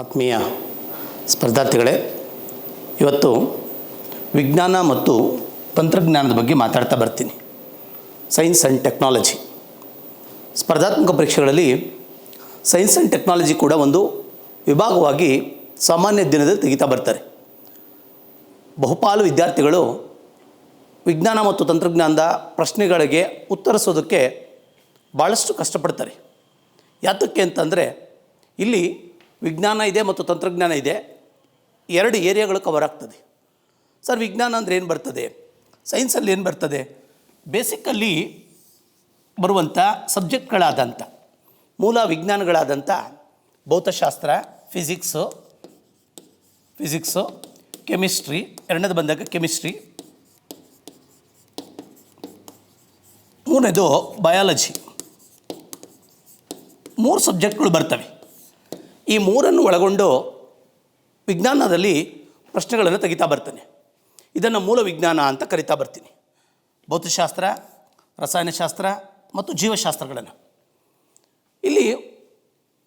ಆತ್ಮೀಯ ಸ್ಪರ್ಧಾರ್ಥಿಗಳೇ, ಇವತ್ತು ವಿಜ್ಞಾನ ಮತ್ತು ತಂತ್ರಜ್ಞಾನದ ಬಗ್ಗೆ ಮಾತಾಡ್ತಾ ಬರ್ತೀನಿ. Science and technology. ಸ್ಪರ್ಧಾತ್ಮಕ ಪರೀಕ್ಷೆಗಳಲ್ಲಿ ಸೈನ್ಸ್ ಆ್ಯಂಡ್ ಟೆಕ್ನಾಲಜಿ ಕೂಡ ಒಂದು ವಿಭಾಗವಾಗಿ ಸಾಮಾನ್ಯ ದಿನದಲ್ಲಿ ತೆಗಿತಾ ಬರ್ತಾರೆ. ಬಹುಪಾಲು ವಿದ್ಯಾರ್ಥಿಗಳು ವಿಜ್ಞಾನ ಮತ್ತು ತಂತ್ರಜ್ಞಾನದ ಪ್ರಶ್ನೆಗಳಿಗೆ ಉತ್ತರಿಸೋದಕ್ಕೆ ಭಾಳಷ್ಟು ಕಷ್ಟಪಡ್ತಾರೆ. ಯಾತಕ್ಕೆ ಅಂತಂದರೆ ಇಲ್ಲಿ ವಿಜ್ಞಾನ ಇದೆ ಮತ್ತು ತಂತ್ರಜ್ಞಾನ ಇದೆ, ಎರಡು ಏರಿಯಾಗಳು ಕವರ್ ಆಗ್ತದೆ. ಸರ್, ವಿಜ್ಞಾನ ಅಂದರೆ ಏನು ಬರ್ತದೆ, ಸೈನ್ಸಲ್ಲಿ ಏನು ಬರ್ತದೆ? ಬೇಸಿಕಲ್ಲಿ ಬರುವಂಥ ಸಬ್ಜೆಕ್ಟ್ಗಳಾದಂಥ ಮೂಲ ವಿಜ್ಞಾನಗಳಾದಂಥ ಭೌತಶಾಸ್ತ್ರ, ಫಿಸಿಕ್ಸು, ಕೆಮಿಸ್ಟ್ರಿ, ಎರಡನೇದು ಬಂದಾಗ ಕೆಮಿಸ್ಟ್ರಿ, ಮೂರನೇದು ಬಯಾಲಜಿ. ಮೂರು ಸಬ್ಜೆಕ್ಟ್ಗಳು ಬರ್ತವೆ. ಈ ಮೂರನ್ನು ಒಳಗೊಂಡು ವಿಜ್ಞಾನದಲ್ಲಿ ಪ್ರಶ್ನೆಗಳನ್ನು ತೆಗಿತಾ ಬರ್ತಾನೆ. ಇದನ್ನು ಮೂಲ ವಿಜ್ಞಾನ ಅಂತ ಕರಿತಾ ಬರ್ತೀನಿ. ಭೌತಶಾಸ್ತ್ರ, ರಸಾಯನಶಾಸ್ತ್ರ ಮತ್ತು ಜೀವಶಾಸ್ತ್ರಗಳನ್ನು. ಇಲ್ಲಿ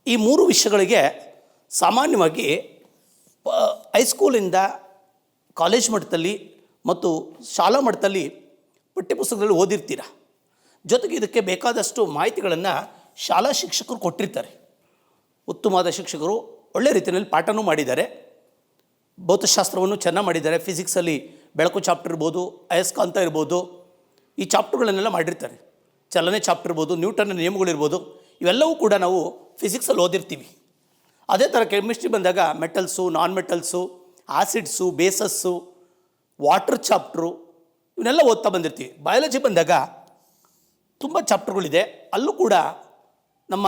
ಈ ಮೂರು ವಿಷಯಗಳಿಗೆ ಸಾಮಾನ್ಯವಾಗಿ ಹೈಸ್ಕೂಲಿಂದ ಕಾಲೇಜ್ ಮಟ್ಟದಲ್ಲಿ ಮತ್ತು ಶಾಲಾ ಮಟ್ಟದಲ್ಲಿ ಪಠ್ಯಪುಸ್ತಕದಲ್ಲಿ ಓದಿರ್ತೀರ. ಜೊತೆಗೆ ಇದಕ್ಕೆ ಬೇಕಾದಷ್ಟು ಮಾಹಿತಿಗಳನ್ನು ಶಾಲಾ ಶಿಕ್ಷಕರು ಕೊಟ್ಟಿರ್ತಾರೆ. ಉತ್ತಮವಾದ ಶಿಕ್ಷಕರು ಒಳ್ಳೆ ರೀತಿಯಲ್ಲಿ ಪಾಠನೂ ಮಾಡಿದ್ದಾರೆ. ಭೌತಶಾಸ್ತ್ರವನ್ನು ಚೆನ್ನಾಗಿ ಮಾಡಿದ್ದಾರೆ. ಫಿಸಿಕ್ಸಲ್ಲಿ ಬೆಳಕು ಚಾಪ್ಟರ್ ಇರ್ಬೋದು, ಅಯಸ್ಕಾಂತ ಇರ್ಬೋದು, ಈ ಚಾಪ್ಟರ್ಗಳನ್ನೆಲ್ಲ ಮಾಡಿರ್ತಾರೆ. ಚಲನೆ ಚಾಪ್ಟರ್ ಇರ್ಬೋದು, ನ್ಯೂಟನ್ನ ನಿಯಮಗಳಿರ್ಬೋದು, ಇವೆಲ್ಲವೂ ಕೂಡ ನಾವು ಫಿಸಿಕ್ಸಲ್ಲಿ ಓದಿರ್ತೀವಿ. ಅದೇ ಥರ ಕೆಮಿಸ್ಟ್ರಿ ಬಂದಾಗ metals, non metals, acids, bases, water chapter ಇವನ್ನೆಲ್ಲ ಓದ್ತಾ ಬಂದಿರ್ತೀವಿ. ಬಯಾಲಜಿ ಬಂದಾಗ ತುಂಬ ಚಾಪ್ಟರ್ಗಳಿದೆ. ಅಲ್ಲೂ ಕೂಡ ನಮ್ಮ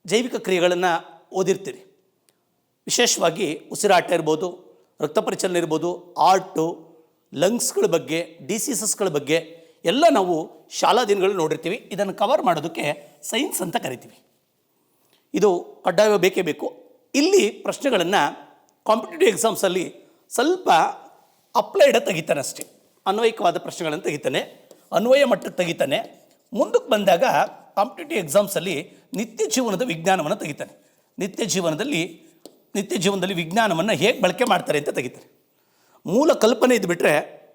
ಜೈವಿಕ ಕ್ರಿಯೆಗಳನ್ನು ಓದಿರ್ತೀರಿ. ವಿಶೇಷವಾಗಿ ಉಸಿರಾಟ ಇರ್ಬೋದು, ರಕ್ತ ಪರಿಚಲನೆ ಇರ್ಬೋದು, ಆರ್ಟು, ಲಂಗ್ಸ್ಗಳ ಬಗ್ಗೆ, ಡಿಸೀಸಸ್ಗಳ ಬಗ್ಗೆ ಎಲ್ಲ ನಾವು ಶಾಲಾ ದಿನಗಳು ನೋಡಿರ್ತೀವಿ. ಇದನ್ನು ಕವರ್ ಮಾಡೋದಕ್ಕೆ ಸೈನ್ಸ್ ಅಂತ ಕರಿತೀವಿ. ಇದು ಕಡ್ಡಾಯ ಬೇಕೇ ಬೇಕು. ಇಲ್ಲಿ ಪ್ರಶ್ನೆಗಳನ್ನು ಕಾಂಪಿಟೇಟಿವ್ ಎಕ್ಸಾಮ್ಸಲ್ಲಿ ಸ್ವಲ್ಪ ಅಪ್ಲೈಡ್ ತೆಗಿತಾನೆ ಅಷ್ಟೇ. ಅನ್ವಯಿಕವಾದ ಪ್ರಶ್ನೆಗಳನ್ನು ತೆಗಿತಾನೆ, ಅನ್ವಯ ಮಟ್ಟಕ್ಕೆ ತೆಗಿತಾನೆ. ಮುಂದಕ್ಕೆ ಬಂದಾಗ ಕಾಂಪಿಟೇಟಿವ್ ಎಕ್ಸಾಮ್ಸಲ್ಲಿ ನಿತ್ಯ ಜೀವನದ ವಿಜ್ಞಾನವನ್ನು ತೆಗಿತಾನೆ. ನಿತ್ಯ ಜೀವನದಲ್ಲಿ ವಿಜ್ಞಾನವನ್ನು ಹೇಗೆ ಬಳಕೆ ಮಾಡ್ತಾರೆ ಅಂತ ತೆಗಿತಾರೆ. ಮೂಲ ಕಲ್ಪನೆ ಇದ್ದುಬಿಟ್ರೆ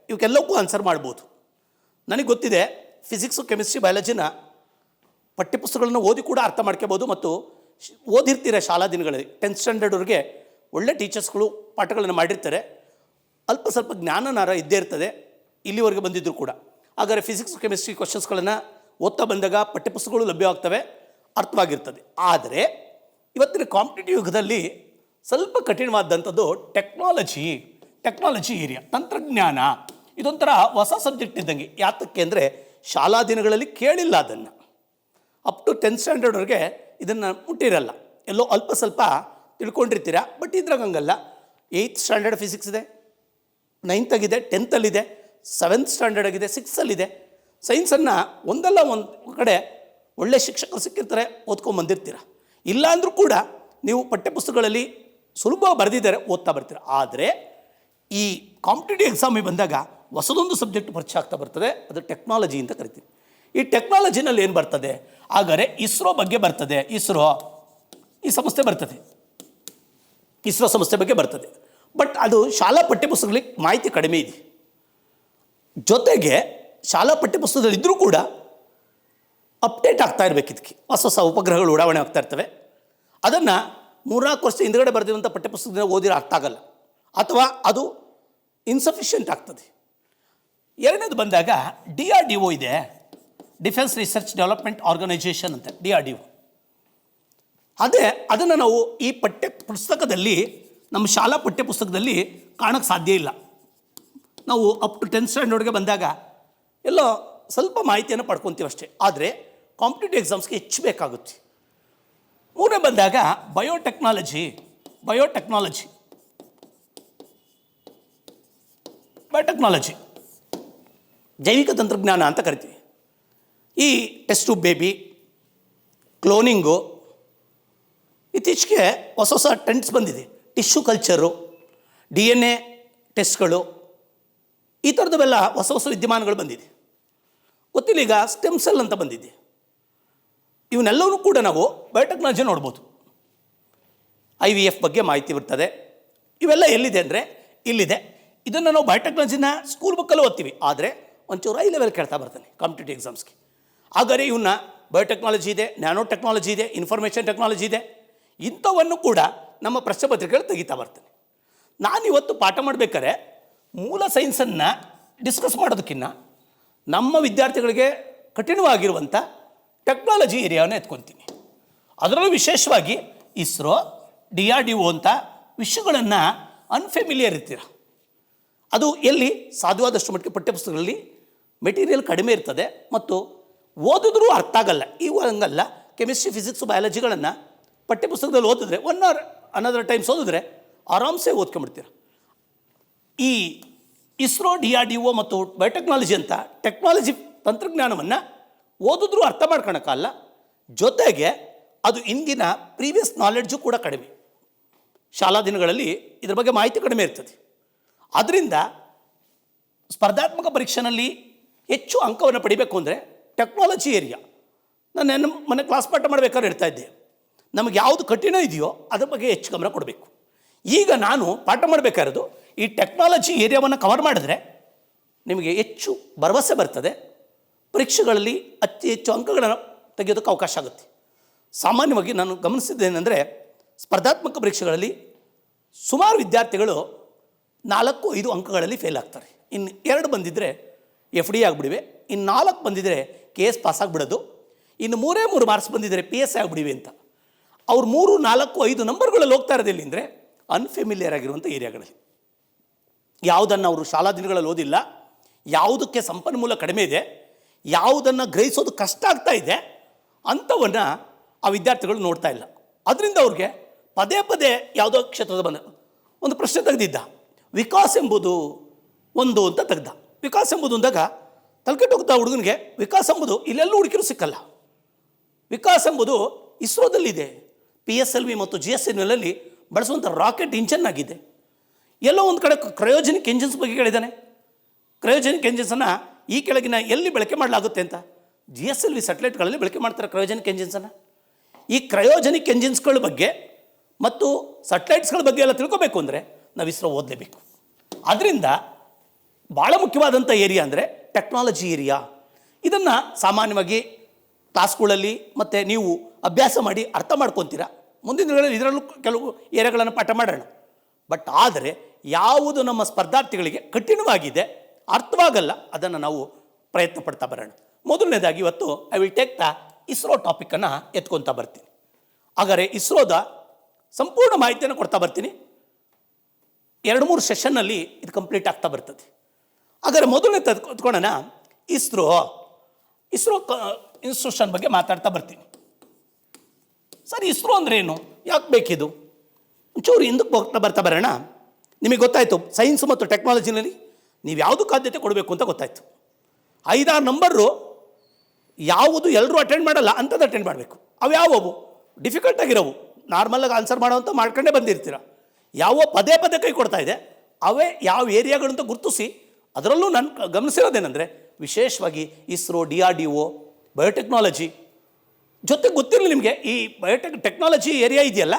ಇವಕ್ಕೆಲ್ಲಕ್ಕೂ ಆನ್ಸರ್ ಮಾಡ್ಬೋದು. ನನಗೆ ಗೊತ್ತಿದೆ, ಫಿಸಿಕ್ಸು, ಕೆಮಿಸ್ಟ್ರಿ, ಬಯಾಲಜಿನ ಪಠ್ಯಪುಸ್ತಕಗಳನ್ನು ಓದಿ ಕೂಡ ಅರ್ಥ ಮಾಡ್ಕೋಬೋದು. ಮತ್ತು ಓದಿರ್ತೀರ ಶಾಲಾ ದಿನಗಳಲ್ಲಿ 10th ಸ್ಟ್ಯಾಂಡರ್ಡ್ವರೆಗೆ ಒಳ್ಳೆ ಟೀಚರ್ಸ್ಗಳು ಪಾಠಗಳನ್ನು ಮಾಡಿರ್ತಾರೆ. ಅಲ್ಪ ಸ್ವಲ್ಪ ಜ್ಞಾನನಾರ ಇದ್ದೇ ಇರ್ತದೆ ಇಲ್ಲಿವರೆಗೆ ಬಂದಿದ್ದರೂ ಕೂಡ. ಹಾಗಾದರೆ ಫಿಸಿಕ್ಸ್, ಕೆಮಿಸ್ಟ್ರಿ ಕ್ವಶನ್ಸ್ಗಳನ್ನು ಓದ್ತಾ ಬಂದಾಗ ಪಠ್ಯಪುಸ್ತಕಗಳು ಲಭ್ಯವಾಗ್ತವೆ, ಅರ್ಥವಾಗಿರ್ತದೆ. ಆದರೆ ಇವತ್ತಿನ ಕಾಂಪಿಟೇಟಿವ್ ಯುಗದಲ್ಲಿ ಸ್ವಲ್ಪ ಕಠಿಣವಾದಂಥದ್ದು ಟೆಕ್ನಾಲಜಿ ಏರಿಯಾ, ತಂತ್ರಜ್ಞಾನ. ಇದೊಂಥರ ಹೊಸ ಸಬ್ಜೆಕ್ಟ್ ಇದ್ದಂಗೆ. ಯಾತಕ್ಕೆ ಅಂದರೆ ಶಾಲಾ ದಿನಗಳಲ್ಲಿ ಕೇಳಿಲ್ಲ ಅದನ್ನು. ಅಪ್ ಟು 10th ಸ್ಟ್ಯಾಂಡರ್ಡ್ವರೆಗೆ ಇದನ್ನು ಮುಟ್ಟಿರಲ್ಲ, ಎಲ್ಲೋ ಅಲ್ಪ ಸ್ವಲ್ಪ ತಿಳ್ಕೊಂಡಿರ್ತೀರ. ಬಟ್ ಇದ್ರಾಗ ಹಂಗಲ್ಲ. 8th ಸ್ಟ್ಯಾಂಡರ್ಡ್ ಫಿಸಿಕ್ಸ್ ಇದೆ, 9th ಆಗಿದೆ, 10th ಅಲ್ಲಿದೆ, 7th ಸ್ಟ್ಯಾಂಡರ್ಡ್ ಆಗಿದೆ, 6th ಅಲ್ಲಿದೆ. ಸೈನ್ಸನ್ನು ಒಂದಲ್ಲ ಒಂದು ಕಡೆ ಒಳ್ಳೆ ಶಿಕ್ಷಕರು ಸಿಕ್ಕಿರ್ತಾರೆ, ಓದ್ಕೊಂಬಂದಿರ್ತೀರ. ಇಲ್ಲ ಅಂದರೂ ಕೂಡ ನೀವು ಪಠ್ಯಪುಸ್ತಕಗಳಲ್ಲಿ ಸುಲಭವಾಗಿ ಬರೆದಿದ್ದಾರೆ, ಓದ್ತಾ ಬರ್ತೀರ. ಆದರೆ ಈ ಕಾಂಪಿಟೇಟಿವ್ ಎಕ್ಸಾಮಿಗೆ ಬಂದಾಗ ಹೊಸದೊಂದು ಸಬ್ಜೆಕ್ಟ್ ಪರಿಚಯ ಆಗ್ತಾ ಬರ್ತದೆ. ಅದು ಟೆಕ್ನಾಲಜಿ ಅಂತ ಕರಿತೀವಿ. ಈ ಟೆಕ್ನಾಲಜಿನಲ್ಲಿ ಏನು ಬರ್ತದೆ? ಹಾಗಾದರೆ ಇಸ್ರೋ ಬಗ್ಗೆ ಬರ್ತದೆ. ಈ ಸಂಸ್ಥೆ ಬರ್ತದೆ, ಇಸ್ರೋ ಸಂಸ್ಥೆ ಬಗ್ಗೆ ಬರ್ತದೆ. ಬಟ್ ಅದು ಶಾಲಾ ಪಠ್ಯಪುಸ್ತಕಗಳಿಗೆ ಮಾಹಿತಿ ಕಡಿಮೆ ಇದೆ. ಜೊತೆಗೆ ಶಾಲಾ ಪಠ್ಯಪುಸ್ತಕದಲ್ಲಿದ್ದರೂ ಕೂಡ ಅಪ್ಡೇಟ್ ಆಗ್ತಾ ಇರಬೇಕು. ಇದಕ್ಕೆ ಹೊಸ ಉಪಗ್ರಹಗಳು ಉಡಾವಣೆ ಆಗ್ತಾ ಇರ್ತವೆ. ಅದನ್ನು 3-4 ವರ್ಷ ಹಿಂದುಗಡೆ ಬರೆದಿರುವಂಥ ಪಠ್ಯಪುಸ್ತಕದಿಂದ ಓದಿರೋ ಅರ್ಥ ಆಗಲ್ಲ, ಅಥವಾ ಅದು ಇನ್ಸಫಿಷಿಯೆಂಟ್ ಆಗ್ತದೆ. ಎರಡನೇದು ಬಂದಾಗ DRDO ಇದೆ, ಡಿಫೆನ್ಸ್ ರಿಸರ್ಚ್ ಡೆವಲಪ್ಮೆಂಟ್ ಆರ್ಗನೈಜೇಷನ್ ಅಂತ, DRDO. ಅದನ್ನು ನಾವು ಈ ಪಠ್ಯಪುಸ್ತಕದಲ್ಲಿ, ನಮ್ಮ ಶಾಲಾ ಪಠ್ಯಪುಸ್ತಕದಲ್ಲಿ ಕಾಣೋಕ್ಕೆ ಸಾಧ್ಯ ಇಲ್ಲ. ನಾವು ಅಪ್ ಟು 10th ಸ್ಟ್ಯಾಂಡರ್ಡ್ಗೆ ಬಂದಾಗ ಎಲ್ಲೋ ಸ್ವಲ್ಪ ಮಾಹಿತಿಯನ್ನು ಪಡ್ಕೊತೀವಿ ಅಷ್ಟೇ. ಆದರೆ ಕಾಂಪಿಟೇಟಿವ್ ಎಕ್ಸಾಮ್ಸ್ಗೆ ಹೆಚ್ಚು ಬೇಕಾಗುತ್ತೆ. ಮೂರನೇ ಬಂದಾಗ ಬಯೋಟೆಕ್ನಾಲಜಿ, ಜೈವಿಕ ತಂತ್ರಜ್ಞಾನ ಅಂತ ಕರಿತೀವಿ. ಈ ಟೆಸ್ಟ್ ಟ್ಯೂಬ್ ಬೇಬಿ, ಕ್ಲೋನಿಂಗು, ಇತ್ತೀಚೆಗೆ ಹೊಸ ಟ್ರೆಂಡ್ಸ್ ಬಂದಿದೆ. ಟಿಶ್ಯೂ ಕಲ್ಚರು, DNA ಟೆಸ್ಟ್ಗಳು, ಈ ಥರದವೆಲ್ಲ ಹೊಸ ವಿದ್ಯಮಾನಗಳು ಬಂದಿದೆ. ಗೊತ್ತಿಲ್ಲ, ಈಗ ಸ್ಟೆಮ್ ಸೆಲ್ ಅಂತ ಬಂದಿದೆ. ಇವನ್ನೆಲ್ಲವೂ ಕೂಡ ನಾವು ಬಯೋಟೆಕ್ನಾಲಜಿ ನೋಡ್ಬೋದು. IVF ಬಗ್ಗೆ ಮಾಹಿತಿ ಬರ್ತದೆ. ಇವೆಲ್ಲ ಎಲ್ಲಿದೆ ಅಂದರೆ ಇಲ್ಲಿದೆ. ಇದನ್ನು ನಾವು ಬಯೋಟೆಕ್ನಾಲಜಿನ ಸ್ಕೂಲ್ ಬುಕ್ಕಲ್ಲೂ ಓದ್ತೀವಿ, ಆದರೆ ಒಂಚೂರು ಹೈ ಲೆವೆಲ್ ಕೇಳ್ತಾ ಬರ್ತಾನೆ ಕಾಂಪಿಟೇಟಿವ್ ಎಕ್ಸಾಮ್ಸ್ಗೆ. ಹಾಗಾದರೆ ಇವನ್ನ ಬಯೋಟೆಕ್ನಾಲಜಿ ಇದೆ, ನ್ಯಾನೋ ಟೆಕ್ನಾಲಜಿ ಇದೆ, ಇನ್ಫಾರ್ಮೇಷನ್ ಟೆಕ್ನಾಲಜಿ ಇದೆ, ಇಂಥವನ್ನು ಕೂಡ ನಮ್ಮ ಪ್ರಶ್ನೆ ಪತ್ರಿಕೆಗಳು ತೆಗಿತಾ ಬರ್ತಾನೆ. ನಾನಿವತ್ತು ಪಾಠ ಮಾಡಬೇಕಾದ್ರೆ ಮೂಲ ಸೈನ್ಸನ್ನು ಡಿಸ್ಕಸ್ ಮಾಡೋದಕ್ಕಿಂತ ನಮ್ಮ ವಿದ್ಯಾರ್ಥಿಗಳಿಗೆ ಕಠಿಣವಾಗಿರುವಂಥ ಟೆಕ್ನಾಲಜಿ ಏರಿಯಾವನ್ನು ಎತ್ಕೊತೀನಿ. ಅದರಲ್ಲೂ ವಿಶೇಷವಾಗಿ ಇಸ್ರೋ, DRDO ಅಂತ ವಿಷಯಗಳನ್ನು ಅನ್ಫೆಮಿಲಿಯರ್ ಇರ್ತೀರ. ಅದು ಎಲ್ಲಿ ಸಾಧ್ಯವಾದಷ್ಟು ಮಟ್ಟಿಗೆ ಪಠ್ಯಪುಸ್ತಕಗಳಲ್ಲಿ ಮೆಟೀರಿಯಲ್ ಕಡಿಮೆ ಇರ್ತದೆ ಮತ್ತು ಓದಿದ್ರೂ ಅರ್ಥ ಆಗಲ್ಲ. ಇವು ಹಂಗಲ್ಲ. ಕೆಮಿಸ್ಟ್ರಿ, ಫಿಸಿಕ್ಸು, ಬಯಾಲಜಿಗಳನ್ನು ಪಠ್ಯಪುಸ್ತಕದಲ್ಲಿ ಓದಿದ್ರೆ 1 ಆರ್ ಅನದರ್ ಟೈಮ್ಸ್ ಓದಿದ್ರೆ ಆರಾಮ್ಸೆ ಓದ್ಕೊಂಡ್ಬಿಡ್ತೀರ. ಈ ಇಸ್ರೋ, DRDO ಮತ್ತು ಬಯೋಟೆಕ್ನಾಲಜಿ ಅಂತ ಟೆಕ್ನಾಲಜಿ ತಂತ್ರಜ್ಞಾನವನ್ನು ಓದಿದ್ರೂ ಅರ್ಥ ಮಾಡ್ಕೊಳಕ್ಕಲ್ಲ, ಜೊತೆಗೆ ಅದು ಇಂದಿನ ಪ್ರೀವಿಯಸ್ ನಾಲೆಡ್ಜು ಕೂಡ ಕಡಿಮೆ. ಶಾಲಾ ದಿನಗಳಲ್ಲಿ ಇದ್ರ ಬಗ್ಗೆ ಮಾಹಿತಿ ಕಡಿಮೆ ಇರ್ತದೆ. ಅದರಿಂದ ಸ್ಪರ್ಧಾತ್ಮಕ ಪರೀಕ್ಷೆಯಲ್ಲಿ ಹೆಚ್ಚು ಅಂಕವನ್ನು ಪಡಿಬೇಕು ಅಂದರೆ ಟೆಕ್ನಾಲಜಿ ಏರಿಯಾ. ನಾನು ಮನೆ ಕ್ಲಾಸ್ ಪಾಠ ಮಾಡಬೇಕಾದ್ರೆ ಇರ್ತಾ ಇದ್ದೆ, ನಮಗೆ ಯಾವುದು ಕಠಿಣ ಇದೆಯೋ ಅದ್ರ ಬಗ್ಗೆ ಹೆಚ್ಚು ಗಮನ ಕೊಡಬೇಕು. ಈಗ ನಾನು ಪಾಠ ಮಾಡಬೇಕಾಗಿರೋದು ಈ ಟೆಕ್ನಾಲಜಿ ಏರಿಯಾವನ್ನು ಕವರ್ ಮಾಡಿದ್ರೆ ನಿಮಗೆ ಹೆಚ್ಚು ಭರವಸೆ ಬರ್ತದೆ, ಪರೀಕ್ಷೆಗಳಲ್ಲಿ ಅತಿ ಹೆಚ್ಚು ಅಂಕಗಳನ್ನು ತೆಗೆಯೋದಕ್ಕೆ ಅವಕಾಶ ಆಗುತ್ತೆ. ಸಾಮಾನ್ಯವಾಗಿ ನಾನು ಗಮನಿಸಿದ್ದೇನೆಂದರೆ ಸ್ಪರ್ಧಾತ್ಮಕ ಪರೀಕ್ಷೆಗಳಲ್ಲಿ ಸುಮಾರು ವಿದ್ಯಾರ್ಥಿಗಳು 4-5 ಅಂಕಗಳಲ್ಲಿ ಫೇಲ್ ಆಗ್ತಾರೆ. ಇನ್ನು 2 ಬಂದಿದ್ದರೆ FD ಆಗಿಬಿಡಿವೆ, ಇನ್ನು 4 ಬಂದಿದ್ದರೆ KS ಪಾಸ್ ಆಗಿಬಿಡೋದು, ಇನ್ನು 3 ಮಾರ್ಕ್ಸ್ ಬಂದಿದ್ದರೆ PSI ಆಗಿಬಿಡಿವೆ ಅಂತ. ಅವ್ರು 3, 4, 5 ನಂಬರ್ಗಳಲ್ಲಿ ಹೋಗ್ತಾ ಇರೋದಿಲ್ಲ ಅಂದರೆ ಅನ್ಫೆಮಿಲಿಯರ್ ಆಗಿರುವಂಥ ಏರಿಯಾಗಳಲ್ಲಿ. ಯಾವುದನ್ನು ಅವರು ಶಾಲಾ ದಿನಗಳಲ್ಲಿ ಓದಿಲ್ಲ, ಯಾವುದಕ್ಕೆ ಸಂಪನ್ಮೂಲ ಕಡಿಮೆ ಇದೆ, ಯಾವುದನ್ನು ಗ್ರಹಿಸೋದು ಕಷ್ಟ ಆಗ್ತಾ ಇದೆ ಅಂಥವನ್ನು ಆ ವಿದ್ಯಾರ್ಥಿಗಳು ನೋಡ್ತಾ ಇಲ್ಲ. ಅದರಿಂದ ಅವ್ರಿಗೆ ಪದೇ ಪದೇ ಯಾವುದೋ ಕ್ಷೇತ್ರದ ಬಂದ ಒಂದು ಪ್ರಶ್ನೆ ತೆಗೆದಿದ್ದ, ವಿಕಾಸ್ ಎಂಬುದು ಒಂದು ಅಂತ ತೆಗ್ದ. ವಿಕಾಸ್ ಎಂಬುದು ಅಂದಾಗ ತಲೆಕೆಟ್ಟು ಹೋಗ್ತಾ ಹುಡುಗನಿಗೆ ವಿಕಾಸ್ ಎಂಬುದು ಇಲ್ಲೆಲ್ಲೂ ಹುಡುಕಿರೂ ಸಿಕ್ಕಲ್ಲ. ವಿಕಾಸ್ ಎಂಬುದು ಇಸ್ರೋದಲ್ಲಿದೆ, PSLV ಮತ್ತು GSLVನಲ್ಲಿ ಬಳಸುವಂಥ ರಾಕೆಟ್ ಇಂಜನ್ ಆಗಿದೆ. ಎಲ್ಲೋ ಒಂದು ಕಡೆ ಕ್ರಯೋಜನಿಕ್ ಎಂಜಿನ್ಸ್ ಬಗ್ಗೆ ಹೇಳಿದ್ದಾನೆ. ಕ್ರಯೋಜನಿಕ್ ಎಂಜಿನ್ಸನ್ನು ಈ ಕೆಳಗಿನ ಎಲ್ಲಿ ಬಳಕೆ ಮಾಡಲಾಗುತ್ತೆ ಅಂತ GSLV ಸ್ಯಾಟಲೈಟ್ಗಳಲ್ಲಿ ಬಳಕೆ ಮಾಡ್ತಾರೆ ಕ್ರಯೋಜನಿಕ್ ಎಂಜಿನ್ಸನ್ನು. ಈ ಕ್ರಯೋಜನಿಕ್ ಎಂಜಿನ್ಸ್ಗಳ ಬಗ್ಗೆ ಮತ್ತು ಸ್ಯಾಟಲೈಟ್ಸ್ಗಳ ಬಗ್ಗೆ ಎಲ್ಲ ತಿಳ್ಕೊಬೇಕು ಅಂದರೆ ನಾವು ಇಸ್ರೋ ಓದಲೇಬೇಕು. ಅದರಿಂದ ಭಾಳ ಮುಖ್ಯವಾದಂಥ ಏರಿಯಾ ಅಂದರೆ ಟೆಕ್ನಾಲಜಿ ಏರಿಯಾ. ಇದನ್ನು ಸಾಮಾನ್ಯವಾಗಿ ಕ್ಲಾಸ್ಗಳಲ್ಲಿ ಮತ್ತು ನೀವು ಅಭ್ಯಾಸ ಮಾಡಿ ಅರ್ಥ ಮಾಡ್ಕೊತೀರ. ಮುಂದಿನ ದಿನಗಳಲ್ಲಿ ಇದರಲ್ಲೂ ಕೆಲವು ಏರಿಯಾಗಳನ್ನು ಪಾಠ ಮಾಡೋಣ. ಬಟ್ ಆದರೆ ಯಾವುದು ನಮ್ಮ ಸ್ಪರ್ಧಾರ್ಥಿಗಳಿಗೆ ಕಠಿಣವಾಗಿದೆ, ಅರ್ಥವಾಗಲ್ಲ, ಅದನ್ನು ನಾವು ಪ್ರಯತ್ನ ಪಡ್ತಾ ಬರೋಣ. ಮೊದಲನೇದಾಗಿ ಇವತ್ತು I will take the ISRO ಟಾಪಿಕನ್ನು ಎತ್ಕೊತಾ ಬರ್ತೀನಿ. ಹಾಗಾದರೆ ಇಸ್ರೋದ ಸಂಪೂರ್ಣ ಮಾಹಿತಿಯನ್ನು ಕೊಡ್ತಾ ಬರ್ತೀನಿ. 2-3 ಸೆಷನ್ನಲ್ಲಿ ಇದು ಕಂಪ್ಲೀಟ್ ಆಗ್ತಾ ಬರ್ತದೆ. ಹಾಗಾದರೆ ಮೊದಲನೇ ತೆಗೆದುಕೊಳ್ಳೋಣ ಇಸ್ರೋ ಇನ್ಸ್ಟಿಟ್ಯೂಷನ್ ಬಗ್ಗೆ ಮಾತಾಡ್ತಾ ಬರ್ತೀನಿ. ಸರ್, ಇಸ್ರೋ ಅಂದರೆ ಏನು, ಯಾಕೆ ಬೇಕಿದು, ಒಂಚೂರು ಹಿಂದಕ್ಕೆ ಬರ್ತಾ ಬರೋಣ. ನಿಮಗೆ ಗೊತ್ತಾಯಿತು ಸೈನ್ಸ್ ಮತ್ತು ಟೆಕ್ನಾಲಜಿನಲ್ಲಿ ನೀವು ಯಾವುದಕ್ಕೆ ಆದ್ಯತೆ ಕೊಡಬೇಕು ಅಂತ ಗೊತ್ತಾಯಿತು. 5-6 ನಂಬರು ಯಾವುದು ಎಲ್ಲರೂ ಅಟೆಂಡ್ ಮಾಡಲ್ಲ ಅಂಥದ್ದು ಅಟೆಂಡ್ ಮಾಡಬೇಕು. ಅವು ಯಾವುವು ಡಿಫಿಕಲ್ಟ್ ಆಗಿರೋವು, ನಾರ್ಮಲಾಗಿ ಆನ್ಸರ್ ಮಾಡೋವಂಥ ಮಾಡ್ಕೊಂಡೇ ಬಂದಿರ್ತೀರ. ಯಾವ ಪದೇ ಪದೇ ಕೈ ಕೊಡ್ತಾ ಇದೆ ಅವೇ ಯಾವ ಏರಿಯಾಗಳಂತ ಗುರುತಿಸಿ, ಅದರಲ್ಲೂ ನಾನು ಗಮನಿಸಿರೋದೇನೆಂದರೆ ವಿಶೇಷವಾಗಿ ಇಸ್ರೋ, DRDO, ಬಯೋಟೆಕ್ನಾಲಜಿ ಜೊತೆ ಗೊತ್ತಿರಲಿ ನಿಮಗೆ ಈ ಟೆಕ್ನಾಲಜಿ ಏರಿಯಾ ಇದೆಯಲ್ಲ,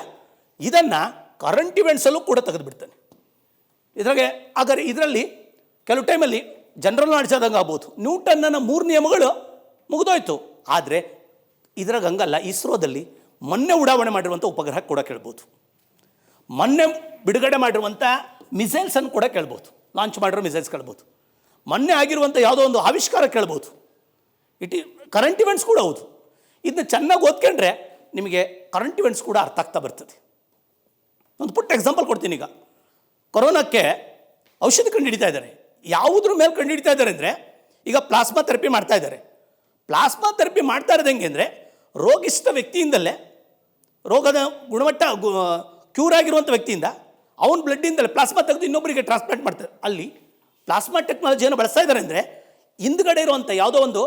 ಇದನ್ನು ಕರೆಂಟ್ ಇವೆಂಟ್ಸಲ್ಲೂ ಕೂಡ ತೆಗೆದುಬಿಡ್ತಾನೆ ಇದ್ರಾಗೆ. ಹಾಗಾದರೆ ಇದರಲ್ಲಿ ಕೆಲವು ಟೈಮಲ್ಲಿ ಜನರಲ್ ನಾಲೆಡ್ಜ್ ಆದಂಗೆ ಆಗ್ಬೋದು. ನ್ಯೂಟನ್ನ 3 ನಿಯಮಗಳು ಮುಗಿದೋಯ್ತು. ಆದರೆ ಇದ್ರಾಗ ಹಂಗಲ್ಲ. ಇಸ್ರೋದಲ್ಲಿ ಮೊನ್ನೆ ಉಡಾವಣೆ ಮಾಡಿರುವಂಥ ಉಪಗ್ರಹ ಕೂಡ ಕೇಳ್ಬೋದು, ಮೊನ್ನೆ ಬಿಡುಗಡೆ ಮಾಡಿರುವಂಥ ಮಿಸೈಲ್ಸನ್ನು ಕೂಡ ಕೇಳ್ಬೋದು, ಲಾಂಚ್ ಮಾಡಿರೋ ಮಿಸೈಲ್ಸ್ ಕೇಳ್ಬೋದು, ಮೊನ್ನೆ ಆಗಿರುವಂಥ ಯಾವುದೋ ಒಂದು ಆವಿಷ್ಕಾರ ಕೇಳ್ಬೋದು. ಕರೆಂಟ್ ಇವೆಂಟ್ಸ್ ಕೂಡ ಹೌದು. ಇದನ್ನ ಚೆನ್ನಾಗಿ ಓದ್ಕೊಂಡ್ರೆ ನಿಮಗೆ ಕರೆಂಟ್ ಇವೆಂಟ್ಸ್ ಕೂಡ ಅರ್ಥ ಆಗ್ತಾ ಬರ್ತದೆ. ಒಂದು ಪುಟ್ಟ ಎಕ್ಸಾಂಪಲ್ ಕೊಡ್ತೀನಿ. ಈಗ ಕೊರೋನಾಕ್ಕೆ ಔಷಧಿ ಕಂಡುಹಿಡಿತಾ ಇದ್ದಾರೆ. ಯಾವುದ್ರ ಮೇಲೆ ಕಂಡುಹಿಡಿತಾ ಇದ್ದಾರೆ ಅಂದರೆ ಈಗ ಪ್ಲಾಸ್ಮಾ ಥೆರಪಿ ಮಾಡ್ತಾ ಇದ್ದಾರೆ. ಪ್ಲಾಸ್ಮಾ ಥೆರಪಿ ಮಾಡ್ತಾ ಇರೋದು ಹೆಂಗೆ ಅಂದರೆ ರೋಗಿಷ್ಠ ವ್ಯಕ್ತಿಯಿಂದಲೇ ರೋಗದ ಗುಣಮಟ್ಟ ಕ್ಯೂರ್ ಆಗಿರುವಂಥ ವ್ಯಕ್ತಿಯಿಂದ ಅವನ ಬ್ಲಡ್ಡಿಂದಲೇ ಪ್ಲಾಸ್ಮಾ ತೆಗೆದು ಇನ್ನೊಬ್ಬರಿಗೆ ಟ್ರಾನ್ಸ್ಪ್ಲಾಂಟ್ ಮಾಡ್ತಾರೆ. ಅಲ್ಲಿ ಪ್ಲಾಸ್ಮಾ ಟೆಕ್ನಾಲಜಿಯನ್ನು ಬಳಸ್ತಾ ಇದ್ದಾರೆ ಅಂದರೆ ಹಿಂದ್ಗಡೆ ಇರುವಂಥ ಯಾವುದೋ ಒಂದು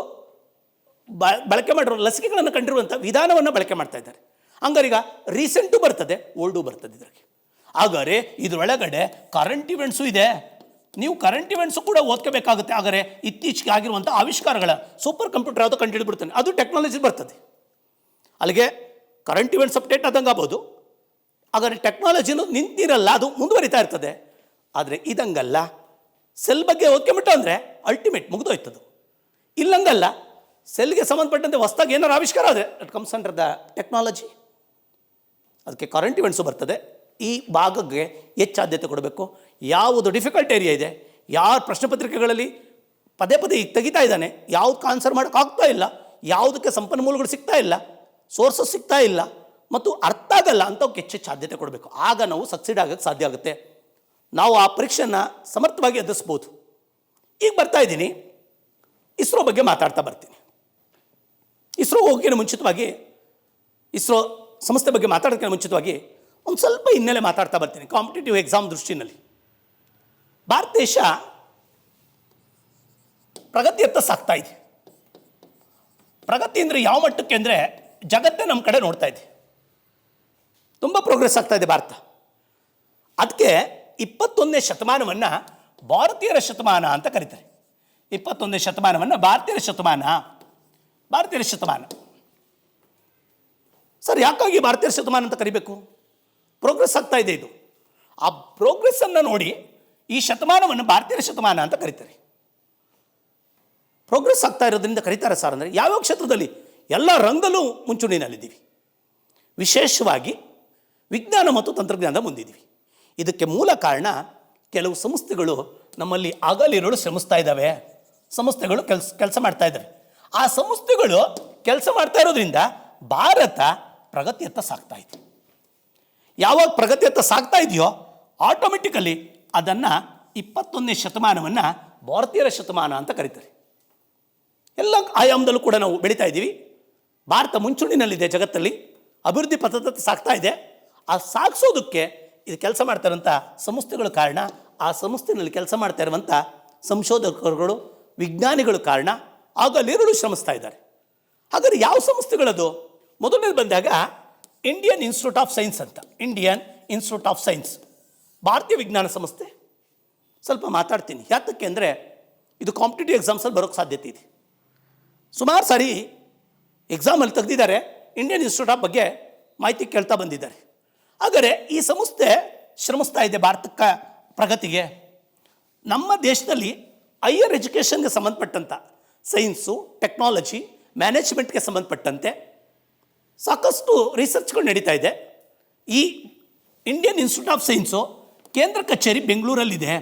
ಬಳಕೆ ಮಾಡಿರೋ ಲಸಿಕೆಗಳನ್ನು ಕಂಡಿರುವಂಥ ವಿಧಾನವನ್ನು ಬಳಕೆ ಮಾಡ್ತಾ ಇದ್ದಾರೆ. ಹಂಗಾರೆ ಈಗ ರೀಸೆಂಟು ಬರ್ತದೆ, ಓಲ್ಡು ಬರ್ತದೆ ಇದಕ್ಕೆ. ಹಾಗಾದರೆ ಇದರೊಳಗಡೆ ಕರೆಂಟ್ ಇವೆಂಟ್ಸು ಇದೆ. ನೀವು ಕರೆಂಟ್ ಇವೆಂಟ್ಸು ಕೂಡ ಓದ್ಕೋಬೇಕಾಗುತ್ತೆ. ಹಾಗಾದರೆ ಇತ್ತೀಚೆಗೆ ಆಗಿರುವಂಥ ಆವಿಷ್ಕಾರಗಳ ಸೂಪರ್ ಕಂಪ್ಯೂಟರ್ ಯಾವುದೋ ಕಂಡು ಹಿಡಿದ್ಬಿಡ್ತಾನೆ, ಅದು ಟೆಕ್ನಾಲಜಿ ಬರ್ತದೆ. ಅಲ್ಲಿಗೆ ಕರೆಂಟ್ ಇವೆಂಟ್ಸ್ ಅಪ್ಡೇಟ್ ಆದಂಗೆ ಆಗ್ಬೋದು. ಹಾಗಾದರೆ ಟೆಕ್ನಾಲಜಿನೂ ನಿಂತಿರಲ್ಲ, ಅದು ಮುಂದುವರಿತಾ ಇರ್ತದೆ. ಆದರೆ ಇದಂಗಲ್ಲ, ಸೆಲ್ ಬಗ್ಗೆ ಓದ್ಕೊಂಬಿಟ್ಟು ಅಂದರೆ ಅಲ್ಟಿಮೇಟ್ ಮುಗಿದೋಯ್ತದು. ಇಲ್ಲಂಗಲ್ಲ, ಸೆಲ್ಗೆ ಸಂಬಂಧಪಟ್ಟಂತೆ ಹೊಸದಾಗಿ ಏನಾರು ಆವಿಷ್ಕಾರ ಆದರೆ it comes under the technology. ಅದಕ್ಕೆ ಕರೆಂಟ್ ಇವೆಂಟ್ಸು ಬರ್ತದೆ. ಈ ಭಾಗಕ್ಕೆ ಹೆಚ್ಚು ಆದ್ಯತೆ ಕೊಡಬೇಕು. ಯಾವುದು ಡಿಫಿಕಲ್ಟ್ ಏರಿಯಾ ಇದೆ, ಯಾವ ಪ್ರಶ್ನೆ ಪತ್ರಿಕೆಗಳಲ್ಲಿ ಪದೇ ಪದೇ ಈಗ ತೆಗಿತಾ ಇದ್ದಾನೆ, ಯಾವುದಕ್ಕೆ ಆನ್ಸರ್ ಮಾಡೋಕ್ಕಾಗ್ತಾ ಇಲ್ಲ, ಯಾವುದಕ್ಕೆ ಸಂಪನ್ಮೂಲಗಳು ಸಿಗ್ತಾ ಇಲ್ಲ, ಸೋರ್ಸಸ್ ಸಿಗ್ತಾ ಇಲ್ಲ ಮತ್ತು ಅರ್ಥ ಆಗಲ್ಲ ಅಂಥವಕ್ಕೆ ಹೆಚ್ಚು ಆದ್ಯತೆ ಕೊಡಬೇಕು. ಆಗ ನಾವು ಸಕ್ಸೀಡ್ ಆಗೋಕ್ಕೆ ಸಾಧ್ಯ ಆಗುತ್ತೆ. ನಾವು ಆ ಪರೀಕ್ಷೆಯನ್ನು ಸಮರ್ಥವಾಗಿ ಎದುರಿಸ್ಬೋದು. ಈಗ ಬರ್ತಾ ಇದ್ದೀನಿ, ಇಸ್ರೋ ಬಗ್ಗೆ ಮಾತಾಡ್ತಾ ಬರ್ತೀನಿ. ಇಸ್ರೋ ಹೋಗೋಕ್ಕಿಂತ ಮುಂಚಿತವಾಗಿ, ಇಸ್ರೋ ಸಂಸ್ಥೆ ಬಗ್ಗೆ ಮಾತಾಡೋದಕ್ಕಿಂತ ಮುಂಚಿತವಾಗಿ ಒಂದು ಸ್ವಲ್ಪ ಹಿನ್ನೆಲೆ ಮಾತಾಡ್ತಾ ಬರ್ತೀನಿ. ಕಾಂಪಿಟೇಟಿವ್ ಎಕ್ಸಾಮ್ ದೃಷ್ಟಿನಲ್ಲಿ ಭಾರತ ದೇಶ ಪ್ರಗತಿಯತ್ತ ಸಾಗ್ತಾ ಇದೆ. ಪ್ರಗತಿ ಅಂದರೆ ಯಾವ ಮಟ್ಟಕ್ಕೆ ಅಂದರೆ ಜಗತ್ತೇ ನಮ್ಮ ಕಡೆ ನೋಡ್ತಾ ಇದೆ. ತುಂಬ ಪ್ರೋಗ್ರೆಸ್ ಆಗ್ತಾ ಇದೆ ಭಾರತ. ಅದಕ್ಕೆ 21ನೇ ಶತಮಾನವನ್ನು ಭಾರತೀಯರ ಶತಮಾನ ಅಂತ ಕರೀತಾರೆ. 21ನೇ ಶತಮಾನವನ್ನು ಭಾರತೀಯರ ಶತಮಾನ. ಸರ್, ಯಾಕಾಗಿ ಭಾರತೀಯರ ಶತಮಾನ ಅಂತ ಕರಿಬೇಕು? ಪ್ರೋಗ್ರೆಸ್ ಆಗ್ತಾ ಇದೆ ಇದು. ಆ ಪ್ರೋಗ್ರೆಸ್ಸನ್ನು ನೋಡಿ ಈ ಶತಮಾನವನ್ನು ಭಾರತೀಯರ ಶತಮಾನ ಅಂತ ಕರೀತಾರೆ. ಪ್ರೋಗ್ರೆಸ್ ಆಗ್ತಾ ಇರೋದ್ರಿಂದ ಕರೀತಾರೆ ಸರ್ ಅಂದರೆ ಯಾವ್ಯಾವ ಕ್ಷೇತ್ರದಲ್ಲಿ? ಎಲ್ಲ ರಂಗಲ್ಲೂ ಮುಂಚೂಣಿನಲ್ಲಿದ್ದೀವಿ. ವಿಶೇಷವಾಗಿ ವಿಜ್ಞಾನ ಮತ್ತು ತಂತ್ರಜ್ಞಾನದ ಮುಂದಿದ್ದೀವಿ. ಇದಕ್ಕೆ ಮೂಲ ಕಾರಣ ಕೆಲವು ಸಂಸ್ಥೆಗಳು ನಮ್ಮಲ್ಲಿ ಆಗಲಿರಲು ಶ್ರಮಿಸ್ತಾ ಇದ್ದಾವೆ. ಸಂಸ್ಥೆಗಳು ಕೆಲಸ ಮಾಡ್ತಾ ಇದ್ದಾವೆ. ಆ ಸಂಸ್ಥೆಗಳು ಕೆಲಸ ಮಾಡ್ತಾ ಇರೋದ್ರಿಂದ ಭಾರತ ಪ್ರಗತಿಯತ್ತ ಸಾಗ್ತಾ ಇದೆ. ಯಾವಾಗ ಪ್ರಗತಿಯತ್ತ ಸಾಗ್ತಾ ಇದೆಯೋ ಆಟೋಮೆಟಿಕಲಿ ಅದನ್ನು 21ನೇ ಶತಮಾನವನ್ನು ಭಾರತೀಯರ ಶತಮಾನ ಅಂತ ಕರೀತಾರೆ. ಎಲ್ಲ ಆಯಾಮದಲ್ಲೂ ಕೂಡ ನಾವು ಬೆಳೀತಾ ಇದ್ದೀವಿ. ಭಾರತ ಮುಂಚೂಣಿನಲ್ಲಿದೆ, ಜಗತ್ತಲ್ಲಿ ಅಭಿವೃದ್ಧಿ ಪಥದತ್ತ ಸಾಗ್ತಾ ಇದೆ. ಆ ಸಾಗಿಸೋದಕ್ಕೆ ಇದು ಕೆಲಸ ಮಾಡ್ತಾ ಇರುವಂಥ ಸಂಸ್ಥೆಗಳು ಕಾರಣ. ಆ ಸಂಸ್ಥೆಯಲ್ಲಿ ಕೆಲಸ ಮಾಡ್ತಾ ಇರುವಂಥ ಸಂಶೋಧಕರುಗಳು, ವಿಜ್ಞಾನಿಗಳು ಕಾರಣ. ಆಗಲಿರಲು ಶ್ರಮಿಸ್ತಾ ಇದ್ದಾರೆ. ಹಾಗಾದರೆ ಯಾವ ಸಂಸ್ಥೆಗಳದು? ಮೊದಲನೇದು ಬಂದಾಗ ಇಂಡಿಯನ್ ಇನ್ಸ್ಟಿಟ್ಯೂಟ್ ಆಫ್ ಸೈನ್ಸ್ ಅಂತ. ಇಂಡಿಯನ್ ಇನ್ಸ್ಟಿಟ್ಯೂಟ್ ಆಫ್ ಸೈನ್ಸ್ ಭಾರತೀಯ ವಿಜ್ಞಾನ ಸಂಸ್ಥೆ. ಸ್ವಲ್ಪ ಮಾತಾಡ್ತೀನಿ. ಯಾತಕ್ಕೆ ಅಂದರೆ ಇದು ಕಾಂಪಿಟೇಟಿವ್ ಎಕ್ಸಾಮ್ಸಲ್ಲಿ ಬರೋಕ್ಕೆ ಸಾಧ್ಯತೆ ಇದೆ. ಸುಮಾರು ಸಾರಿ ಎಕ್ಸಾಮಲ್ಲಿ ತೆಗೆದಿದ್ದಾರೆ, ಇಂಡಿಯನ್ ಇನ್ಸ್ಟಿಟ್ಯೂಟ್ ಆಫ್ ಬಗ್ಗೆ ಮಾಹಿತಿ ಕೇಳ್ತಾ ಬಂದಿದ್ದಾರೆ. ಹಾಗಾದರೆ ಈ ಸಂಸ್ಥೆ ಶ್ರಮಿಸ್ತಾ ಇದೆ ಭಾರತಕ್ಕೆ ಪ್ರಗತಿಗೆ. ನಮ್ಮ ದೇಶದಲ್ಲಿ ಹೈಯರ್ ಎಜುಕೇಷನ್ಗೆ ಸಂಬಂಧಪಟ್ಟಂಥ ಸೈನ್ಸು, ಟೆಕ್ನಾಲಜಿ, ಮ್ಯಾನೇಜ್ಮೆಂಟ್ಗೆ ಸಂಬಂಧಪಟ್ಟಂತೆ ಸಾಕಷ್ಟು ರಿಸರ್ಚ್ಗಳು ನಡೀತಾ ಇದೆ. ಈ ಇಂಡಿಯನ್ ಇನ್ಸ್ಟಿಟ್ಯೂಟ್ ಆಫ್ ಸೈನ್ಸು ಕೇಂದ್ರ ಕಚೇರಿ ಬೆಂಗಳೂರಲ್ಲಿದೆ.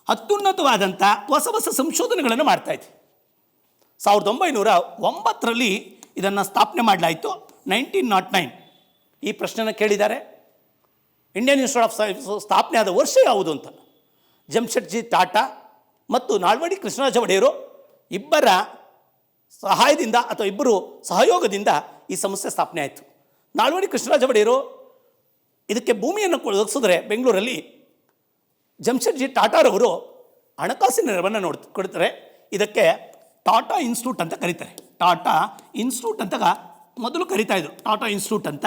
ಅತ್ಯುನ್ನತವಾದಂಥ ಹೊಸ ಸಂಶೋಧನೆಗಳನ್ನು ಮಾಡ್ತಾ ಇದೆ. 1909ರಲ್ಲಿ ಇದನ್ನು ಸ್ಥಾಪನೆ ಮಾಡಲಾಯಿತು. 1909 ಈ ಪ್ರಶ್ನೆನ ಕೇಳಿದ್ದಾರೆ. ಇಂಡಿಯನ್ ಇನ್ಸ್ಟಿಟ್ಯೂಟ್ ಆಫ್ ಸೈನ್ಸ್ ಸ್ಥಾಪನೆ ಆದ ವರ್ಷ ಯಾವುದು ಅಂತ. ಜಮ್ಶೆಡ್ಜಿ ಟಾಟಾ ಮತ್ತು ನಾಲ್ವಡಿ ಕೃಷ್ಣರಾಜ ಒಡೆಯರು ಇಬ್ಬರ ಸಹಾಯದಿಂದ ಅಥವಾ ಇಬ್ಬರು ಸಹಯೋಗದಿಂದ ಈ ಸಂಸ್ಥೆ ಸ್ಥಾಪನೆ ಆಯಿತು. ನಾಲ್ವಡಿ ಕೃಷ್ಣರಾಜ ಒಡೆಯರು ಇದಕ್ಕೆ ಭೂಮಿಯನ್ನು ಒದಗಿಸಿದ್ರೆ ಬೆಂಗಳೂರಲ್ಲಿ ಜಮ್ಶೆಡ್ಜಿ ಟಾಟಾರವರು ಹಣಕಾಸಿನ ನೆರವನ್ನು ಕೊಡ್ತಾರೆ. ಇದಕ್ಕೆ ಟಾಟಾ ಇನ್ಸ್ಟಿಟ್ಯೂಟ್ ಅಂತ ಕರೀತಾರೆ. ಟಾಟಾ ಇನ್ಸ್ಟಿಟ್ಯೂಟ್ ಅಂತ ಮೊದಲು ಕರೀತಾ ಇದ್ರು, ಟಾಟಾ ಇನ್ಸ್ಟಿಟ್ಯೂಟ್ ಅಂತ.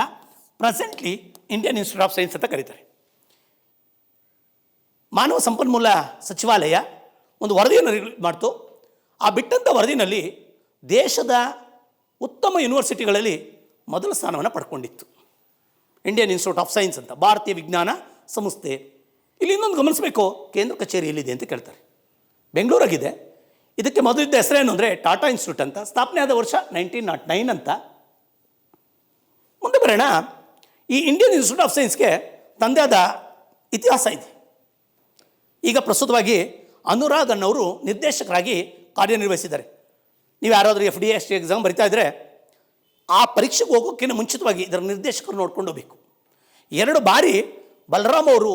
Presently Indian institute of science ಅಂತ ಕರೀತಾರೆ. ಮಾನವ ಸಂಪನ್ಮೂಲ ಸಚಿವಾಲಯ ಒಂದು ವರದಿಯನ್ನು ಮಾಡ್ತು. ಆ ಬಿಟ್ಟಂಥ ವರದಿನಲ್ಲಿ ದೇಶದ ಉತ್ತಮ ಯೂನಿವರ್ಸಿಟಿಗಳಲ್ಲಿ ಮೊದಲ ಸ್ಥಾನವನ್ನು ಪಡ್ಕೊಂಡಿತ್ತು ಇಂಡಿಯನ್ ಇನ್ಸ್ಟಿಟ್ಯೂಟ್ ಆಫ್ ಸೈನ್ಸ್ ಅಂತ, ಭಾರತೀಯ ವಿಜ್ಞಾನ ಸಂಸ್ಥೆ. ಇಲ್ಲಿ ಇನ್ನೊಂದು ಗಮನಿಸಬೇಕು, ಕೇಂದ್ರ ಕಚೇರಿ ಎಲ್ಲಿದೆ ಅಂತ ಕೇಳ್ತಾರೆ. ಬೆಂಗಳೂರಾಗಿದೆ. ಇದಕ್ಕೆ ಮೊದಲಿದ್ದ ಹೆಸರೇನು ಅಂದರೆ ಟಾಟಾ ಇನ್ಸ್ಟಿಟ್ಯೂಟ್ ಅಂತ. ಸ್ಥಾಪನೆ ಆದ ವರ್ಷ 1909 ಅಂತ. ಮುಂದೆ ಬರೋಣ. ಈ ಇಂಡಿಯನ್ ಇನ್ಸ್ಟಿಟ್ಯೂಟ್ ಆಫ್ ಸೈನ್ಸ್ಗೆ ತಂದೆ ಆದ ಇತಿಹಾಸ ಇದೆ. ಈಗ ಪ್ರಸ್ತುತವಾಗಿ ಅನುರಾಗ್ ಅನ್ನೋರು ನಿರ್ದೇಶಕರಾಗಿ ಕಾರ್ಯನಿರ್ವಹಿಸಿದ್ದಾರೆ. ನೀವು ಯಾರಾದರೂ FDSC ಎಕ್ಸಾಮ್ ಬರಿತಾ ಇದ್ದರೆ ಆ ಪರೀಕ್ಷೆಗೆ ಹೋಗೋಕ್ಕಿಂತ ಮುಂಚಿತವಾಗಿ ಇದರ ನಿರ್ದೇಶಕರು ನೋಡ್ಕೊಂಡು ಹೋಗಬೇಕು. 2 ಬಾರಿ ಬಲರಾಮ್ ಅವರು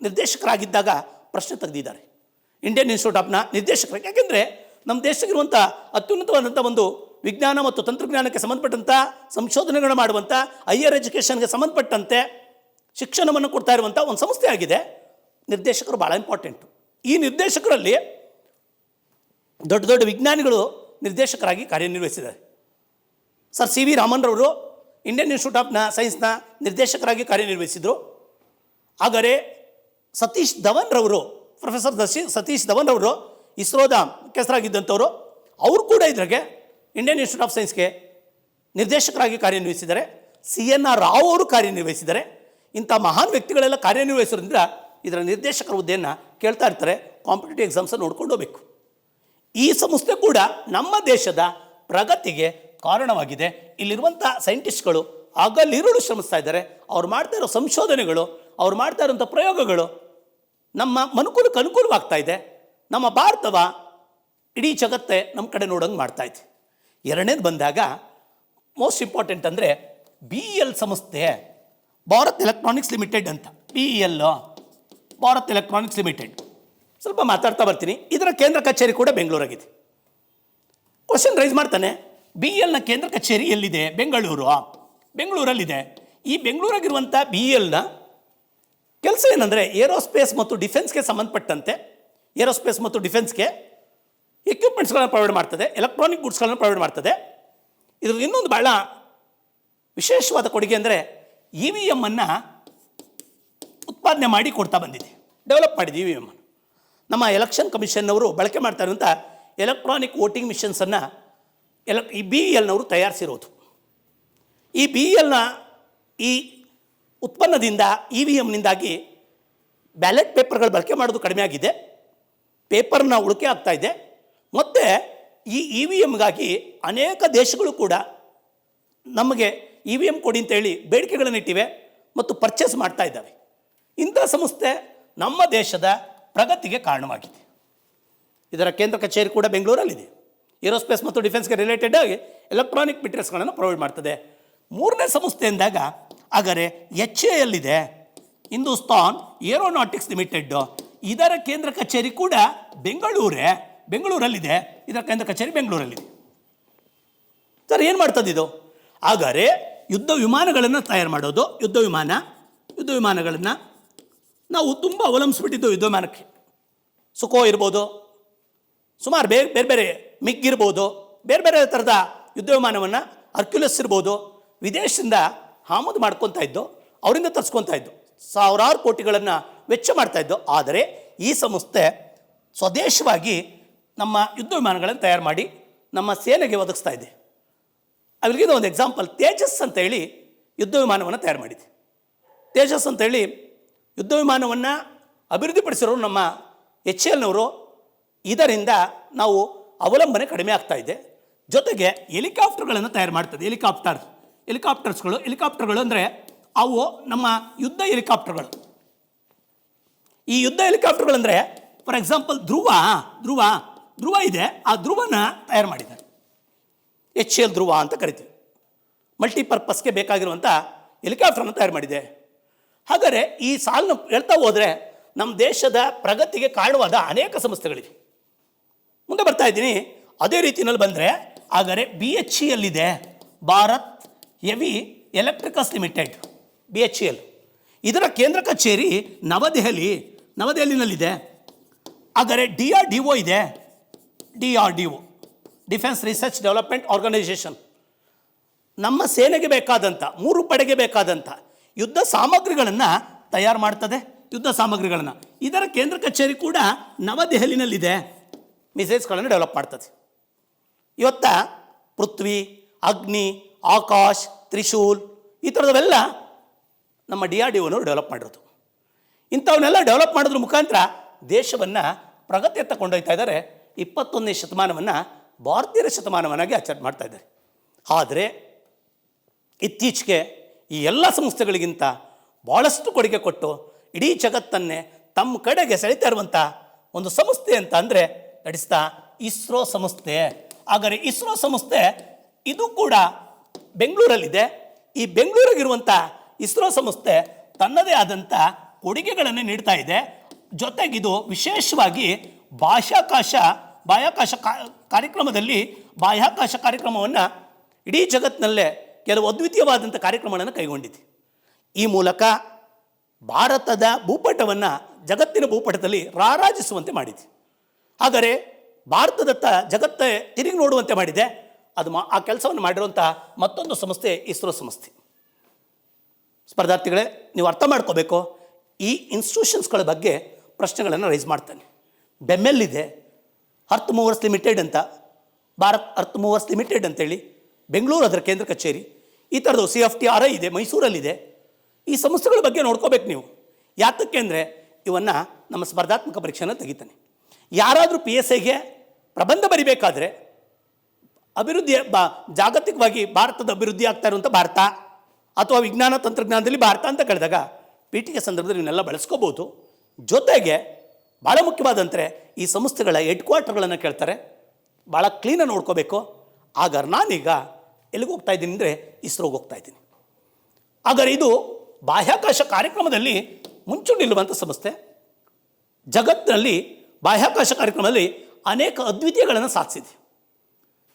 ನಿರ್ದೇಶಕರಾಗಿದ್ದಾಗ ಪ್ರಶ್ನೆ ತೆಗೆದಿದ್ದಾರೆ ಇಂಡಿಯನ್ ಇನ್ಸ್ಟಿಟ್ಯೂಟ್ ಆಫ್ನ ನಿರ್ದೇಶಕರಾಗಿ. ಯಾಕೆಂದರೆ ನಮ್ಮ ದೇಶಕ್ಕಿರುವಂಥ ಅತ್ಯುನ್ನತವಾದಂಥ ಒಂದು ವಿಜ್ಞಾನ ಮತ್ತು ತಂತ್ರಜ್ಞಾನಕ್ಕೆ ಸಂಬಂಧಪಟ್ಟಂಥ ಸಂಶೋಧನೆಗಳು ಮಾಡುವಂಥ, ಹೈಯರ್ ಎಜುಕೇಷನ್ಗೆ ಸಂಬಂಧಪಟ್ಟಂತೆ ಶಿಕ್ಷಣವನ್ನು ಕೊಡ್ತಾ ಇರುವಂಥ ಒಂದು ಸಂಸ್ಥೆ ಆಗಿದೆ. ನಿರ್ದೇಶಕರು ಭಾಳ ಇಂಪಾರ್ಟೆಂಟು. ಈ ನಿರ್ದೇಶಕರಲ್ಲಿ ದೊಡ್ಡ ದೊಡ್ಡ ವಿಜ್ಞಾನಿಗಳು ನಿರ್ದೇಶಕರಾಗಿ ಕಾರ್ಯನಿರ್ವಹಿಸಿದ್ದಾರೆ. ಸರ್ CV ರಾಮನ್ರವರು ಇಂಡಿಯನ್ ಇನ್ಸ್ಟಿಟ್ಯೂಟ್ ಆಫ್ ಸೈನ್ಸ್ನ ನಿರ್ದೇಶಕರಾಗಿ ಕಾರ್ಯನಿರ್ವಹಿಸಿದರು. ಹಾಗಾದರೆ ಸತೀಶ್ ಧವನ್ ರವರು, ಪ್ರೊಫೆಸರ್ ಸತೀಶ್ ಧವನ್ ರವರು ಇಸ್ರೋದ ಮುಖ್ಯಸ್ಥರಾಗಿದ್ದಂಥವರು, ಅವರು ಕೂಡ ಇದ್ರಾಗೆ ಇಂಡಿಯನ್ ಇನ್ಸ್ಟಿಟ್ಯೂಟ್ ಆಫ್ ಸೈನ್ಸ್ಗೆ ನಿರ್ದೇಶಕರಾಗಿ ಕಾರ್ಯನಿರ್ವಹಿಸಿದ್ದಾರೆ. CNR ರಾವ್ ಅವರು ಕಾರ್ಯನಿರ್ವಹಿಸಿದ್ದಾರೆ. ಇಂಥ ಮಹಾನ್ ವ್ಯಕ್ತಿಗಳೆಲ್ಲ ಕಾರ್ಯನಿರ್ವಹಿಸೋದ್ರಿಂದ ಇದರ ನಿರ್ದೇಶಕರ ಹುದ್ದೆಯನ್ನು ಕೇಳ್ತಾ ಇರ್ತಾರೆ. ಕಾಂಪಿಟೇಟಿವ್ ಎಕ್ಸಾಮ್ಸ್ ನೋಡ್ಕೊಂಡು ಹೋಗಬೇಕು. ಈ ಸಂಸ್ಥೆ ಕೂಡ ನಮ್ಮ ದೇಶದ ಪ್ರಗತಿಗೆ ಕಾರಣವಾಗಿದೆ. ಇಲ್ಲಿರುವಂಥ ಸೈಂಟಿಸ್ಟ್ಗಳು ಹಗಲಿರುಳು ಶ್ರಮಿಸ್ತಾ ಇದ್ದಾರೆ. ಅವ್ರು ಮಾಡ್ತಾ ಇರೋ ಸಂಶೋಧನೆಗಳು, ಅವ್ರು ಮಾಡ್ತಾ ಇರೋಂಥ ಪ್ರಯೋಗಗಳು ನಮ್ಮ ಮನುಕುಲಕ್ಕೆ ಅನುಕೂಲವಾಗ್ತಾ ಇದೆ. ನಮ್ಮ ಭಾರತವ ಇಡೀ ಜಗತ್ತೇ ನಮ್ಮ ಕಡೆ ನೋಡೋಂಗೆ ಮಾಡ್ತಾ ಇದೆ. ಎರಡನೇದು ಬಂದಾಗ ಮೋಸ್ಟ್ ಇಂಪಾರ್ಟೆಂಟ್ ಅಂದರೆ BEL ಸಂಸ್ಥೆ, ಭಾರತ್ ಎಲೆಕ್ಟ್ರಾನಿಕ್ಸ್ ಲಿಮಿಟೆಡ್ ಅಂತ. BEL ಭಾರತ್ ಎಲೆಕ್ಟ್ರಾನಿಕ್ಸ್ ಲಿಮಿಟೆಡ್, ಸ್ವಲ್ಪ ಮಾತಾಡ್ತಾ ಬರ್ತೀನಿ. ಇದರ ಕೇಂದ್ರ ಕಚೇರಿ ಕೂಡ ಬೆಂಗಳೂರಾಗಿದೆ. ಕ್ವಶನ್ ರೈಸ್ ಮಾಡ್ತಾನೆ, BELನ ಕೇಂದ್ರ ಕಚೇರಿ ಎಲ್ಲಿದೆ? ಬೆಂಗಳೂರಲ್ಲಿದೆ. ಈ ಬೆಂಗಳೂರಾಗಿರುವಂಥ BELನ ಕೆಲಸ ಏನಂದರೆ ಏರೋಸ್ಪೇಸ್ ಮತ್ತು ಡಿಫೆನ್ಸ್ಗೆ ಸಂಬಂಧಪಟ್ಟಂತೆ ಏರೋಸ್ಪೇಸ್ ಮತ್ತು ಡಿಫೆನ್ಸ್ಗೆ ಎಕ್ವಿಪ್ಮೆಂಟ್ಸ್ಗಳನ್ನು ಪ್ರೊವೈಡ್ ಮಾಡ್ತದೆ, ಎಲೆಕ್ಟ್ರಾನಿಕ್ ಗುಡ್ಸ್ಗಳನ್ನು ಪ್ರೊವೈಡ್ ಮಾಡ್ತದೆ. ಇದ್ರಲ್ಲಿ ಇನ್ನೊಂದು ಭಾಳ ವಿಶೇಷವಾದ ಕೊಡುಗೆ ಅಂದರೆ EVM ಅನ್ನು ಉತ್ಪಾದನೆ ಮಾಡಿ ಕೊಡ್ತಾ ಬಂದಿದೆ, ಡೆವಲಪ್ ಮಾಡಿದೆ. EVM ನಮ್ಮ ಎಲೆಕ್ಷನ್ ಕಮಿಷನ್ನವರು ಬಳಕೆ ಮಾಡ್ತಾ ಇರುವಂಥ ಎಲೆಕ್ಟ್ರಾನಿಕ್ ವೋಟಿಂಗ್ ಮಿಷನ್ಸನ್ನು ಈ BELನವರು ತಯಾರಿಸಿರೋದು. ಈ BELನ ಈ ಉತ್ಪನ್ನದಿಂದ EVMನಿಂದಾಗಿ ಬ್ಯಾಲೆಟ್ ಪೇಪರ್ಗಳು ಬಳಕೆ ಮಾಡೋದು ಕಡಿಮೆ ಆಗಿದೆ, ಪೇಪರ್ನ ಉಳಿಕೆ ಆಗ್ತಾ ಇದೆ. ಮತ್ತು ಈ EVMಗಾಗಿ ಅನೇಕ ದೇಶಗಳು ಕೂಡ ನಮಗೆ EVM ಕೊಡಿ ಅಂತೇಳಿ ಬೇಡಿಕೆಗಳನ್ನು ಇಟ್ಟಿವೆ ಮತ್ತು ಪರ್ಚೇಸ್ ಮಾಡ್ತಾ ಇದ್ದಾವೆ. ಇಂಥ ಸಂಸ್ಥೆ ನಮ್ಮ ದೇಶದ ಪ್ರಗತಿಗೆ ಕಾರಣವಾಗಿದೆ. ಇದರ ಕೇಂದ್ರ ಕಚೇರಿ ಕೂಡ ಬೆಂಗಳೂರಲ್ಲಿದೆ. ಏರೋಸ್ಪೇಸ್ ಮತ್ತು ಡಿಫೆನ್ಸ್ಗೆ ರಿಲೇಟೆಡ್ ಆಗಿ ಎಲೆಕ್ಟ್ರಾನಿಕ್ ಮೆಟೀರಿಯಲ್ಸ್ಗಳನ್ನು ಪ್ರೊವೈಡ್ ಮಾಡ್ತದೆ. ಮೂರನೇ ಸಂಸ್ಥೆ ಎಂದಾಗ ಹಾಗಾದರೆ HAL ಇದೆ, ಹಿಂದೂಸ್ತಾನ್ ಏರೋನಾಟಿಕ್ಸ್ ಲಿಮಿಟೆಡ್. ಇದರ ಕೇಂದ್ರ ಕಚೇರಿ ಕೂಡ ಬೆಂಗಳೂರಲ್ಲಿದೆ. ಇದರ ಕೇಂದ್ರ ಕಚೇರಿ ಬೆಂಗಳೂರಲ್ಲಿದೆ. ಸರ್, ಏನು ಮಾಡ್ತದೆ ಇದು? ಹಾಗಾದರೆ ಯುದ್ಧ ವಿಮಾನಗಳನ್ನು ತಯಾರು ಮಾಡೋದು. ಯುದ್ಧ ವಿಮಾನಗಳನ್ನು ನಾವು ತುಂಬ ಅವಲಂಬಿಸ್ಬಿಟ್ಟಿದ್ದು. ಯುದ್ಧ ವಿಮಾನಕ್ಕೆ ಸುಖೋ ಇರ್ಬೋದು, ಸುಮಾರು ಬೇರೆ ಮಿಗ್ ಇರ್ಬೋದು, ಬೇರೆ ಥರದ ಯುದ್ಧ ವಿಮಾನವನ್ನು ಹರ್ಕ್ಯುಲಸ್ ಇರ್ಬೋದು, ವಿದೇಶದಿಂದ ಆಮದು ಮಾಡ್ಕೊತಾ ಇದ್ದು, ಅವರಿಂದ ತರಿಸ್ಕೊತಾ ಇದ್ದು, ಸಾವಿರಾರು ಕೋಟಿಗಳನ್ನು ವೆಚ್ಚ ಮಾಡ್ತಾ ಇದ್ದು. ಆದರೆ ಈ ಸಂಸ್ಥೆ ಸ್ವದೇಶವಾಗಿ ನಮ್ಮ ಯುದ್ಧ ವಿಮಾನಗಳನ್ನು ತಯಾರು ಮಾಡಿ ನಮ್ಮ ಸೇನೆಗೆ ಒದಗಿಸ್ತಾ ಇದೆ. ಅವರಿಗಿದು ಒಂದು ಎಕ್ಸಾಂಪಲ್, ತೇಜಸ್ ಅಂತೇಳಿ ಯುದ್ಧ ವಿಮಾನವನ್ನು ತಯಾರು ಮಾಡಿದೆ. ತೇಜಸ್ ಅಂತೇಳಿ ಯುದ್ಧ ವಿಮಾನವನ್ನು ಅಭಿವೃದ್ಧಿಪಡಿಸಿರೋರು ನಮ್ಮ HALನವರು. ಇದರಿಂದ ನಾವು ಅವಲಂಬನೆ ಕಡಿಮೆ ಆಗ್ತಾ ಇದೆ. ಜೊತೆಗೆ ಹೆಲಿಕಾಪ್ಟರ್ಗಳನ್ನು ತಯಾರು ಮಾಡ್ತದೆ. ಹೆಲಿಕಾಪ್ಟರ್ಗಳು ಅಂದರೆ ಅವು ನಮ್ಮ ಯುದ್ಧ ಹೆಲಿಕಾಪ್ಟರ್ಗಳು. ಈ ಯುದ್ಧ ಹೆಲಿಕಾಪ್ಟರ್ಗಳಂದರೆ ಫಾರ್ ಎಕ್ಸಾಂಪಲ್ ಧ್ರುವ ಇದೆ. ಆ ಧ್ರುವನ ತಯಾರು ಮಾಡಿದ್ದಾರೆ. HAL ಧ್ರುವ ಅಂತ ಕರಿತೀವಿ. ಮಲ್ಟಿಪರ್ಪಸ್ಗೆ ಬೇಕಾಗಿರುವಂಥ ಹೆಲಿಕಾಪ್ಟರ್ನ ತಯಾರು ಮಾಡಿದೆ. ಹಾಗಾದರೆ ಈ ಸಾಲನ್ನು ಹೇಳ್ತಾ ಹೋದರೆ ನಮ್ಮ ದೇಶದ ಪ್ರಗತಿಗೆ ಕಾರಣವಾದ ಅನೇಕ ಸಂಸ್ಥೆಗಳಿವೆ. ಮುಂದೆ ಬರ್ತಾ ಇದ್ದೀನಿ. ಅದೇ ರೀತಿಯಲ್ಲಿ ಬಂದರೆ ಹಾಗಾದರೆ BHEL ಇದೆ, Bharat heavy electricals limited. BHEL ಇದರ ಕೇಂದ್ರ ಕಚೇರಿ ನವದೆಹಲಿನಲ್ಲಿದೆ. ಹಾಗಾದರೆ DRDO ಇದೆ. DRDO defence research development organisation ನಮ್ಮ ಸೇನೆಗೆ ಬೇಕಾದಂಥ, ಮೂರು ಪಡೆಗೆ ಬೇಕಾದಂಥ ಯುದ್ಧ ಸಾಮಗ್ರಿಗಳನ್ನು ತಯಾರು ಮಾಡ್ತದೆ. ಇದರ ಕೇಂದ್ರ ಕಚೇರಿ ಕೂಡ ನವದೆಹಲಿನಲ್ಲಿದೆ. ಮಿಸೈಲ್ಸ್ಗಳನ್ನು ಡೆವಲಪ್ ಮಾಡ್ತದೆ. ಇವತ್ತ ಪೃಥ್ವಿ, ಅಗ್ನಿ, ಆಕಾಶ್, ತ್ರಿಶೂಲ್ ಈ ಥರದವೆಲ್ಲ ನಮ್ಮ DRDOನವರು ಡೆವಲಪ್ ಮಾಡಿರೋದು. ಇಂಥವನ್ನೆಲ್ಲ ಡೆವಲಪ್ ಮಾಡೋದ್ರ ಮುಖಾಂತರ ದೇಶವನ್ನು ಪ್ರಗತಿಯತ್ತ ಕೊಂಡೊಯ್ತಾ ಇದ್ದಾರೆ. 21ನೇ ಶತಮಾನವನ್ನು ಭಾರತೀಯರ ಶತಮಾನವನ್ನಾಗಿ ಆಚರಣೆ ಮಾಡ್ತಾ ಇದ್ದಾರೆ. ಆದರೆ ಇತ್ತೀಚೆಗೆ ಈ ಎಲ್ಲ ಸಂಸ್ಥೆಗಳಿಗಿಂತ ಭಾಳಷ್ಟು ಕೊಡುಗೆ ಕೊಟ್ಟು ಇಡೀ ಜಗತ್ತನ್ನೇ ತಮ್ಮ ಕಡೆಗೆ ಸೆಳೀತಾ ಇರುವಂಥ ಒಂದು ಸಂಸ್ಥೆ ಅಂತ ಅಂದರೆ ನಡೆಸ್ತಾ ಇಸ್ರೋ ಸಂಸ್ಥೆ. ಹಾಗಾದರೆ ಇಸ್ರೋ ಸಂಸ್ಥೆ ಇದು ಕೂಡ ಬೆಂಗಳೂರಲ್ಲಿದೆ. ಈ ಬೆಂಗಳೂರಿಗಿರುವಂಥ ಇಸ್ರೋ ಸಂಸ್ಥೆ ತನ್ನದೇ ಆದಂಥ ಕೊಡುಗೆಗಳನ್ನು ನೀಡ್ತಾ ಇದೆ. ಜೊತೆಗಿದು ವಿಶೇಷವಾಗಿ ಬಾಹ್ಯಾಕಾಶ ಕಾರ್ಯಕ್ರಮವನ್ನು ಇಡೀ ಜಗತ್ತಿನಲ್ಲೇ ಕೆಲವು ಅದ್ವಿತೀಯವಾದಂಥ ಕಾರ್ಯಕ್ರಮಗಳನ್ನು ಕೈಗೊಂಡಿದೆ. ಈ ಮೂಲಕ ಭಾರತದ ಭೂಪಟವನ್ನು ಜಗತ್ತಿನ ಭೂಪಟದಲ್ಲಿ ರಾರಾಜಿಸುವಂತೆ ಮಾಡಿದೆ. ಹಾಗಾದರೆ ಭಾರತದತ್ತ ಜಗತ್ತೇ ತಿರುಗಿ ನೋಡುವಂತೆ ಮಾಡಿದೆ. ಆ ಕೆಲಸವನ್ನು ಮಾಡಿರುವಂಥ ಮತ್ತೊಂದು ಸಂಸ್ಥೆ ಇಸ್ರೋ ಸಂಸ್ಥೆ. ಸ್ಪರ್ಧಾರ್ಥಿಗಳೇ, ನೀವು ಅರ್ಥ ಮಾಡ್ಕೋಬೇಕು. ಈ ಇನ್ಸ್ಟಿಟ್ಯೂಷನ್ಸ್ಗಳ ಬಗ್ಗೆ ಪ್ರಶ್ನೆಗಳನ್ನು ರೈಸ್ ಮಾಡ್ತಾನೆ. ಬೆಮ್ಮೆಲ್ ಇದೆ, ಅರ್ತ್ ಮೂವರ್ಸ್ ಲಿಮಿಟೆಡ್ ಅಂತ, ಭಾರತ್ ಅರ್ತ್ ಮೂವರ್ಸ್ ಲಿಮಿಟೆಡ್ ಅಂತೇಳಿ ಬೆಂಗಳೂರು ಅದರ ಕೇಂದ್ರ ಕಚೇರಿ. ಈ ಥರದ್ದು CFTRI ಇದೆ, ಮೈಸೂರಲ್ಲಿದೆ. ಈ ಸಂಸ್ಥೆಗಳ ಬಗ್ಗೆ ನೋಡ್ಕೋಬೇಕು ನೀವು. ಯಾತಕ್ಕೆ ಅಂದರೆ ಇವನ್ನು ನಮ್ಮ ಸ್ಪರ್ಧಾತ್ಮಕ ಪರೀಕ್ಷೆನ ತೆಗಿತಾನೆ. ಯಾರಾದರೂ PSIಗೆ ಪ್ರಬಂಧ ಬರಿಬೇಕಾದ್ರೆ ಅಭಿವೃದ್ಧಿ ಜಾಗತಿಕವಾಗಿ ಭಾರತದ ಅಭಿವೃದ್ಧಿ ಆಗ್ತಾ ಇರುವಂಥ ಭಾರತ ಅಥವಾ ವಿಜ್ಞಾನ ತಂತ್ರಜ್ಞಾನದಲ್ಲಿ ಭಾರತ ಅಂತ ಕೇಳಿದಾಗ ಪೀಠಿಕೆ ಸಂದರ್ಭದಲ್ಲಿ ಇವನ್ನೆಲ್ಲ ಬಳಸ್ಕೋಬೋದು. ಜೊತೆಗೆ ಭಾಳ ಮುಖ್ಯವಾದಂದರೆ ಈ ಸಂಸ್ಥೆಗಳ ಹೆಡ್ ಕ್ವಾರ್ಟರ್ಗಳನ್ನು ಕೇಳ್ತಾರೆ, ಭಾಳ ಕ್ಲೀನಾಗಿ ನೋಡ್ಕೋಬೇಕು. ಆಗ ನಾನೀಗ ಎಲ್ಲಿಗೆ ಹೋಗ್ತಾ ಇದ್ದೀನಿ ಅಂದರೆ ಇಸ್ರೋಗೆ ಹೋಗ್ತಾ ಇದ್ದೀನಿ. ಆದರೆ ಇದು ಬಾಹ್ಯಾಕಾಶ ಕಾರ್ಯಕ್ರಮದಲ್ಲಿ ಮುಂಚೂಣಿಲ್ಲುವಂಥ ಸಂಸ್ಥೆ. ಜಗತ್ತಿನಲ್ಲಿ ಬಾಹ್ಯಾಕಾಶ ಕಾರ್ಯಕ್ರಮದಲ್ಲಿ ಅನೇಕ ಅದ್ವಿತೀಯಗಳನ್ನು ಸಾಧಿಸಿದೆ.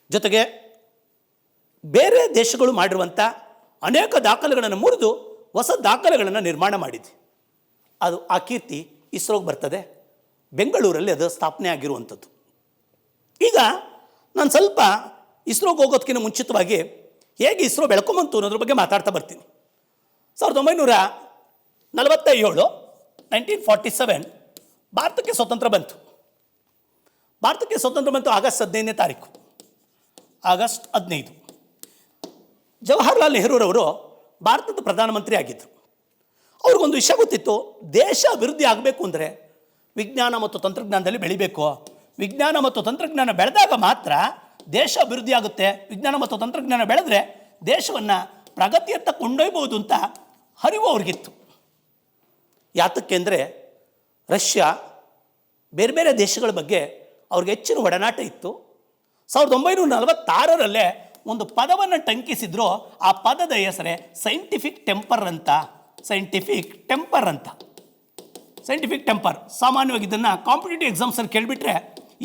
ಜೊತೆಗೆ ಬೇರೆ ದೇಶಗಳು ಮಾಡಿರುವಂಥ ಅನೇಕ ದಾಖಲೆಗಳನ್ನು ಮುರಿದು ಹೊಸ ದಾಖಲೆಗಳನ್ನು ನಿರ್ಮಾಣ ಮಾಡಿದೆ. ಅದು ಆ ಕೀರ್ತಿ ಇಸ್ರೋಗೆ ಬರ್ತದೆ. ಬೆಂಗಳೂರಲ್ಲಿ ಅದು ಸ್ಥಾಪನೆ ಆಗಿರುವಂಥದ್ದು. ಈಗ ನಾನು ಸ್ವಲ್ಪ ಇಸ್ರೋಗೆ ಹೋಗೋದಕ್ಕಿಂತ ಮುಂಚಿತವಾಗಿ ಹೇಗೆ ಇಸ್ರೋ ಬೆಳ್ಕೊಂಬಂತು ಅನ್ನೋದ್ರ ಬಗ್ಗೆ ಮಾತಾಡ್ತಾ ಬರ್ತೀನಿ. 1947 1947 ಭಾರತಕ್ಕೆ ಸ್ವತಂತ್ರ ಬಂತು. ಭಾರತಕ್ಕೆ ಸ್ವತಂತ್ರ ಬಂತು ಆಗಸ್ಟ್ 15ನೇ ತಾರೀಕು. ಆಗಸ್ಟ್ 15. ಜವಾಹರ್ಲಾಲ್ ನೆಹರೂರವರು ಭಾರತದ ಪ್ರಧಾನಮಂತ್ರಿ ಆಗಿದ್ದರು. ಅವ್ರಿಗೊಂದು ವಿಷಯ ಗೊತ್ತಿತ್ತು, ದೇಶ ಅಭಿವೃದ್ಧಿ ಆಗಬೇಕು ಅಂದರೆ ವಿಜ್ಞಾನ ಮತ್ತು ತಂತ್ರಜ್ಞಾನದಲ್ಲಿ ಬೆಳಿಬೇಕು. ವಿಜ್ಞಾನ ಮತ್ತು ತಂತ್ರಜ್ಞಾನ ಬೆಳೆದಾಗ ಮಾತ್ರ ದೇಶ ಅಭಿವೃದ್ಧಿ ಆಗುತ್ತೆ. ವಿಜ್ಞಾನ ಮತ್ತು ತಂತ್ರಜ್ಞಾನ ಬೆಳೆದ್ರೆ ದೇಶವನ್ನು ಪ್ರಗತಿಯತ್ತ ಕೊಂಡೊಯ್ಬೋದು ಅಂತ ಅರಿವು ಅವ್ರಿಗಿತ್ತು. ಯಾತಕ್ಕೆ ಅಂದರೆ ರಷ್ಯಾ ಬೇರೆ ಬೇರೆ ದೇಶಗಳ ಬಗ್ಗೆ ಅವ್ರಿಗೆ ಹೆಚ್ಚಿನ ಒಡನಾಟ ಇತ್ತು. 1946ರಲ್ಲೇ ಒಂದು ಪದವನ್ನು ಟಂಕಿಸಿದ್ರು. ಆ ಪದದ ಹೆಸರೇ ಸೈಂಟಿಫಿಕ್ ಟೆಂಪರ್ ಅಂತ. ಸೈಂಟಿಫಿಕ್ ಟೆಂಪರ್ ಸಾಮಾನ್ಯವಾಗಿ ಇದನ್ನು ಕಾಂಪಿಟೇಟಿವ್ ಎಕ್ಸಾಮ್ಸಲ್ಲಿ ಕೇಳಿಬಿಟ್ರೆ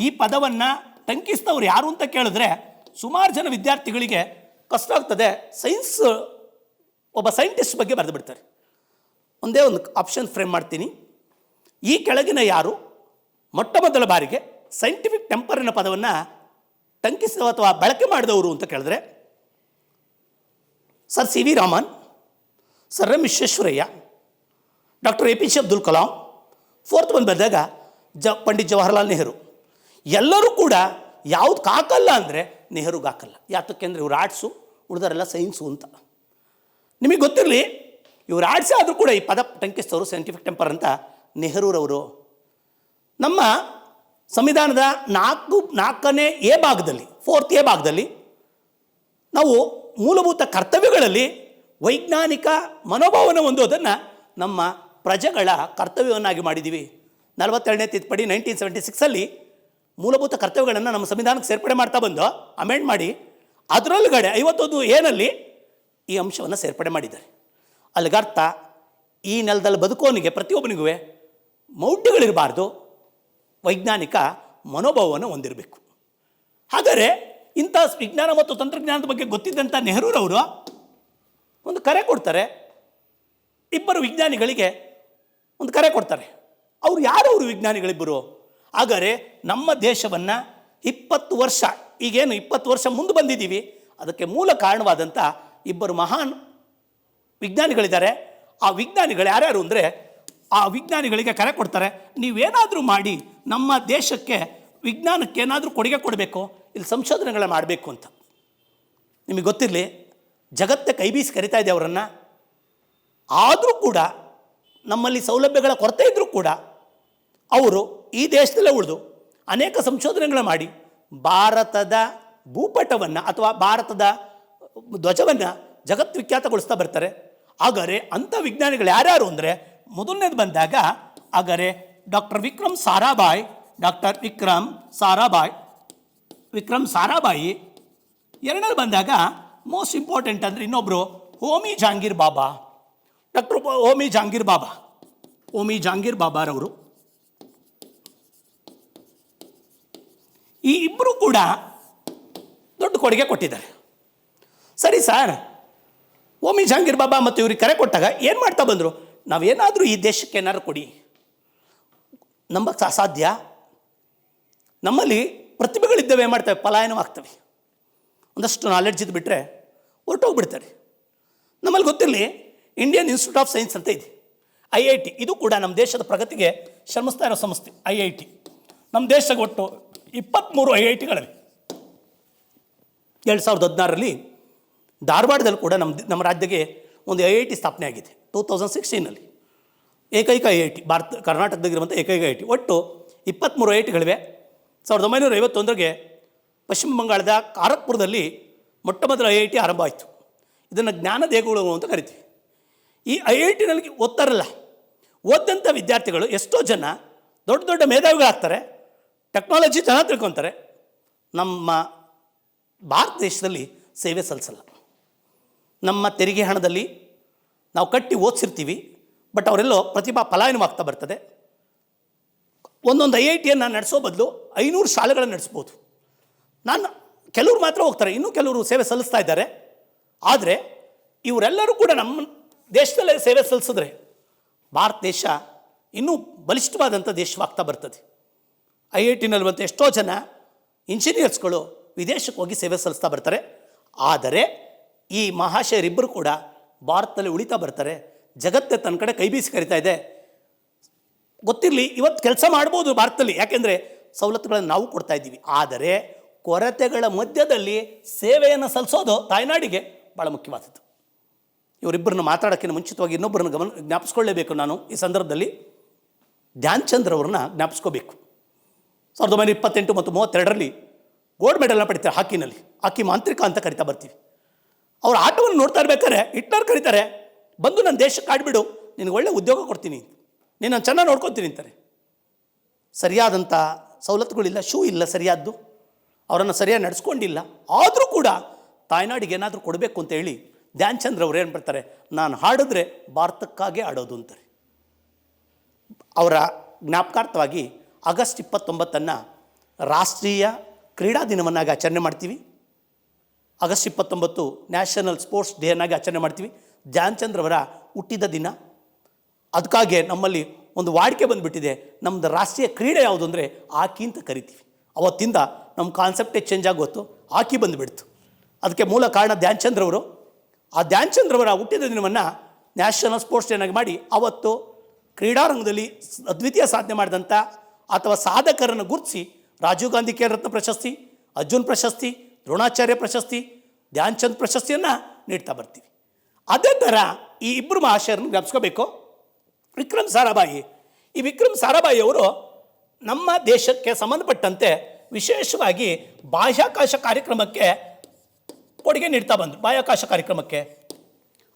ಈ ಪದವನ್ನು ಟಂಕಿಸಿದವ್ರು ಯಾರು ಅಂತ ಕೇಳಿದ್ರೆ ಸುಮಾರು ಜನ ವಿದ್ಯಾರ್ಥಿಗಳಿಗೆ ಕಷ್ಟ ಆಗ್ತದೆ. ಒಬ್ಬ ಸೈಂಟಿಸ್ಟ್ ಬಗ್ಗೆ ಬರೆದು ಬಿಡ್ತಾರೆ. ಒಂದೇ ಒಂದು ಆಪ್ಷನ್ ಫ್ರೇಮ್ ಮಾಡ್ತೀನಿ. ಈ ಕೆಳಗಿನ ಯಾರು ಮೊಟ್ಟ ಮೊದಲ ಬಾರಿಗೆ ಸೈಂಟಿಫಿಕ್ ಟೆಂಪರಿನ ಪದವನ್ನು ಟಂಕಿಸಿದ ಅಥವಾ ಬಳಕೆ ಮಾಡಿದವರು ಅಂತ ಕೇಳಿದ್ರೆ sir CV Raman, sir M Visvesvaraya, doctor APJ Abdul Kalam. Fourth ಬಂದು ಬಂದಾಗ ಪಂಡಿತ್ ಜವಾಹರ್ಲಾಲ್ ನೆಹರು. ಎಲ್ಲರೂ ಕೂಡ ಯಾವ್ದು ಹಾಕಲ್ಲ ಅಂದರೆ ನೆಹರುಗೆ ಹಾಕಲ್ಲ. ಯಾತಕ್ಕೆ ಅಂದರೆ ಇವ್ರು ಆರ್ಟ್ಸು, ಉಳಿದವರೆಲ್ಲ ಸೈನ್ಸು ಅಂತ. ನಿಮಗೆ ಗೊತ್ತಿರಲಿ, ಇವ್ರು ಆರ್ಟ್ಸೇ ಆದರೂ ಕೂಡ ಈ ಪದ ಟಂಕಿಸ್ತವರು ಸೈಂಟಿಫಿಕ್ ಟೆಂಪರ್ ಅಂತ ನೆಹರೂರವರು. ನಮ್ಮ ಸಂವಿಧಾನದ 4ನೇ ಎ ಭಾಗದಲ್ಲಿ 4th ಎ ಭಾಗದಲ್ಲಿ ನಾವು ಮೂಲಭೂತ ಕರ್ತವ್ಯಗಳಲ್ಲಿ ವೈಜ್ಞಾನಿಕ ಮನೋಭಾವನೆ ಹೊಂದೋದನ್ನು ನಮ್ಮ ಪ್ರಜೆಗಳ ಕರ್ತವ್ಯವನ್ನಾಗಿ ಮಾಡಿದ್ದೀವಿ. 42ನೇ ತಿದ್ದುಪಡಿ 1976 ಮೂಲಭೂತ ಕರ್ತವ್ಯಗಳನ್ನು ನಮ್ಮ ಸಂವಿಧಾನಕ್ಕೆ ಸೇರ್ಪಡೆ ಮಾಡ್ತಾ ಬಂದು ಅಮೆಂಡ್ ಮಾಡಿ ಅದರೊಳಗಡೆ 51 ಏನಲ್ಲಿ ಈ ಅಂಶವನ್ನು ಸೇರ್ಪಡೆ ಮಾಡಿದ್ದಾರೆ. ಅಲ್ಲಿಗರ್ಥ ಈ ನೆಲದಲ್ಲಿ ಬದುಕೋನಿಗೆ ಪ್ರತಿಯೊಬ್ಬನಿಗೂ ಮೌಢ್ಯಗಳಿರಬಾರ್ದು, ವೈಜ್ಞಾನಿಕ ಮನೋಭಾವವನ್ನು ಹೊಂದಿರಬೇಕು. ಹಾಗಾದರೆ ಇಂಥ ವಿಜ್ಞಾನ ಮತ್ತು ತಂತ್ರಜ್ಞಾನದ ಬಗ್ಗೆ ಗೊತ್ತಿದ್ದಂಥ ನೆಹರೂರವರು ಒಂದು ಕರೆ ಕೊಡ್ತಾರೆ. ಇಬ್ಬರು ವಿಜ್ಞಾನಿಗಳಿಗೆ ಒಂದು ಕರೆ ಕೊಡ್ತಾರೆ. ಅವರು ಯಾರವರು ವಿಜ್ಞಾನಿಗಳಿಬ್ಬರು? ಹಾಗಾದರೆ ನಮ್ಮ ದೇಶವನ್ನು 20 ವರ್ಷ, ಈಗೇನು 20 ವರ್ಷ ಮುಂದೆ ಬಂದಿದ್ದೀವಿ, ಅದಕ್ಕೆ ಮೂಲ ಕಾರಣವಾದಂಥ ಇಬ್ಬರು ಮಹಾನ್ ವಿಜ್ಞಾನಿಗಳಿದ್ದಾರೆ. ಆ ವಿಜ್ಞಾನಿಗಳು ಯಾರ್ಯಾರು ಅಂದರೆ ಆ ವಿಜ್ಞಾನಿಗಳಿಗೆ ಕರೆ ಕೊಡ್ತಾರೆ. ನೀವೇನಾದರೂ ಮಾಡಿ ನಮ್ಮ ದೇಶಕ್ಕೆ ವಿಜ್ಞಾನಕ್ಕೆ ಏನಾದರೂ ಕೊಡುಗೆ ಕೊಡಬೇಕು, ಇಲ್ಲಿ ಸಂಶೋಧನೆಗಳ ಮಾಡಬೇಕು ಅಂತ. ನಿಮಗೆ ಗೊತ್ತಿರಲಿ, ಜಗತ್ತೇ ಕೈ ಬೀಸಿ ಕರಿತಾ ಇದೆ ಅವರನ್ನು. ಆದರೂ ಕೂಡ ನಮ್ಮಲ್ಲಿ ಸೌಲಭ್ಯಗಳ ಕೊರತೆ ಇದ್ದರೂ ಕೂಡ ಅವರು ಈ ದೇಶದಲ್ಲೇ ಉಳಿದು ಅನೇಕ ಸಂಶೋಧನೆಗಳ ಮಾಡಿ ಭಾರತದ ಭೂಪಟವನ್ನು ಅಥವಾ ಭಾರತದ ಧ್ವಜವನ್ನು ಜಗದ್ವಿಖ್ಯಾತಗೊಳಿಸ್ತಾ ಬರ್ತಾರೆ. ಹಾಗಾದರೆ ಅಂಥ ವಿಜ್ಞಾನಿಗಳು ಯಾರ್ಯಾರು ಅಂದರೆ ಮೊದಲನೇದು ಬಂದಾಗ ಹಾಗಾದರೆ ಡಾಕ್ಟರ್ ವಿಕ್ರಮ್ ಸಾರಾಭಾಯಿ. ಎರಡನೇದು ಬಂದಾಗ ಮೋಸ್ಟ್ ಇಂಪಾರ್ಟೆಂಟ್ ಅಂದರೆ ಇನ್ನೊಬ್ಬರು ಹೋಮಿ ಜಹಾಂಗೀರ್ ಬಾಬಾರವರು. ಈ ಇಬ್ಬರು ಕೂಡ ದೊಡ್ಡ ಕೊಡುಗೆ ಕೊಟ್ಟಿದ್ದಾರೆ. ಸರಿ ಸರ್, ಹೋಮಿ ಜಹಾಂಗೀರ್ ಬಾಬಾ ಮತ್ತು ಇವ್ರಿಗೆ ಕರೆ ಕೊಟ್ಟಾಗ ಏನು ಮಾಡ್ತಾ ಬಂದರು? ನಾವೇನಾದರೂ ಈ ದೇಶಕ್ಕೆ ಏನಾದ್ರು ಕೊಡಿ, ನಂಬಕ್ಕೆ ಅಸಾಧ್ಯ. ನಮ್ಮಲ್ಲಿ ಪ್ರತಿಭೆಗಳಿದ್ದೇವೆ, ಏನು ಮಾಡ್ತವೆ? ಪಲಾಯನವಾಗ್ತವೆ. ಒಂದಷ್ಟು ನಾಲೆಡ್ಜ್ ಇದ್ದು ಬಿಟ್ಟರೆ ಹೊರಟೋಗ್ಬಿಡ್ತಾರೆ. ನಮ್ಮಲ್ಲಿ ಗೊತ್ತಿರಲಿ, ಇಂಡಿಯನ್ ಇನ್ಸ್ಟಿಟ್ಯೂಟ್ ಆಫ್ ಸೈನ್ಸ್ ಅಂತ ಇದೆ, IIT. ಇದು ಕೂಡ ನಮ್ಮ ದೇಶದ ಪ್ರಗತಿಗೆ ಶ್ರಮಿಸ್ತಾ ಇರೋ ಸಂಸ್ಥೆ IIT. ನಮ್ಮ ದೇಶಕ್ಕೆ ಒಟ್ಟು 23 IITಗಳಿವೆ. 2016ರಲ್ಲಿ ಧಾರವಾಡದಲ್ಲಿ ಕೂಡ ನಮ್ಮ ರಾಜ್ಯಕ್ಕೆ ಒಂದು IIT ಸ್ಥಾಪನೆ ಆಗಿದೆ. 2016 ಏಕೈಕ IIT ಕರ್ನಾಟಕದಾಗಿರುವಂಥ ಏಕೈಕ IIT. ಒಟ್ಟು 23 IITಗಳಿವೆ. 1951ಗೆ ಪಶ್ಚಿಮ ಬಂಗಾಳದ ಕಾರಕ್ಪುರದಲ್ಲಿ ಮೊಟ್ಟ ಮೊದಲ IIT ಆರಂಭ ಆಯಿತು. ಇದನ್ನು ಜ್ಞಾನ ದೇಗುಲಗಳು ಅಂತ ಕರಿತೀವಿ. ಈ IITನಲ್ಲಿ ಓದ್ತಾರಲ್ಲ, ಓದಂಥ ವಿದ್ಯಾರ್ಥಿಗಳು ಎಷ್ಟೋ ಜನ ದೊಡ್ಡ ದೊಡ್ಡ ಮೇಧಾವಿಗಳಾಗ್ತಾರೆ, ಟೆಕ್ನಾಲಜಿ ಚೆನ್ನಾಗಿ ತಿಳ್ಕೊತಾರೆ. ನಮ್ಮ ಭಾರತ ದೇಶದಲ್ಲಿ ಸೇವೆ ಸಲ್ಲಿಸಲ್ಲ. ನಮ್ಮ ತೆರಿಗೆ ಹಣದಲ್ಲಿ ನಾವು ಕಟ್ಟಿ ಓದಿಸಿರ್ತೀವಿ, ಬಟ್ ಅವರೆಲ್ಲೋ ಪ್ರತಿಭಾ ಪಲಾಯನವಾಗ್ತಾ ಬರ್ತದೆ. ಒಂದೊಂದು IITಯನ್ನು ನಡೆಸೋ ಬದಲು 500 ಶಾಲೆಗಳನ್ನು ನಡೆಸ್ಬೋದು. ಕೆಲವರು ಮಾತ್ರ ಹೋಗ್ತಾರೆ, ಇನ್ನೂ ಕೆಲವರು ಸೇವೆ ಸಲ್ಲಿಸ್ತಾ ಇದ್ದಾರೆ. ಆದರೆ ಇವರೆಲ್ಲರೂ ಕೂಡ ನಮ್ಮ ದೇಶದಲ್ಲೇ ಸೇವೆ ಸಲ್ಲಿಸಿದ್ರೆ ಭಾರತ ದೇಶ ಇನ್ನೂ ಬಲಿಷ್ಠವಾದಂಥ ದೇಶವಾಗ್ತಾ ಬರ್ತದೆ. IITನಲ್ಲಿರುವಂಥ ಎಷ್ಟೋ ಜನ ಇಂಜಿನಿಯರ್ಸ್ಗಳು ವಿದೇಶಕ್ಕೆ ಹೋಗಿ ಸೇವೆ ಸಲ್ಲಿಸ್ತಾ ಬರ್ತಾರೆ. ಆದರೆ ಈ ಮಹಾಶಯರಿಬ್ಬರು ಕೂಡ ಭಾರತದಲ್ಲಿ ಉಳಿತಾ ಬರ್ತಾರೆ. ಜಗತ್ತೇ ತನ್ನ ಕಡೆ ಕೈ ಬೀಸಿ ಕರಿತಾ ಇದೆ. ಗೊತ್ತಿರಲಿ, ಇವತ್ತು ಕೆಲಸ ಮಾಡ್ಬೋದು ಭಾರತದಲ್ಲಿ, ಯಾಕೆಂದರೆ ಸವಲತ್ತುಗಳನ್ನು ನಾವು ಕೊಡ್ತಾ ಇದ್ದೀವಿ. ಆದರೆ ಕೊರತೆಗಳ ಮಧ್ಯದಲ್ಲಿ ಸೇವೆಯನ್ನು ಸಲ್ಲಿಸೋದು ತಾಯ್ನಾಡಿಗೆ ಭಾಳ ಮುಖ್ಯವಾದದ್ದು. ಇವರಿಬ್ಬರನ್ನ ಮಾತಾಡೋಕ್ಕಿಂತ ಮುಂಚಿತವಾಗಿ ಇನ್ನೊಬ್ಬರನ್ನ ಜ್ಞಾಪಿಸ್ಕೊಳ್ಳೇಬೇಕು. ನಾನು ಈ ಸಂದರ್ಭದಲ್ಲಿ ಧ್ಯಾನ್ ಚಂದ್ರ ಅವ್ರನ್ನ ಜ್ಞಾಪಿಸ್ಕೋಬೇಕು. 1928 ಮತ್ತು 1932ರಲ್ಲಿ ಗೋಲ್ಡ್ ಮೆಡಲ್ನ ಪಡಿತಾರೆ ಹಾಕಿನಲ್ಲಿ. ಹಾಕಿ ಮಾಂತ್ರಿಕ ಅಂತ ಕರಿತಾ ಬರ್ತೀವಿ. ಅವ್ರ ಆಟವನ್ನು ನೋಡ್ತಾ ಇರ್ಬೇಕಾದ್ರೆ ಹಿಟ್ಲರ್ ಕರೀತಾರೆ, ಬಂದು ನನ್ನ ದೇಶಕ್ಕೆ ಆಡ್ಬಿಡು, ನಿನಗೆ ಒಳ್ಳೆ ಉದ್ಯೋಗ ಕೊಡ್ತೀನಿ, ನೀನು ನಾನು ಚೆನ್ನಾಗಿ ನೋಡ್ಕೊತೀನಿ ಅಂತಾರೆ. ಸರಿಯಾದಂಥ ಸವಲತ್ತುಗಳಿಲ್ಲ, ಶೂ ಇಲ್ಲ ಸರಿಯಾದ್ದು, ಅವರನ್ನು ಸರಿಯಾಗಿ ನಡೆಸ್ಕೊಂಡಿಲ್ಲ. ಆದರೂ ಕೂಡ ತಾಯ್ನಾಡಿಗೆ ಏನಾದರೂ ಕೊಡಬೇಕು ಅಂತ ಹೇಳಿ ಧ್ಯಾನ್ ಚಂದ್ರ ಅವ್ರು ಏನು ಬರ್ತಾರೆ, ನಾನು ಹಾಡಿದ್ರೆ ಭಾರತಕ್ಕಾಗೇ ಆಡೋದು ಅಂತಾರೆ. ಅವರ ಜ್ಞಾಪಕಾರ್ಥವಾಗಿ ಆಗಸ್ಟ್ 29 ರಾಷ್ಟ್ರೀಯ ಕ್ರೀಡಾ ದಿನವನ್ನಾಗಿ ಆಚರಣೆ ಮಾಡ್ತೀವಿ. ಆಗಸ್ಟ್ 29 ನ್ಯಾಷನಲ್ ಸ್ಪೋರ್ಟ್ಸ್ ಡೇ ಅನ್ನಾಗಿ ಆಚರಣೆ ಮಾಡ್ತೀವಿ. ಧ್ಯಾನ್ ಚಂದ್ರ ಅವರ ಹುಟ್ಟಿದ ದಿನ. ಅದಕ್ಕಾಗಿ ನಮ್ಮಲ್ಲಿ ಒಂದು ವಾಡಿಕೆ ಬಂದುಬಿಟ್ಟಿದೆ, ನಮ್ಮದು ರಾಷ್ಟ್ರೀಯ ಕ್ರೀಡೆ ಯಾವುದು ಅಂದರೆ ಹಾಕಿ ಅಂತ ಕರಿತೀವಿ. ಅವತ್ತಿಂದ ನಮ್ಮ ಕಾನ್ಸೆಪ್ಟೇ ಚೇಂಜ್ ಆಗೋತ್ತು, ಹಾಕಿ ಬಂದುಬಿಡ್ತು. ಅದಕ್ಕೆ ಮೂಲ ಕಾರಣ ಧ್ಯಾನ್ ಚಂದ್ರ ಅವರು. ಆ ಧ್ಯಾನ್ ಚಂದ್ರ ಅವರ ಹುಟ್ಟಿದ ದಿನವನ್ನು ನ್ಯಾಷನಲ್ ಸ್ಪೋರ್ಟ್ಸ್ ಡೇನಾಗಿ ಮಾಡಿ ಅವತ್ತು ಕ್ರೀಡಾರಂಗದಲ್ಲಿ ಅದ್ವಿತೀಯ ಸಾಧನೆ ಮಾಡಿದಂಥ ಅಥವಾ ಸಾಧಕರನ್ನು ಗುರುತಿಸಿ ರಾಜೀವ್ ಗಾಂಧಿ ಖೇಲ್ ರತ್ನ ಪ್ರಶಸ್ತಿ, ಅರ್ಜುನ್ ಪ್ರಶಸ್ತಿ, ದ್ರೋಣಾಚಾರ್ಯ ಪ್ರಶಸ್ತಿ, ಧ್ಯಾನ್ ಚಂದ್ ಪ್ರಶಸ್ತಿಯನ್ನು ನೀಡ್ತಾ ಬರ್ತೀವಿ. ಅದೇ ಥರ ಈ ಇಬ್ಬರು ಮಹಾಶಯರನ್ನು ಜ್ಞಾಪಿಸ್ಕೋಬೇಕು. ವಿಕ್ರಮ್ ಸಾರಾಭಾಯಿ. ಈ ವಿಕ್ರಮ್ ಸಾರಾಭಾಯಿ ಅವರು ನಮ್ಮ ದೇಶಕ್ಕೆ ಸಂಬಂಧಪಟ್ಟಂತೆ ವಿಶೇಷವಾಗಿ ಬಾಹ್ಯಾಕಾಶ ಕಾರ್ಯಕ್ರಮಕ್ಕೆ ಕೊಡುಗೆ ನೀಡ್ತಾ ಬಂದರು. ಬಾಹ್ಯಾಕಾಶ ಕಾರ್ಯಕ್ರಮಕ್ಕೆ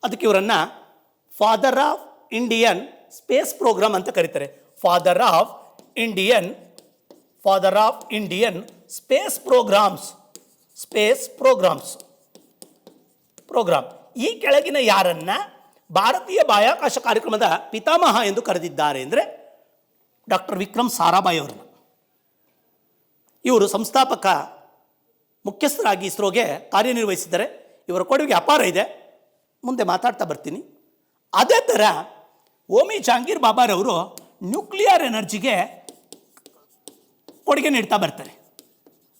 ಅದಕ್ಕೆ ಇವರನ್ನು father of Indian space programme ಅಂತ ಕರೀತಾರೆ. Father of Indian space programme. ಈ ಕೆಳಗಿನ ಯಾರನ್ನ ಭಾರತೀಯ ಬಾಹ್ಯಾಕಾಶ ಕಾರ್ಯಕ್ರಮದ ಪಿತಾಮಹ ಎಂದು ಕರೆದಿದ್ದಾರೆ ಅಂದರೆ ಡಾಕ್ಟರ್ ವಿಕ್ರಮ್ ಸಾರಾಭಾಯಿ ಅವರನ್ನು. ಇವರು ಸಂಸ್ಥಾಪಕ ಮುಖ್ಯಸ್ಥರಾಗಿ ಇಸ್ರೋಗೆ ಕಾರ್ಯನಿರ್ವಹಿಸಿದ್ದಾರೆ. ಇವರ ಕೊಡುಗೆ ಅಪಾರ ಇದೆ, ಮುಂದೆ ಮಾತಾಡ್ತಾ ಬರ್ತೀನಿ. ಅದೇ ಥರ ಹೋಮಿ ಜಹಾಂಗೀರ್ ಬಾಬಾರವರು ನ್ಯೂಕ್ಲಿಯರ್ ಎನರ್ಜಿಗೆ ಕೊಡುಗೆ ನೀಡ್ತಾ ಬರ್ತಾರೆ.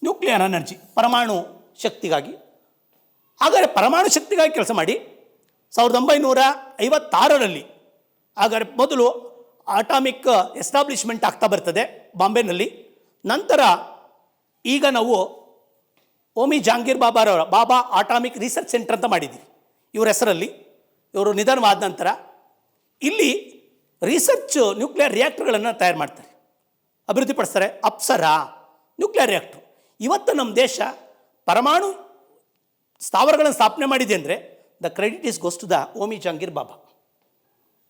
ನ್ಯೂಕ್ಲಿಯರ್ ಎನರ್ಜಿ, ಪರಮಾಣು ಶಕ್ತಿಗಾಗಿ. ಹಾಗಾದರೆ ಪರಮಾಣು ಶಕ್ತಿಗಾಗಿ ಕೆಲಸ ಮಾಡಿ 1956ರಲ್ಲಿ ಹಾಗಾದರೆ ಮೊದಲು ಆಟಾಮಿಕ್ ಎಸ್ಟಾಬ್ಲಿಷ್ಮೆಂಟ್ ಆಗ್ತಾ ಬರ್ತದೆ ಬಾಂಬೆನಲ್ಲಿ. ನಂತರ ಈಗ ನಾವು ಹೋಮಿ ಜಹಾಂಗೀರ್ ಬಾಬಾರವರ ಬಾಬಾ ಆಟಾಮಿಕ್ ರಿಸರ್ಚ್ ಸೆಂಟರ್ ಅಂತ ಮಾಡಿದ್ದೀವಿ ಇವರ ಹೆಸರಲ್ಲಿ. ಇವರು ನಿಧನವಾದ ನಂತರ ಇಲ್ಲಿ ರಿಸರ್ಚ್ ನ್ಯೂಕ್ಲಿಯರ್ ರಿಯಾಕ್ಟರ್ಗಳನ್ನು ತಯಾರು ಮಾಡ್ತಾರೆ, ಅಭಿವೃದ್ಧಿಪಡಿಸ್ತಾರೆ. Apsara nuclear reactor. ಇವತ್ತು ನಮ್ಮ ದೇಶ ಪರಮಾಣು ಸ್ಥಾವರಗಳನ್ನು ಸ್ಥಾಪನೆ ಮಾಡಿದೆ ಅಂದರೆ the credit is goes to the Homi Jehangir Bhabha.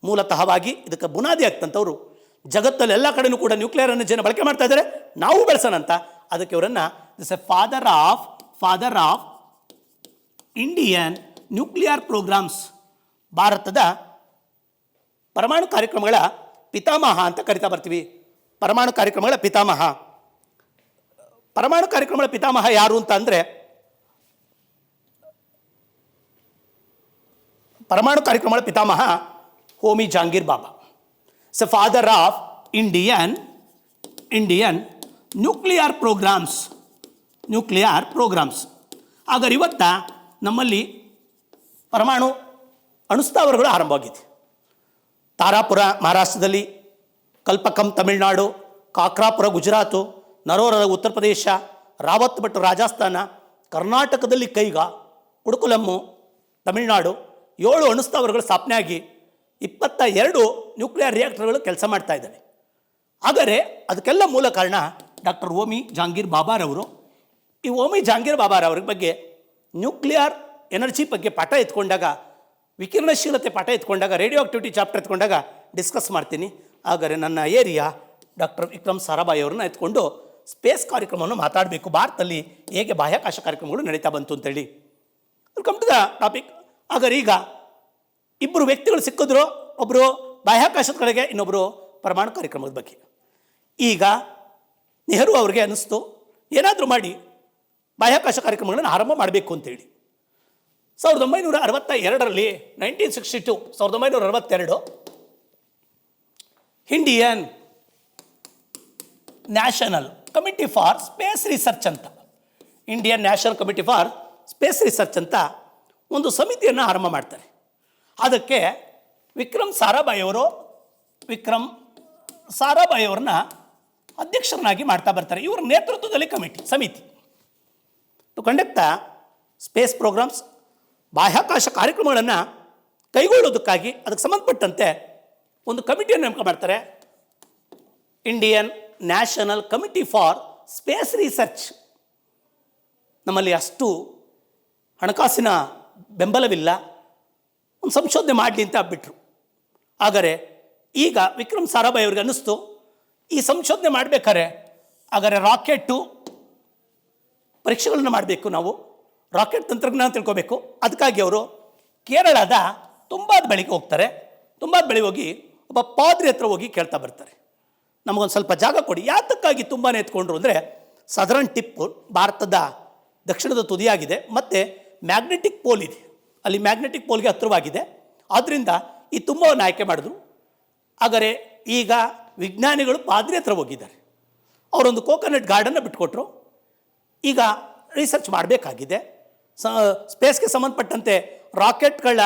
ಮೂಲತಃವಾಗಿ ಇದಕ್ಕೆ ಬುನಾದಿ ಆಗ್ತಂಥವ್ರು. ಜಗತ್ತಲ್ಲಿ ಎಲ್ಲ ಕಡೆಯೂ ಕೂಡ ನ್ಯೂಕ್ಲಿಯರ್ ಎನರ್ಜಿಯನ್ನು ಬಳಕೆ ಮಾಡ್ತಾ ಇದ್ದಾರೆ, ನಾವು ಬೆಳೆಸೋಣ ಅಂತ. ಅದಕ್ಕೆ ಇವರನ್ನು this a father of Indian nuclear programmes, ಭಾರತದ ಪರಮಾಣು ಕಾರ್ಯಕ್ರಮಗಳ ಪಿತಾಮಹ ಅಂತ ಕರಿತಾ ಬರ್ತೀವಿ. ಪರಮಾಣು ಕಾರ್ಯಕ್ರಮಗಳ ಪಿತಾಮಹ ಯಾರು ಅಂತ ಅಂದರೆ ಪರಮಾಣು ಕಾರ್ಯಕ್ರಮಗಳ ಪಿತಾಮಹ ಹೋಮಿ ಜಹಾಂಗೀರ್ ಬಾಬಾ. ಸ father of Indian nuclear programmes. ಹಾಗಾದ್ರೆ ಇವತ್ತ ನಮ್ಮಲ್ಲಿ ಪರಮಾಣು ಅಣುಸ್ಥಾವರಗಳು ಆರಂಭವಾಗಿದೆ. ತಾರಾಪುರ ಮಹಾರಾಷ್ಟ್ರದಲ್ಲಿ, ಕಲ್ಪಕಂ ತಮಿಳುನಾಡು, ಕಾಕ್ರಾಪುರ ಗುಜರಾತು, ನರೋರ ಉತ್ತರ ಪ್ರದೇಶ, ರಾವತ್ ಭಟ್ ರಾಜಸ್ಥಾನ, ಕರ್ನಾಟಕದಲ್ಲಿ ಕೈಗಾ, ಕುಡುಕುಲಮ್ಮು ತಮಿಳುನಾಡು 7 ಅಣುಸ್ಥಾವರಗಳು ಸ್ಥಾಪನೆ ಆಗಿ 22 ನ್ಯೂಕ್ಲಿಯರ್ ರಿಯಾಕ್ಟರ್ಗಳು ಕೆಲಸ ಮಾಡ್ತಾ ಇದ್ದಾವೆ. ಆದರೆ ಅದಕ್ಕೆಲ್ಲ ಮೂಲ ಕಾರಣ ಡಾಕ್ಟರ್ ಓಮಿ ಜಹಾಂಗೀರ್ ಬಾಬಾರವರು. ಈ ಓಮಿ ಜಹಾಂಗೀರ್ ಬಾಬಾರವ್ರ ಬಗ್ಗೆ ನ್ಯೂಕ್ಲಿಯರ್ ಎನರ್ಜಿ ಬಗ್ಗೆ ಪಾಠ ಎತ್ಕೊಂಡಾಗ, ವಿಕಿರಣಶೀಲತೆ ಪಾಠ ಎತ್ಕೊಂಡಾಗ, ರೇಡಿಯೋ ಆಕ್ಟಿವಿಟಿ ಚಾಪ್ಟರ್ ಎತ್ಕೊಂಡಾಗ ಡಿಸ್ಕಸ್ ಮಾಡ್ತೀನಿ. ಆದರೆ ನನ್ನ ಏರಿಯಾ ಡಾಕ್ಟರ್ ವಿಕ್ರಮ್ ಸಾರಾಭಾಯಿ ಅವ್ರನ್ನ ಎತ್ಕೊಂಡು ಸ್ಪೇಸ್ ಕಾರ್ಯಕ್ರಮವನ್ನು ಮಾತಾಡಬೇಕು, ಭಾರತದಲ್ಲಿ ಹೇಗೆ ಬಾಹ್ಯಾಕಾಶ ಕಾರ್ಯಕ್ರಮಗಳು ನಡೀತಾ ಬಂತು ಅಂತೇಳಿ. Come to the topic. ಆದರೆ ಈಗ ಇಬ್ಬರು ವ್ಯಕ್ತಿಗಳು ಸಿಕ್ಕಿದ್ರು, ಒಬ್ಬರು ಬಾಹ್ಯಾಕಾಶದ ಕಡೆಗೆ, ಇನ್ನೊಬ್ಬರು ಪರಮಾಣು ಕಾರ್ಯಕ್ರಮದ ಬಗ್ಗೆ. ಈಗ ನೆಹರು ಅವ್ರಿಗೆ ಅನ್ನಿಸ್ತು ಏನಾದರೂ ಮಾಡಿ ಬಾಹ್ಯಾಕಾಶ ಕಾರ್ಯಕ್ರಮಗಳನ್ನು ಆರಂಭ ಮಾಡಬೇಕು ಅಂತೇಳಿ. 1962ರಲ್ಲಿ 1962 1962 Indian national committee for space research ಅಂತ, Indian national committee for space research ಅಂತ ಒಂದು ಸಮಿತಿಯನ್ನು ಆರಂಭ ಮಾಡ್ತಾರೆ. ಅದಕ್ಕೆ ವಿಕ್ರಮ್ ಸಾರಾಭಾಯಿ ಅವ್ರನ್ನ ಅಧ್ಯಕ್ಷರನ್ನಾಗಿ ಮಾಡ್ತಾ ಬರ್ತಾರೆ. ಇವರ ನೇತೃತ್ವದಲ್ಲಿ ಸಮಿತಿ to conduct the space programmes, ಬಾಹ್ಯಾಕಾಶ ಕಾರ್ಯಕ್ರಮಗಳನ್ನು ಕೈಗೊಳ್ಳೋದಕ್ಕಾಗಿ ಅದಕ್ಕೆ ಸಂಬಂಧಪಟ್ಟಂತೆ ಒಂದು ಕಮಿಟಿಯನ್ನು ನೇಮಕ ಮಾಡ್ತಾರೆ. Indian national committee for space research. ನಮ್ಮಲ್ಲಿ ಅಷ್ಟು ಹಣಕಾಸಿನ ಬೆಂಬಲವಿಲ್ಲ, ಒಂದು ಸಂಶೋಧನೆ ಮಾಡಲಿ ಅಂತ ಬಿಟ್ಟರು. ಆದರೆ ಈಗ ವಿಕ್ರಮ್ ಸಾರಾಭಾಯಿ ಅವ್ರಿಗೆ ಅನ್ನಿಸ್ತು ಈ ಸಂಶೋಧನೆ ಮಾಡಬೇಕಾದ್ರೆ ಹಾಗಾದರೆ ರಾಕೆಟ್ಟು ಪರೀಕ್ಷೆಗಳನ್ನು ಮಾಡಬೇಕು, ನಾವು ರಾಕೆಟ್ ತಂತ್ರಜ್ಞಾನ ತಿಳ್ಕೋಬೇಕು. ಅದಕ್ಕಾಗಿ ಅವರು ಕೇರಳದ ತುಂಬಾದ ಬಳಿಗೆ ಹೋಗ್ತಾರೆ. ತುಂಬಾದ ಬಳಿ ಹೋಗಿ ಒಬ್ಬ ಪಾದ್ರಿ ಹತ್ರ ಹೋಗಿ ಕೇಳ್ತಾ ಬರ್ತಾರೆ, ನಮಗೊಂದು ಸ್ವಲ್ಪ ಜಾಗ ಕೊಡಿ. ಯಾತಕ್ಕಾಗಿ ತುಂಬಾ ಎತ್ಕೊಂಡ್ರು ಅಂದರೆ ಸದರನ್ ಟಿಪ್ ಭಾರತದ ದಕ್ಷಿಣದ ತುದಿಯಾಗಿದೆ ಮತ್ತು ಮ್ಯಾಗ್ನೆಟಿಕ್ ಪೋಲ್ ಇದೆ, ಅಲ್ಲಿ ಮ್ಯಾಗ್ನೆಟಿಕ್ ಪೋಲ್ಗೆ ಹತ್ತಿರವಾಗಿದೆ. ಆದ್ದರಿಂದ ಈ ತುಂಬವನ್ನು ಆಯ್ಕೆ ಮಾಡಿದ್ರು. ಆದರೆ ಈಗ ವಿಜ್ಞಾನಿಗಳು ಪಾದ್ರಿ ಹತ್ರ ಹೋಗಿದ್ದಾರೆ, ಅವರೊಂದು ಕೋಕೋನಟ್ ಗಾರ್ಡನ್ನ ಬಿಟ್ಕೊಟ್ರು. ಈಗ ರಿಸರ್ಚ್ ಮಾಡಬೇಕಾಗಿದೆ, ಸ್ಪೇಸ್ಗೆ ಸಂಬಂಧಪಟ್ಟಂತೆ ರಾಕೆಟ್ಗಳ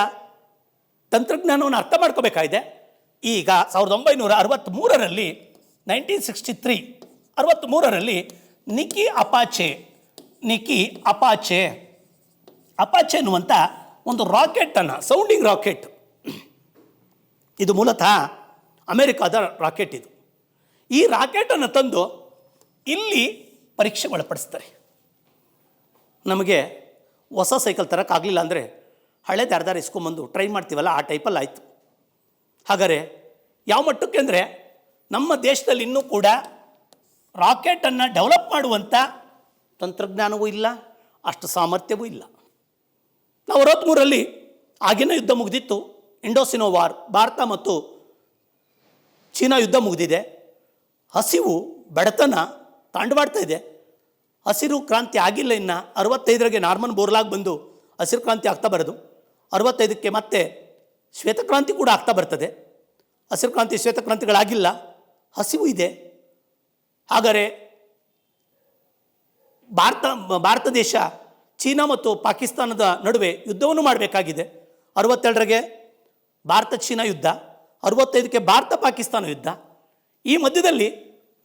ತಂತ್ರಜ್ಞಾನವನ್ನು ಅರ್ಥ ಮಾಡ್ಕೋಬೇಕಾಗಿದೆ. ಈಗ 1963ರಲ್ಲಿ 1963ರಲ್ಲಿ ನಿಕಿ ಅಪಾಚೆ ಅನ್ನುವಂಥ ಒಂದು ರಾಕೆಟನ್ನು, ಸೌಂಡಿಂಗ್ ರಾಕೆಟ್, ಇದು ಮೂಲತಃ ಅಮೆರಿಕಾದ ರಾಕೆಟ್. ಇದು ಈ ರಾಕೆಟನ್ನು ತಂದು ಇಲ್ಲಿ ಪರೀಕ್ಷೆಗೆ ಒಳಪಡಿಸ್ತಾರೆ. ನಮಗೆ ಹೊಸ ಸೈಕಲ್ ತರೋಕ್ಕಾಗಲಿಲ್ಲ ಅಂದರೆ ಹಳೇದು ಅರ್ಧಾರ ಇಸ್ಕೊಂಬಂದು ಟ್ರೈ ಮಾಡ್ತೀವಲ್ಲ, ಆ ಟೈಪಲ್ಲಿ ಆಯಿತು. ಹಾಗಾದರೆ ಯಾವ ಮಟ್ಟಕ್ಕೆ ಅಂದರೆ ನಮ್ಮ ದೇಶದಲ್ಲಿ ಇನ್ನೂ ಕೂಡ ರಾಕೆಟನ್ನು ಡೆವಲಪ್ ಮಾಡುವಂಥ ತಂತ್ರಜ್ಞಾನವೂ ಇಲ್ಲ, ಅಷ್ಟು ಸಾಮರ್ಥ್ಯವೂ ಇಲ್ಲ. ನಾವು 63ರಲ್ಲಿ ಆಗಿನ ಯುದ್ಧ ಮುಗಿದಿತ್ತು, ಇಂಡೋಸಿನೋ ವಾರ್, ಭಾರತ ಮತ್ತು ಚೀನಾ ಯುದ್ಧ ಮುಗಿದಿದೆ. ಹಸಿವು, ಬಡತನ ತಾಂಡವಾಡ್ತಾ ಇದೆ. ಹಸಿರು ಕ್ರಾಂತಿ ಆಗಿಲ್ಲ. ಇನ್ನು 65ರಿಗೆ ನಾರ್ಮನ್ ಬೋರ್ಲಾಗ್ ಬಂದು ಹಸಿರು ಕ್ರಾಂತಿ ಆಗ್ತಾ ಬರೋದು, 65ಕ್ಕೆ ಮತ್ತೆ ಶ್ವೇತಕ್ರಾಂತಿ ಕೂಡ ಆಗ್ತಾ ಬರ್ತದೆ. ಹಸಿರು ಕ್ರಾಂತಿ, ಶ್ವೇತಕ್ರಾಂತಿಗಳಾಗಿಲ್ಲ, ಹಸಿವು ಇದೆ. ಹಾಗಾದರೆ ಭಾರತ ದೇಶ ಚೀನಾ ಮತ್ತು ಪಾಕಿಸ್ತಾನದ ನಡುವೆ ಯುದ್ಧವನ್ನು ಮಾಡಬೇಕಾಗಿದೆ. 62ರಿಗೆ ಭಾರತ ಚೀನಾ ಯುದ್ಧ, 65ಕ್ಕೆ ಭಾರತ ಪಾಕಿಸ್ತಾನ ಯುದ್ಧ. ಈ ಮಧ್ಯದಲ್ಲಿ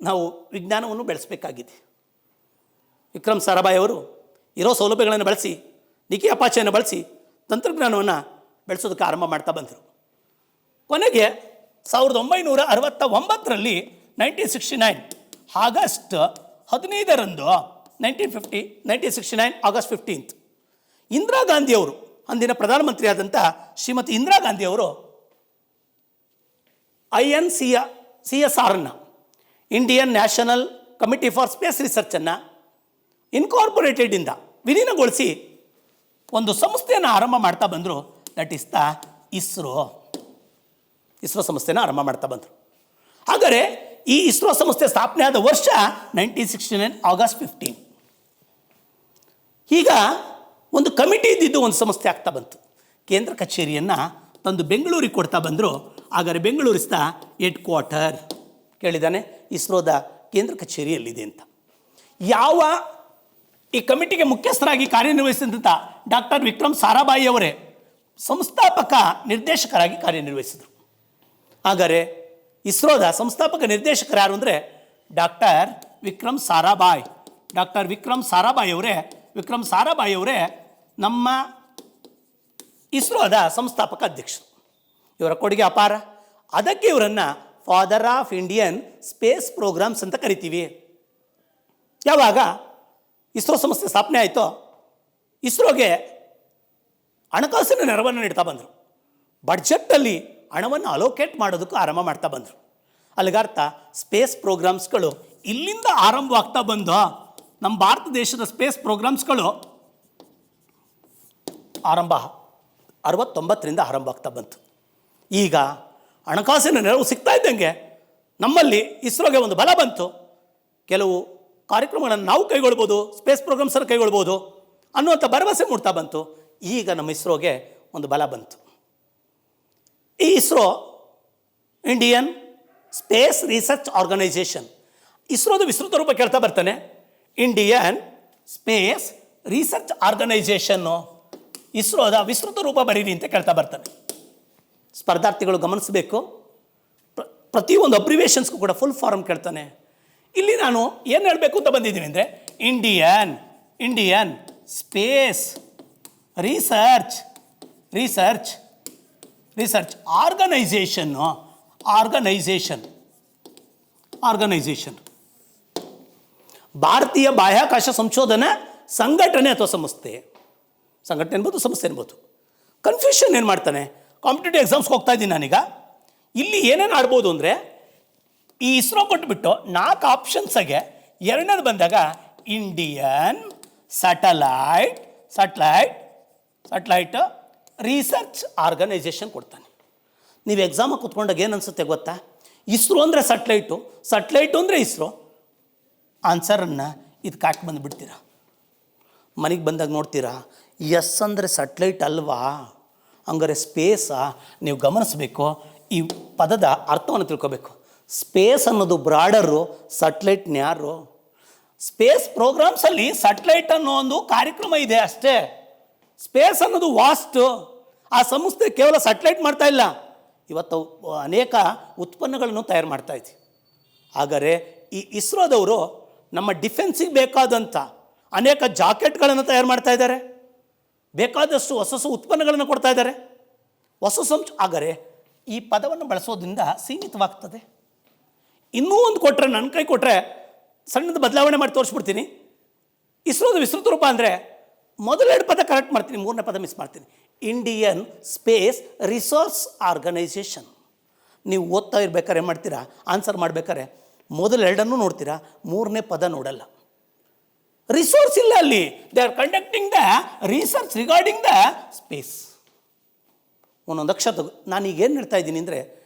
ನಾವು ವಿಜ್ಞಾನವನ್ನು ಬೆಳೆಸಬೇಕಾಗಿದೆ. ವಿಕ್ರಮ್ ಸಾರಾಭಾಯಿ ಅವರು ಇರೋ ಸೌಲಭ್ಯಗಳನ್ನು ಬಳಸಿ, ನಿಕಿ ಅಪಾಚೆಯನ್ನು ಬಳಸಿ ತಂತ್ರಜ್ಞಾನವನ್ನು ಬೆಳೆಸೋದಕ್ಕೆ ಆರಂಭ ಮಾಡ್ತಾ ಬಂದರು. ಕೊನೆಗೆ 1969ರಲ್ಲಿ 1969 ಆಗಸ್ಟ್ 15ರಂದು 1969 ಆಗಸ್ಟ್ 15 ಇಂದಿರಾ ಗಾಂಧಿಯವರು, ಅಂದಿನ ಪ್ರಧಾನಮಂತ್ರಿ ಆದಂಥ ಶ್ರೀಮತಿ ಇಂದಿರಾ ಗಾಂಧಿಯವರು INCSRನ್ನು, Indian national committee for space ರಿಸರ್ಚನ್ನು ಇನ್ಕಾರ್ಪೊರೇಟೆಡಿಂದ ವಿಲೀನಗೊಳಿಸಿ ಒಂದು ಸಂಸ್ಥೆಯನ್ನು ಆರಂಭ ಮಾಡ್ತಾ ಬಂದರು. ದಟ್ ಈಸ್ ದ ಇಸ್ರೋ ಸಂಸ್ಥೆಯನ್ನು ಆರಂಭ ಮಾಡ್ತಾ ಬಂದರು. ಹಾಗಾದರೆ ಈ ಇಸ್ರೋ ಸಂಸ್ಥೆ ಸ್ಥಾಪನೆ ಆದ ವರ್ಷ 1969 ಆಗಸ್ಟ್ 15. ಈಗ ಒಂದು ಕಮಿಟಿ ಇದ್ದಿದ್ದು ಒಂದು ಸಂಸ್ಥೆ ಆಗ್ತಾ ಬಂತು. ಕೇಂದ್ರ ಕಚೇರಿಯನ್ನು ತಂದು ಬೆಂಗಳೂರಿಗೆ ಕೊಡ್ತಾ ಬಂದರು. ಹಾಗಾದರೆ ಬೆಂಗಳೂರಿಸ್ದ ಹೆಡ್ ಕ್ವಾರ್ಟರ್ ಕೇಳಿದ್ದಾನೆ, ಇಸ್ರೋದ ಕೇಂದ್ರ ಕಚೇರಿಯಲ್ಲಿದೆ ಅಂತ. ಯಾವ ಈ ಕಮಿಟಿಗೆ ಮುಖ್ಯಸ್ಥರಾಗಿ ಕಾರ್ಯನಿರ್ವಹಿಸಿದಂಥ ಡಾಕ್ಟರ್ ವಿಕ್ರಮ್ ಸಾರಾಭಾಯಿ ಅವರೇ ಸಂಸ್ಥಾಪಕ ನಿರ್ದೇಶಕರಾಗಿ ಕಾರ್ಯನಿರ್ವಹಿಸಿದರು. ಹಾಗಾದರೆ ಇಸ್ರೋದ ಸಂಸ್ಥಾಪಕ ನಿರ್ದೇಶಕರು ಯಾರು ಅಂದರೆ ಡಾಕ್ಟರ್ ವಿಕ್ರಮ್ ಸಾರಾಭಾಯಿ. ವಿಕ್ರಮ್ ಸಾರಾಭಾಯಿ ಅವರೇ ನಮ್ಮ ಇಸ್ರೋದ ಸಂಸ್ಥಾಪಕ ಅಧ್ಯಕ್ಷರು. ಇವರ ಕೊಡುಗೆ ಅಪಾರ. ಅದಕ್ಕೆ ಇವರನ್ನು father of Indian space programmes ಅಂತ ಕರಿತೀವಿ. ಯಾವಾಗ ಇಸ್ರೋ ಸಂಸ್ಥೆ ಸ್ಥಾಪನೆ ಆಯಿತೋ ಇಸ್ರೋಗೆ ಹಣಕಾಸಿನ ನೆರವನ್ನು ನೀಡ್ತಾ ಬಂದರು. ಬಡ್ಜೆಟ್ಟಲ್ಲಿ ಹಣವನ್ನು ಅಲೋಕೇಟ್ ಮಾಡೋದಕ್ಕೂ ಆರಂಭ ಮಾಡ್ತಾ ಬಂದರು. ಅಲ್ಲಿಗರ್ಥ ಸ್ಪೇಸ್ ಪ್ರೋಗ್ರಾಮ್ಸ್ಗಳು ಇಲ್ಲಿಂದ ಆರಂಭವಾಗ್ತಾ ಬಂದು ನಮ್ಮ ಭಾರತ ದೇಶದ ಸ್ಪೇಸ್ ಪ್ರೋಗ್ರಾಮ್ಸ್ಗಳು ಆರಂಭ 69ರಿಂದ ಆರಂಭ ಆಗ್ತಾ ಬಂತು. ಈಗ ಹಣಕಾಸಿನ ನೆರವು ಸಿಗ್ತಾ ಇದ್ದಂಗೆ ನಮ್ಮಲ್ಲಿ ಇಸ್ರೋಗೆ ಒಂದು ಬಲ ಬಂತು. ಕೆಲವು ಕಾರ್ಯಕ್ರಮಗಳನ್ನು ನಾವು ಕೈಗೊಳ್ಬೋದು, ಸ್ಪೇಸ್ ಪ್ರೋಗ್ರಾಮ್ಸನ್ನು ಕೈಗೊಳ್ಬೋದು ಅನ್ನುವಂಥ ಭರವಸೆ ಮೂಡ್ತಾ ಬಂತು. ಈಗ ನಮ್ಮ ಇಸ್ರೋಗೆ ಒಂದು ಬಲ ಬಂತು. ಈ ISRO Indian space research organisation, ಇಸ್ರೋದ ವಿಸ್ತೃತ ರೂಪ ಕೇಳ್ತಾ ಬರ್ತಾನೆ, ಇಂಡಿಯನ್ ಸ್ಪೇಸ್ ರಿಸರ್ಚ್ ಆರ್ಗನೈಸೇಷನ್ನು. ಇಸ್ರೋದ ವಿಸ್ತೃತ ರೂಪ ಬರೀರಿ ಅಂತ ಕೇಳ್ತಾ ಬರ್ತಾನೆ. ಸ್ಪರ್ಧಾರ್ಥಿಗಳು ಗಮನಿಸಬೇಕು, ಪ್ರತಿಯೊಂದು ಅಬ್ರಿವೇಷನ್ಸ್ಗೂ ಕೂಡ ಫುಲ್ ಫಾರ್ಮ್ ಕೇಳ್ತಾನೆ. ಇಲ್ಲಿ ನಾನು ಏನು ಹೇಳಬೇಕು ಅಂತ ಬಂದಿದ್ದೀನಿ ಅಂದರೆ ಇಂಡಿಯನ್ ಸ್ಪೇಸ್ ರಿಸರ್ಚ್ ಆರ್ಗನೈಸೇಷನ್ ಭಾರತೀಯ ಬಾಹ್ಯಾಕಾಶ ಸಂಶೋಧನಾ ಸಂಘಟನೆ ಅಥವಾ ಸಂಸ್ಥೆ ಅನ್ಬೋದು, ಸಂಸ್ಥೆ ಅನ್ಬೋದು. ಕನ್ಫ್ಯೂಷನ್ ಏನು ಮಾಡ್ತಾನೆ, ಕಾಂಪಿಟೇಟಿವ್ ಎಕ್ಸಾಮ್ಸ್ಗೆ ಹೋಗ್ತಾ ಇದ್ದೀನಿ ನಾನೀಗ. ಇಲ್ಲಿ ಏನೇನು ಆಡ್ಬೋದು ಅಂದರೆ ಈ ಇಸ್ರೋ ಕೊಟ್ಬಿಟ್ಟು 4 ಆಪ್ಷನ್ಸಾಗೆ ಎರಡನೇದು ಬಂದಾಗ ಇಂಡಿಯನ್ ಸ್ಯಾಟಲೈಟ್ ರಿಸರ್ಚ್ ಆರ್ಗನೈಸೇಷನ್ ಕೊಡ್ತಾನೆ. ನೀವು ಎಕ್ಸಾಮಿಗೆ ಕೂತ್ಕೊಂಡಾಗ ಏನು ಅನಿಸುತ್ತೆ ಗೊತ್ತಾ, ಇಸ್ರೋ ಅಂದರೆ ಸಟ್ಲೈಟು ಅಂದರೆ ಇಸ್ರೋ. ಆನ್ಸರನ್ನು ಇದಕ್ಕೆ ಹಾಕಿ ಬಂದುಬಿಡ್ತೀರಾ. ಮನೆಗೆ ಬಂದಾಗ ನೋಡ್ತೀರಾ, ಎಸ್ ಅಂದರೆ ಸಟ್ಲೈಟ್ ಅಲ್ವಾ, ಹಂಗಾರೆ ಸ್ಪೇಸಾ? ನೀವು ಗಮನಿಸಬೇಕು, ಈ ಪದದ ಅರ್ಥವನ್ನು ತಿಳ್ಕೋಬೇಕು. ಸ್ಪೇಸ್ ಅನ್ನೋದು ಬ್ರಾಡರು, ಸಟ್ಲೈಟ್ನ್ಯಾರು. ಸ್ಪೇಸ್ ಪ್ರೋಗ್ರಾಮ್ಸಲ್ಲಿ ಸಟ್ಲೈಟ್ ಅನ್ನೋ ಒಂದು ಕಾರ್ಯಕ್ರಮ ಇದೆ ಅಷ್ಟೇ. ಸ್ಪೇಸ್ ಅನ್ನೋದು ವಾಸ್ಟು. ಆ ಸಂಸ್ಥೆ ಕೇವಲ ಸಟ್ಲೈಟ್ ಮಾಡ್ತಾ ಇಲ್ಲ, ಇವತ್ತು ಅನೇಕ ಉತ್ಪನ್ನಗಳನ್ನು ತಯಾರು ಮಾಡ್ತಾ ಇದೆ. ಹಾಗಾದರೆ ಈ ಇಸ್ರೋದವರು ನಮ್ಮ ಡಿಫೆನ್ಸಿಗೆ ಬೇಕಾದಂಥ ಅನೇಕ ಜಾಕೆಟ್ಗಳನ್ನು ತಯಾರು ಮಾಡ್ತಾ ಇದ್ದಾರೆ, ಬೇಕಾದಷ್ಟು ಹೊಸ ಉತ್ಪನ್ನಗಳನ್ನು ಕೊಡ್ತಾ ಇದ್ದಾರೆ. ಹಾಗಾದರೆ ಈ ಪದವನ್ನು ಬಳಸೋದ್ರಿಂದ ಸೀಮಿತವಾಗ್ತದೆ. ಇನ್ನೂ ಒಂದು ಕೊಟ್ಟರೆ, ನನ್ನ ಕೈ ಕೊಟ್ಟರೆ ಸಣ್ಣದ ಬದಲಾವಣೆ ಮಾಡಿ ತೋರಿಸ್ಬಿಡ್ತೀನಿ. ಇಸ್ರೋದ ವಿಸ್ತೃತ ರೂಪ ಅಂದರೆ ಮೊದಲೆರಡು ಪದ ಕರೆಕ್ಟ್ ಮಾಡ್ತೀನಿ, ಮೂರನೇ ಪದ ಮಿಸ್ ಮಾಡ್ತೀನಿ. Indian space resource organisation. ನೀವು ಓದ್ತಾ ಇರ್ಬೇಕಾದ್ರೆ ಮಾಡ್ತೀರಾ, ಆನ್ಸರ್ ಮಾಡಬೇಕಾದ್ರೆ ಮೊದಲೆರಡನ್ನೂ ನೋಡ್ತೀರಾ, ಮೂರನೇ ಪದ ನೋಡಲ್ಲ. ರಿಸೋರ್ಸ್ ಇಲ್ಲ ಅಲ್ಲಿ. They are conducting the research regarding the space. ಒಂದೊಂದು ಅಕ್ಷರ ತಗೋ. ನಾನೀಗ ಏನು ಹೇಳ್ತಾ ಇದ್ದೀನಿ ಅಂದರೆ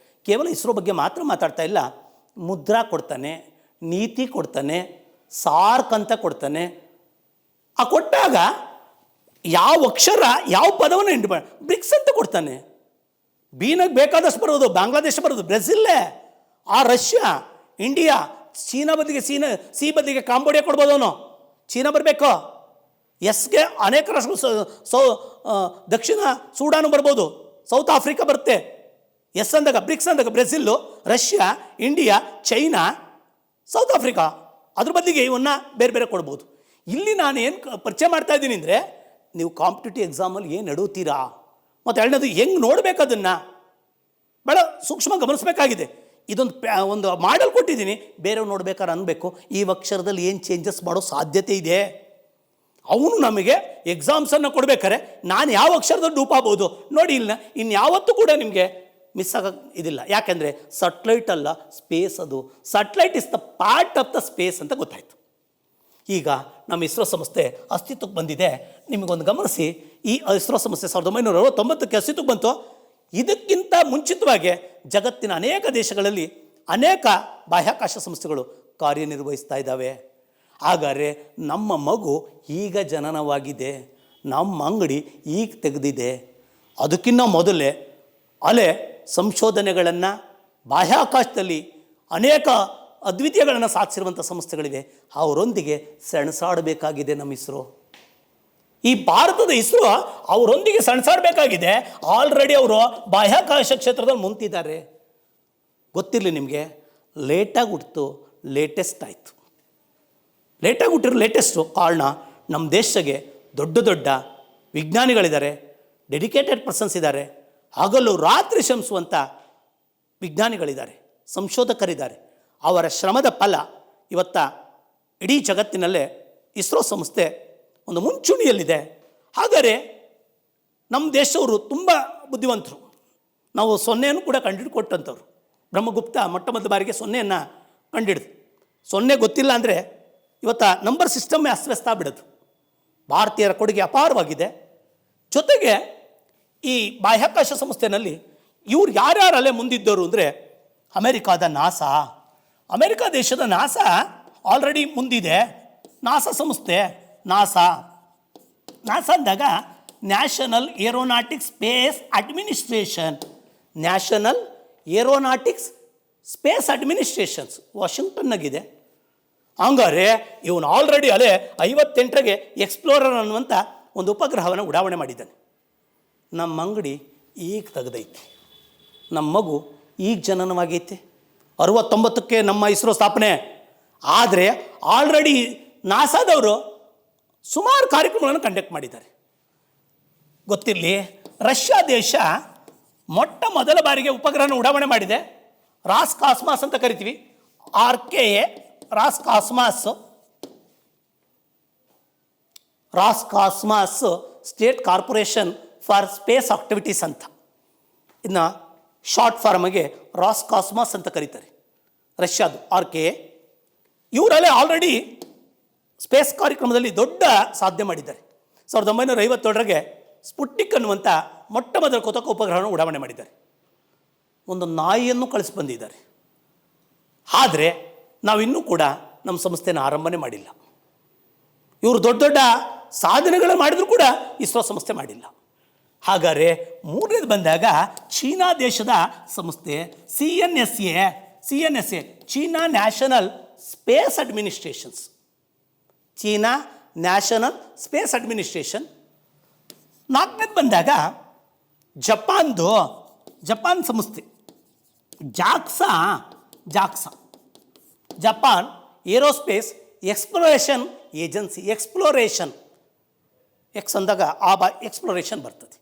ಕೇವಲ ಇಸ್ರೋ ಬಗ್ಗೆ ಮಾತ್ರ ಮಾತಾಡ್ತಾ ಇಲ್ಲ. ಮುದ್ರಾ ಕೊಡ್ತಾನೆ, ನೀತಿ ಕೊಡ್ತಾನೆ, ಸಾರ್ಕ್ ಅಂತ ಕೊಡ್ತಾನೆ. ಆ ಕೊಟ್ಟಾಗ ಯಾವ ಅಕ್ಷರ ಯಾವ ಪದವನ್ನು ಎಂಟು ಮಾಡಿ ಬ್ರಿಕ್ಸ್ ಅಂತ ಕೊಡ್ತಾನೆ. ಬೀನಾಗ ಬೇಕಾದಷ್ಟು ಬರೋದು, ಬಾಂಗ್ಲಾದೇಶ ಬರೋದು, ಬ್ರೆಜಿಲ್ಲೇ, ರಷ್ಯಾ, ಇಂಡಿಯಾ, ಚೀನಾ ಬದಿಗೆ ಸಿ ಬದಿಗೆ ಕಾಂಬೋಡಿಯಾ ಕೊಡ್ಬೋದು. ಅವನು ಚೀನಾ ಬರಬೇಕು. ಎಸ್ಗೆ ಅನೇಕ ರಾಷ್ಟ್ರಗಳು, ದಕ್ಷಿಣ ಸೂಡಾನು ಬರ್ಬೋದು, ಸೌತ್ ಆಫ್ರಿಕಾ ಬರುತ್ತೆ. ಎಸ್ ಅಂದಾಗ ಬ್ರಿಕ್ಸ್ ಅಂದಾಗ Brazil, Russia, India, China, South Africa. ಅದ್ರ ಬದಲಿಗೆ ಇವನ್ನ ಬೇರೆ ಬೇರೆ ಕೊಡ್ಬೋದು. ಇಲ್ಲಿ ನಾನು ಏನು ಪರಿಚಯ ಮಾಡ್ತಾ ಇದ್ದೀನಿ ಅಂದರೆ, ನೀವು ಕಾಂಪಿಟೇಟಿವ್ ಎಕ್ಸಾಮಲ್ಲಿ ಏನು ಎಡುತ್ತೀರಾ, ಮತ್ತು ಎರಡನೇದು ಹೆಂಗೆ ನೋಡಬೇಕು ಅದನ್ನು ಭಾಳ ಸೂಕ್ಷ್ಮ ಗಮನಿಸಬೇಕಾಗಿದೆ. ಒಂದು ಮಾಡಲ್ ಕೊಟ್ಟಿದ್ದೀನಿ, ಬೇರೆಯವ್ರು ನೋಡ್ಬೇಕಾದ್ರೆ ಅನ್ಬೇಕು ಈ ಅಕ್ಷರದಲ್ಲಿ ಏನು ಚೇಂಜಸ್ ಮಾಡೋ ಸಾಧ್ಯತೆ ಇದೆ. ಅವನು ನಮಗೆ ಎಕ್ಸಾಮ್ಸನ್ನು ಕೊಡ್ಬೇಕಾರೆ ನಾನು ಯಾವ ಅಕ್ಷರದಲ್ಲಿ ಡೂಪಾಗ್ಬೋದು ನೋಡಿ. ಇಲ್ಲ ಇನ್ಯಾವತ್ತೂ ಕೂಡ ನಿಮಗೆ ಮಿಸ್ ಆಗೋಕ್ಕೆ ಇದಿಲ್ಲ. ಯಾಕೆಂದರೆ ಸಟ್ಲೈಟ್ ಅಲ್ಲ, ಸ್ಪೇಸ್. ಅದು satellite is the part of the space ಅಂತ ಗೊತ್ತಾಯಿತು. ಈಗ ನಮ್ಮ ಇಸ್ರೋ ಸಂಸ್ಥೆ ಅಸ್ತಿತ್ವಕ್ಕೆ ಬಂದಿದೆ. ನಿಮಗೊಂದು ಗಮನಿಸಿ, ಈ ಇಸ್ರೋ ಸಂಸ್ಥೆ 1969ಕ್ಕೆ ಅಸ್ತಿತ್ವಕ್ಕೆ ಬಂತು. ಇದಕ್ಕಿಂತ ಮುಂಚಿತವಾಗಿ ಜಗತ್ತಿನ ಅನೇಕ ದೇಶಗಳಲ್ಲಿ ಅನೇಕ ಬಾಹ್ಯಾಕಾಶ ಸಂಸ್ಥೆಗಳು ಕಾರ್ಯನಿರ್ವಹಿಸ್ತಾ ಇದ್ದಾವೆ. ಹಾಗಾದರೆ ನಮ್ಮ ಮಗು ಈಗ ಜನನವಾಗಿದೆ, ನಮ್ಮ ಅಂಗಡಿ ಈಗ ತೆಗೆದಿದೆ. ಅದಕ್ಕಿಂತ ಮೊದಲೇ ಸಂಶೋಧನೆಗಳನ್ನು ಬಾಹ್ಯಾಕಾಶದಲ್ಲಿ ಅನೇಕ ಅದ್ವಿತೀಯಗಳನ್ನು ಸಾಧಿಸಿರುವಂಥ ಸಂಸ್ಥೆಗಳಿವೆ. ಅವರೊಂದಿಗೆ ಸೆಣಸಾಡಬೇಕಾಗಿದೆ ನಮ್ಮ ಇಸ್ರೋ. ಈ ಭಾರತದ ಇಸ್ರೋ ಅವರೊಂದಿಗೆ ಸೆಣಸಾಡಬೇಕಾಗಿದೆ. ಆಲ್ರೆಡಿ ಅವರು ಬಾಹ್ಯಾಕಾಶ ಕ್ಷೇತ್ರದಲ್ಲಿ ಮುಂತಿದ್ದಾರೆ. ಗೊತ್ತಿರಲಿ ನಿಮಗೆ, ಲೇಟಾಗಿ ಹುಟ್ಟಿತು, ಲೇಟೆಸ್ಟ್ ಆಯಿತು. ಲೇಟಾಗಿ ಹುಟ್ಟಿರೋ ಲೇಟೆಸ್ಟು ಕಾರಣ ನಮ್ಮ ದೇಶಕ್ಕೆ ದೊಡ್ಡ ದೊಡ್ಡ ವಿಜ್ಞಾನಿಗಳಿದ್ದಾರೆ, ಡೆಡಿಕೇಟೆಡ್ ಪರ್ಸನ್ಸ್ ಇದ್ದಾರೆ. ಹಗಲು ರಾತ್ರಿ ಶ್ರಮಿಸುವಂಥ ವಿಜ್ಞಾನಿಗಳಿದ್ದಾರೆ, ಸಂಶೋಧಕರಿದ್ದಾರೆ. ಅವರ ಶ್ರಮದ ಫಲ ಇವತ್ತ ಇಡೀ ಜಗತ್ತಿನಲ್ಲೇ ಇಸ್ರೋ ಸಂಸ್ಥೆ ಒಂದು ಮುಂಚೂಣಿಯಲ್ಲಿದೆ. ಹಾಗಾದರೆ ನಮ್ಮ ದೇಶವರು ತುಂಬ ಬುದ್ಧಿವಂತರು. ನಾವು ಸೊನ್ನೆಯನ್ನು ಕೂಡ ಕಂಡುಹಿಡ್ಕೊಟ್ಟಂಥವ್ರು. ಬ್ರಹ್ಮಗುಪ್ತ ಮೊಟ್ಟ ಮೊದಲ ಬಾರಿಗೆ ಸೊನ್ನೆಯನ್ನು ಕಂಡುಹಿಡಿದು. ಸೊನ್ನೆ ಗೊತ್ತಿಲ್ಲ ಅಂದರೆ ಇವತ್ತ ನಂಬರ್ ಸಿಸ್ಟಮ್ಮೇ ಅಸ್ತವ್ಯಸ್ತ ಆಗ್ಬಿಡೋದು. ಭಾರತೀಯರ ಕೊಡುಗೆ ಅಪಾರವಾಗಿದೆ. ಜೊತೆಗೆ ಈ ಬಾಹ್ಯಾಕಾಶ ಸಂಸ್ಥೆಯಲ್ಲಿ ಇವ್ರು ಯಾರ್ಯಾರಲ್ಲೇ ಮುಂದಿದ್ದವರು ಅಂದರೆ ಅಮೆರಿಕಾದ ನಾಸಾ. ಅಮೆರಿಕಾ ದೇಶದ ನಾಸಾ ಆಲ್ರೆಡಿ ಮುಂದಿದೆ. ನಾಸಾ ಸಂಸ್ಥೆ ನಾಸಾ ಅಂದಾಗ national aeronautics space administration. National aeronautics space administration's ವಾಷಿಂಗ್ಟನ್ನಾಗಿದೆ. ಹಂಗಾರೆ ಇವನು ಆಲ್ರೆಡಿ ಅಲ್ಲೇ 58ಗೆ ಎಕ್ಸ್ಪ್ಲೋರರ್ ಅನ್ನುವಂಥ ಒಂದು ಉಪಗ್ರಹವನ್ನು ಉಡಾವಣೆ ಮಾಡಿದ್ದಾನೆ. ನಮ್ಮ ಅಂಗಡಿ ಈಗ ತೆಗೆದೈತಿ, ನಮ್ಮ ಮಗು ಈಗ ಜನನವಾಗೈತೆ. 69ಕ್ಕೆ ನಮ್ಮ ಇಸ್ರೋ ಸ್ಥಾಪನೆ ಆದರೆ ಆಲ್ರೆಡಿ ನಾಸಾದವರು ಸುಮಾರು ಕಾರ್ಯಕ್ರಮಗಳನ್ನು ಕಂಡಕ್ಟ್ ಮಾಡಿದ್ದಾರೆ. ಗೊತ್ತಿರಲಿ, ರಷ್ಯಾ ದೇಶ ಮೊಟ್ಟ ಮೊದಲ ಬಾರಿಗೆ ಉಪಗ್ರಹನ ಉಡಾವಣೆ ಮಾಡಿದೆ. ರಾಸ್ಕಾಸ್ಮಾಸ್ ಅಂತ ಕರಿತೀವಿ, RKA Roscosmos state corporation for space activities ಅಂತ. ಇನ್ನು ಶಾರ್ಟ್ ಫಾರ್ಮಗೆ ರಾಸ್ಕಾಸ್ಮಾಸ್ ಅಂತ ಕರೀತಾರೆ. ರಷ್ಯಾದು RKA. ಇವರಲ್ಲೇ ಆಲ್ರೆಡಿ ಸ್ಪೇಸ್ ಕಾರ್ಯಕ್ರಮದಲ್ಲಿ ದೊಡ್ಡ ಸಾಧನೆ ಮಾಡಿದ್ದಾರೆ. 1957ಗೆ ಸ್ಪುಟ್ನಿಕ್ ಅನ್ನುವಂಥ ಮೊಟ್ಟ ಮೊದಲ ಕೃತಕ ಉಪಗ್ರಹವನ್ನು ಉಡಾವಣೆ ಮಾಡಿದ್ದಾರೆ. ಒಂದು ನಾಯಿಯನ್ನು ಕಳಿಸಿ ಬಂದಿದ್ದಾರೆ. ಆದರೆ ನಾವಿನ್ನೂ ಕೂಡ ನಮ್ಮ ಸಂಸ್ಥೆನ ಆರಂಭನೆ ಮಾಡಿಲ್ಲ. ಇವರು ದೊಡ್ಡ ದೊಡ್ಡ ಸಾಧನೆಗಳು ಮಾಡಿದರೂ ಕೂಡ ಇಸ್ರೋ ಸಂಸ್ಥೆ ಮಾಡಿಲ್ಲ. ಹಾಗಾದರೆ ಮೂರನೇದು ಬಂದಾಗ ಚೀನಾ ದೇಶದ ಸಂಸ್ಥೆ CNSA China national space administrations. China national space administration. ನಾಲ್ಕನೇದು ಬಂದಾಗ ಜಪಾನ್ ಸಂಸ್ಥೆ ಜಾಕ್ಸಾ. Japan aerospace exploration agency. Exploration X ಅಂದಾಗ ಎಕ್ಸ್ಪ್ಲೋರೇಷನ್ ಬರ್ತದೆ.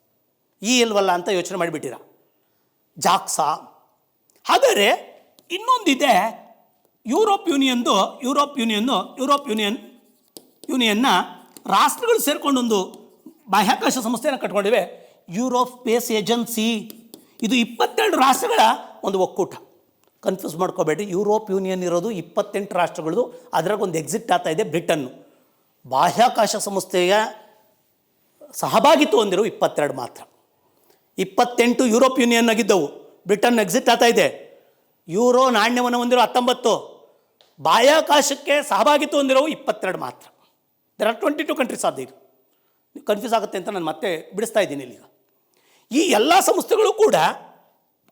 ಇಲ್ವಲ್ಲ ಅಂತ ಯೋಚನೆ ಮಾಡಿಬಿಟ್ಟಿರ. ಜಾಕ್ಸಾ. ಹಾಗಾದರೆ ಇನ್ನೊಂದಿದೆ, ಯುರೋಪ್ ಯೂನಿಯನ್ನ ರಾಷ್ಟ್ರಗಳು ಸೇರಿಕೊಂಡೊಂದು ಬಾಹ್ಯಾಕಾಶ ಸಂಸ್ಥೆಯನ್ನು ಕಟ್ಕೊಂಡಿವೆ, ಯುರೋಪ್ ಸ್ಪೇಸ್ ಏಜೆನ್ಸಿ. ಇದು 22 ರಾಷ್ಟ್ರಗಳ ಒಂದು ಒಕ್ಕೂಟ. ಕನ್ಫ್ಯೂಸ್ ಮಾಡ್ಕೋಬೇಡಿ, ಯುರೋಪ್ ಯೂನಿಯನ್ ಇರೋದು 28 ರಾಷ್ಟ್ರಗಳದು. ಅದರಾಗೊಂದು ಎಕ್ಸಿಟ್ ಆಗ್ತಾ ಇದೆ ಬ್ರಿಟನ್ನು. ಬಾಹ್ಯಾಕಾಶ ಸಂಸ್ಥೆಯ ಸಹಭಾಗಿತ್ವ ಹೊಂದಿರೋ 22 ಮಾತ್ರ. 28 ಯುರೋಪ್ ಯೂನಿಯನ್ ಆಗಿದ್ದವು, ಬ್ರಿಟನ್ ಎಕ್ಸಿಟ್ ಆಗ್ತಾ ಇದೆ. ಯೂರೋ ನಾಣ್ಯವನ್ನು ಹೊಂದಿರೋ 19, ಬಾಹ್ಯಾಕಾಶಕ್ಕೆ ಸಹಭಾಗಿತ್ವ ಹೊಂದಿರೋ 22 ಮಾತ್ರ. ದೇರ್ ಆರ್ 22 ಕಂಟ್ರೀಸ್ ಆದ. ಇದು ಕನ್ಫ್ಯೂಸ್ ಆಗುತ್ತೆ ಅಂತ ನಾನು ಮತ್ತೆ ಬಿಡಿಸ್ತಾ ಇದ್ದೀನಿ ಇಲ್ಲಿಗ. ಈ ಎಲ್ಲ ಸಂಸ್ಥೆಗಳು ಕೂಡ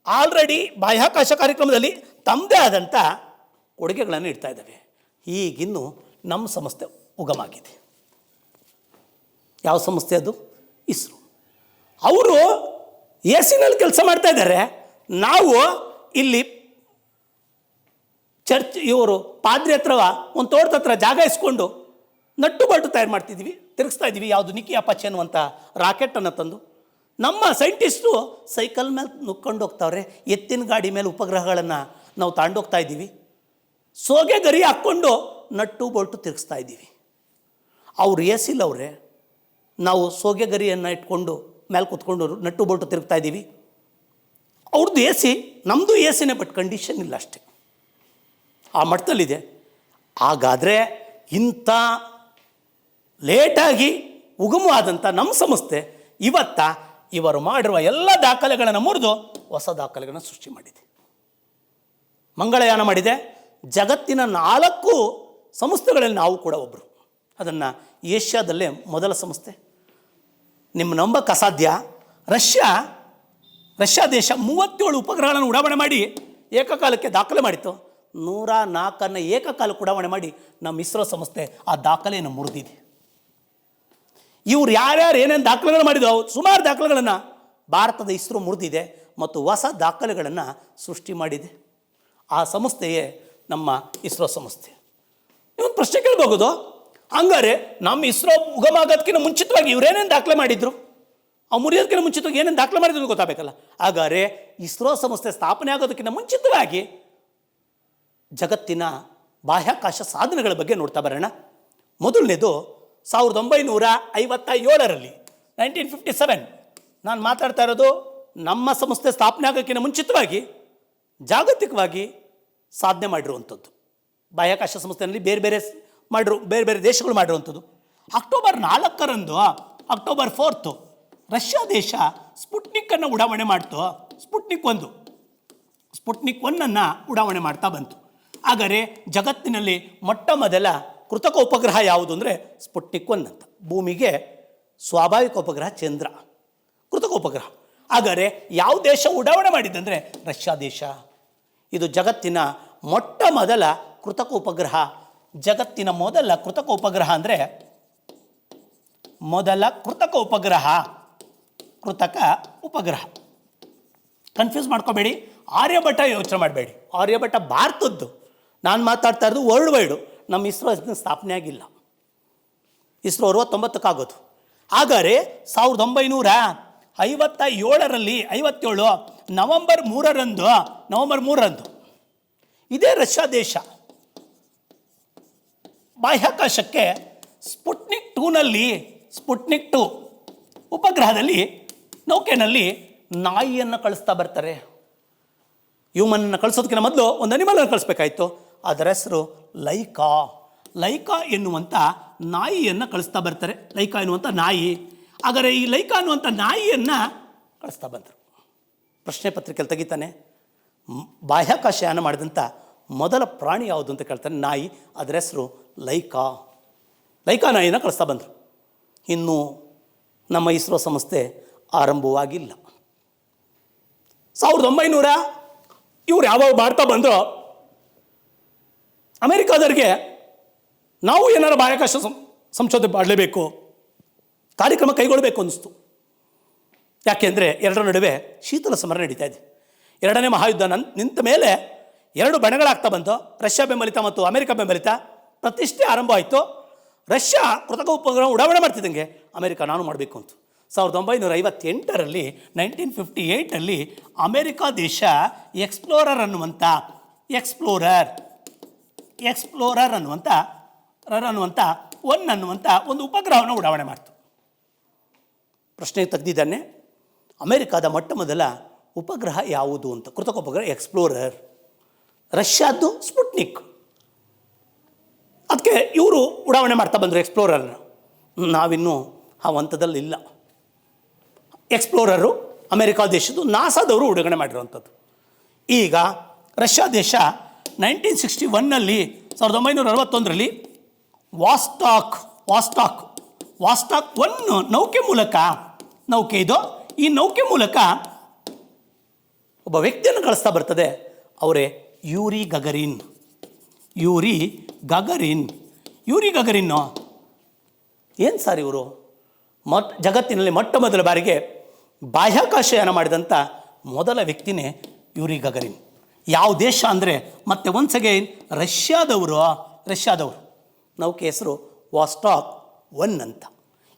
ಆಲ್ರೆಡಿ ಬಾಹ್ಯಾಕಾಶ ಕಾರ್ಯಕ್ರಮದಲ್ಲಿ ತಮ್ಮದೇ ಆದಂಥ ಕೊಡುಗೆಗಳನ್ನು ಇಡ್ತಾ ಇದ್ದಾವೆ. ಈಗಿನ್ನು ನಮ್ಮ ಸಂಸ್ಥೆ ಉಗಮಾಗಿದೆ. ಯಾವ ಸಂಸ್ಥೆ ಅದು? ಇಸ್ರೋ. ಅವರು ಎಸಿನಲ್ಲಿ ಕೆಲಸ ಮಾಡ್ತಾ ಇದ್ದಾರೆ. ನಾವು ಇಲ್ಲಿ ಇವರು ಪಾದ್ರಿ ಹತ್ರ ಒಂದು ತೋಟದ ಹತ್ರ ಜಾಗ ಇಸ್ಕೊಂಡು ನಟ್ಟು ಬಲ್ಟು ತಯಾರು ಮಾಡ್ತಿದ್ದೀವಿ, ತಿರುಗಿಸ್ತಾ ಇದ್ದೀವಿ. ಯಾವುದು ನಿಕ್ಕಿ ಅಪಾಚೆ ಅನ್ನುವಂಥ ರಾಕೆಟನ್ನು ತಂದು ನಮ್ಮ ಸೈಂಟಿಸ್ಟು ಸೈಕಲ್ ಮೇಲೆ ನುಕ್ಕೊಂಡು ಹೋಗ್ತಾವ್ರೆ. ಎತ್ತಿನ ಗಾಡಿ ಮೇಲೆ ಉಪಗ್ರಹಗಳನ್ನು ನಾವು ತಾಂಡೋಗ್ತಾ ಇದ್ದೀವಿ. ಸೋಗೆ ಗರಿ ಹಾಕ್ಕೊಂಡು ನಟ್ಟು ಬೋಲ್ಟು ತಿರುಗಿಸ್ತಾ ಇದ್ದೀವಿ. ಅವ್ರು ಎಸಿಲ್ಲವ್ರೆ, ನಾವು ಸೋಗೆ ಗರಿಯನ್ನು ಇಟ್ಕೊಂಡು ಮೇಲೆ ಕೂತ್ಕೊಂಡು ನಟ್ಟು ಬೋಲ್ಟು ತಿರುಗ್ತಾ ಇದ್ದೀವಿ. ಅವ್ರದ್ದು ಎಸಿ, ನಮ್ಮದು ಎಸಿನೇ, ಬಟ್ ಕಂಡೀಷನ್ ಇಲ್ಲ ಅಷ್ಟೇ. ಆ ಮಟ್ಟದಲ್ಲಿದೆ. ಹಾಗಾದರೆ ಇಂಥ ಲೇಟಾಗಿ ಉಗಮವಾದಂಥ ನಮ್ಮ ಸಂಸ್ಥೆ ಇವರು ಮಾಡಿರುವ ಎಲ್ಲ ದಾಖಲೆಗಳನ್ನು ಮುರಿದು ಹೊಸ ದಾಖಲೆಗಳನ್ನು ಸೃಷ್ಟಿ ಮಾಡಿದೆ. ಮಂಗಳಯಾನ ಮಾಡಿದೆ. ಜಗತ್ತಿನ 4 ಸಂಸ್ಥೆಗಳಲ್ಲಿ ನಾವು ಕೂಡ ಒಬ್ಬರು. ಅದನ್ನು ಏಷ್ಯಾದಲ್ಲೇ ಮೊದಲ ಸಂಸ್ಥೆ. ನಿಮ್ಮ ನಂಬಕ್ಕೆ ಅಸಾಧ್ಯ, ರಷ್ಯಾ ದೇಶ 37 ಉಪಗ್ರಹಗಳನ್ನು ಉಡಾವಣೆ ಮಾಡಿ ಏಕಕಾಲಕ್ಕೆ ದಾಖಲೆ ಮಾಡಿತ್ತು. 104 ಏಕಕಾಲಕ್ಕೆ ಉಡಾವಣೆ ಮಾಡಿ ನಮ್ಮ ಇಸ್ರೋ ಸಂಸ್ಥೆ ಆ ದಾಖಲೆಯನ್ನು ಮುರಿದಿದೆ. ಇವ್ರು ಯಾರ್ಯಾರು ಏನೇನು ದಾಖಲೆಗಳು ಮಾಡಿದ್ರು, ಸುಮಾರು ದಾಖಲೆಗಳನ್ನು ಭಾರತದ ಇಸ್ರೋ ಮುರಿದಿದೆ ಮತ್ತು ಹೊಸ ದಾಖಲೆಗಳನ್ನು ಸೃಷ್ಟಿ ಮಾಡಿದೆ. ಆ ಸಂಸ್ಥೆಯೇ ನಮ್ಮ ಇಸ್ರೋ ಸಂಸ್ಥೆ. ಇವತ್ತು ಪ್ರಶ್ನೆ ಕೇಳಬಹುದು, ಹಂಗಾರೆ ನಮ್ಮ ಇಸ್ರೋ ಉಗಮ ಆಗೋದಕ್ಕಿಂತ ಮುಂಚಿತವಾಗಿ ಇವರೇನೇನು ದಾಖಲೆ ಮಾಡಿದ್ರು? ಮುರಿಯೋದಕ್ಕಿಂತ ಮುಂಚಿತವಾಗಿ ಏನೇನು ದಾಖಲೆ ಮಾಡಿದ್ರು ಗೊತ್ತಾಗಬೇಕಲ್ಲ. ಹಾಗಾದರೆ ಇಸ್ರೋ ಸಂಸ್ಥೆ ಸ್ಥಾಪನೆ ಆಗೋದಕ್ಕಿಂತ ಮುಂಚಿತವಾಗಿ ಜಗತ್ತಿನ ಬಾಹ್ಯಾಕಾಶ ಸಾಧನೆಗಳ ಬಗ್ಗೆ ನೋಡ್ತಾ ಬರೋಣ. ಮೊದಲನೇದು 1957ರಲ್ಲಿ 1957. ನಾನು ಮಾತಾಡ್ತಾ ಇರೋದು ನಮ್ಮ ಸಂಸ್ಥೆ ಸ್ಥಾಪನೆ ಆಗೋಕ್ಕಿಂತ ಮುಂಚಿತವಾಗಿ ಜಾಗತಿಕವಾಗಿ ಸಾಧನೆ ಮಾಡಿರುವಂಥದ್ದು. ಬಾಹ್ಯಾಕಾಶ ಸಂಸ್ಥೆಯಲ್ಲಿ ಬೇರೆ ಬೇರೆ ದೇಶಗಳು ಮಾಡಿರುವಂಥದ್ದು. ಅಕ್ಟೋಬರ್ 4ರಂದು, ಅಕ್ಟೋಬರ್ 4 ರಷ್ಯಾ ದೇಶ ಸ್ಪುಟ್ನಿಕ್ಕನ್ನು ಉಡಾವಣೆ ಮಾಡ್ತು. ಸ್ಪುಟ್ನಿಕ್ 1 ಉಡಾವಣೆ ಮಾಡ್ತಾ ಬಂತು. ಹಾಗಾದರೆ ಜಗತ್ತಿನಲ್ಲಿ ಮೊಟ್ಟ ಮೊದಲ ಕೃತಕ ಉಪಗ್ರಹ ಯಾವುದು ಅಂದರೆ ಸ್ಪುಟ್ನಿಕ್ 1 ಅಂತ. ಭೂಮಿಗೆ ಸ್ವಾಭಾವಿಕ ಉಪಗ್ರಹ ಚಂದ್ರ, ಕೃತಕ ಉಪಗ್ರಹ. ಹಾಗಾದರೆ ಯಾವ ದೇಶ ಉಡಾವಣೆ ಮಾಡಿದ್ದಂದರೆ ರಷ್ಯಾ ದೇಶ. ಇದು ಜಗತ್ತಿನ ಮೊಟ್ಟ ಮೊದಲ ಕೃತಕ ಉಪಗ್ರಹ. ಜಗತ್ತಿನ ಮೊದಲ ಕೃತಕ ಉಪಗ್ರಹ ಅಂದರೆ ಮೊದಲ ಕೃತಕ ಉಪಗ್ರಹ. ಕನ್ಫ್ಯೂಸ್ ಮಾಡ್ಕೋಬೇಡಿ. ಆರ್ಯಭಟ ಯೋಚನೆ ಮಾಡಬೇಡಿ. ಆರ್ಯಭಟ ಭಾರತದ್ದು. ನಾನು ಮಾತಾಡ್ತಾ ಇರೋದು ವರ್ಲ್ಡ್ ವೈಡು. ನಮ್ಮ ಇಸ್ರೋ ಸ್ಥಾಪನೆ ಆಗಿಲ್ಲ. ಇಸ್ರೋ 69ಕ್ಕಾಗೋದು. ಹಾಗಾದರೆ 1957 ನವೆಂಬರ್ 3ರಂದು ಇದೇ ರಷ್ಯಾ ದೇಶ ಬಾಹ್ಯಾಕಾಶಕ್ಕೆ ಸ್ಪುಟ್ನಿಕ್ 2 ಉಪಗ್ರಹದಲ್ಲಿ ನೌಕೆಯಲ್ಲಿ ನಾಯಿಯನ್ನು ಕಳಿಸ್ತಾ ಬರ್ತಾರೆ. ಹ್ಯೂಮನ್ನ ಕಳಿಸೋದಕ್ಕಿಂತ ಮೊದಲು ಒಂದು ಅನಿಮಲನ್ನು ಕಳಿಸ್ಬೇಕಾಯ್ತು. ಅದರ ಹೆಸರು ಲೈಕಾ ಎನ್ನುವಂಥ ನಾಯಿಯನ್ನು ಕಳಿಸ್ತಾ ಬರ್ತಾರೆ. ಲೈಕಾ ಎನ್ನುವಂಥ ನಾಯಿ. ಹಾಗಾದರೆ ಈ ಲೈಕಾ ಅನ್ನುವಂಥ ನಾಯಿಯನ್ನು ಕಳಿಸ್ತಾ ಬಂದರು. ಪ್ರಶ್ನೆ ಪತ್ರಿಕೆಯಲ್ಲಿ ತೆಗಿತಾನೆ, ಬಾಹ್ಯಾಕಾಶಯಾನ ಮಾಡಿದಂಥ ಮೊದಲ ಪ್ರಾಣಿ ಯಾವುದು ಅಂತ ಕೇಳ್ತಾನೆ. ನಾಯಿ. ಅದರ ಹೆಸರು ಲೈಕಾ ನಾಯಿನ ಕಳಿಸ್ತಾ ಬಂದರು. ಇನ್ನು ನಮ್ಮ ಇಸ್ರೋ ಸಂಸ್ಥೆ ಆರಂಭವಾಗಿಲ್ಲ. 1900 ಇವ್ರು ಯಾವಾಗ ಮಾಡ್ತಾ ಬಂದರೋ ಅಮೆರಿಕಾದವ್ರಿಗೆ ನಾವು ಏನಾರು ಬಾಹ್ಯಾಕಾಶ ಸಂಶೋಧನೆ ಮಾಡಲೇಬೇಕು, ಕಾರ್ಯಕ್ರಮ ಕೈಗೊಳ್ಳಬೇಕು ಅನ್ನಿಸ್ತು. ಯಾಕೆಂದರೆ ಎರಡರ ನಡುವೆ ಶೀತಲ ಸಮರ ನಡೀತಾ ಇದೆ. 2ನೇ ಮಹಾಯುದ್ಧ ನಿಂತ ಮೇಲೆ 2 ಬಣಗಳಾಗ್ತಾ ಬಂತು. ರಷ್ಯಾ ಬೆಂಬಲಿತ ಮತ್ತು ಅಮೆರಿಕ ಬೆಂಬಲಿತ. ಪ್ರತಿಷ್ಠೆ ಆರಂಭ ಆಯಿತು. ರಷ್ಯಾ ಕೃತಕ ಉಪಗ್ರಹ ಉಡಾವಣೆ ಮಾಡ್ತಿದ್ದಂಗೆ ಅಮೆರಿಕ ನಾನು ಮಾಡಬೇಕು ಅಂತ 1958ರಲ್ಲಿ 1958 ಅಮೆರಿಕ ದೇಶ ಎಕ್ಸ್ಪ್ಲೋರರ್ ಅನ್ನುವಂಥ ಒಂದು ಉಪಗ್ರಹವನ್ನು ಉಡಾವಣೆ ಮಾಡ್ತು. ಪ್ರಶ್ನೆ ತೆಗೆದಿದ್ದಾನೆ, ಅಮೆರಿಕಾದ ಮೊಟ್ಟ ಮೊದಲ ಉಪಗ್ರಹ ಯಾವುದು ಅಂತ. ಕೃತಕ ಉಪಗ್ರಹ ಎಕ್ಸ್ಪ್ಲೋರರ್. ರಷ್ಯಾದ್ದು ಸ್ಪುಟ್ನಿಕ್. ಅದಕ್ಕೆ ಇವರು ಉಡಾವಣೆ ಮಾಡ್ತಾ ಬಂದರು ಎಕ್ಸ್ಪ್ಲೋರರ್ನ. ನಾವಿನ್ನೂ ಆ ಹಂತದಲ್ಲಿಲ್ಲ. ಎಕ್ಸ್ಪ್ಲೋರರು ಅಮೆರಿಕ ದೇಶದ್ದು, ನಾಸಾದವರು ಉಡಾವಣೆ ಮಾಡಿರುವಂಥದ್ದು. ಈಗ ರಷ್ಯಾ ದೇಶ 1961ರಲ್ಲಿ ವಾಸ್ಟಾಕ್ 1 ನೌಕೆ ಇದು. ಈ ನೌಕೆ ಮೂಲಕ ಒಬ್ಬ ವ್ಯಕ್ತಿಯನ್ನು ಕಳಿಸ್ತಾ ಬರ್ತದೆ. ಅವರೇ ಯೂರಿ ಗಗರಿನ್. ಏನು ಸರ್ ಇವರು? ಜಗತ್ತಿನಲ್ಲಿ ಮೊಟ್ಟ ಮೊದಲ ಬಾರಿಗೆ ಬಾಹ್ಯಾಕಾಶಯಾನ ಮಾಡಿದಂಥ ಮೊದಲ ವ್ಯಕ್ತಿನೇ ಯೂರಿ ಗಗರಿನ್. ಯಾವ ದೇಶ ಅಂದರೆ ಮತ್ತೆ ಒನ್ಸ್ ಅಗೈನ್ ರಷ್ಯಾದವರು. ನೌಕೆ ಹೆಸರು ವಾಸ್ಟಾಕ್ 1 ಅಂತ.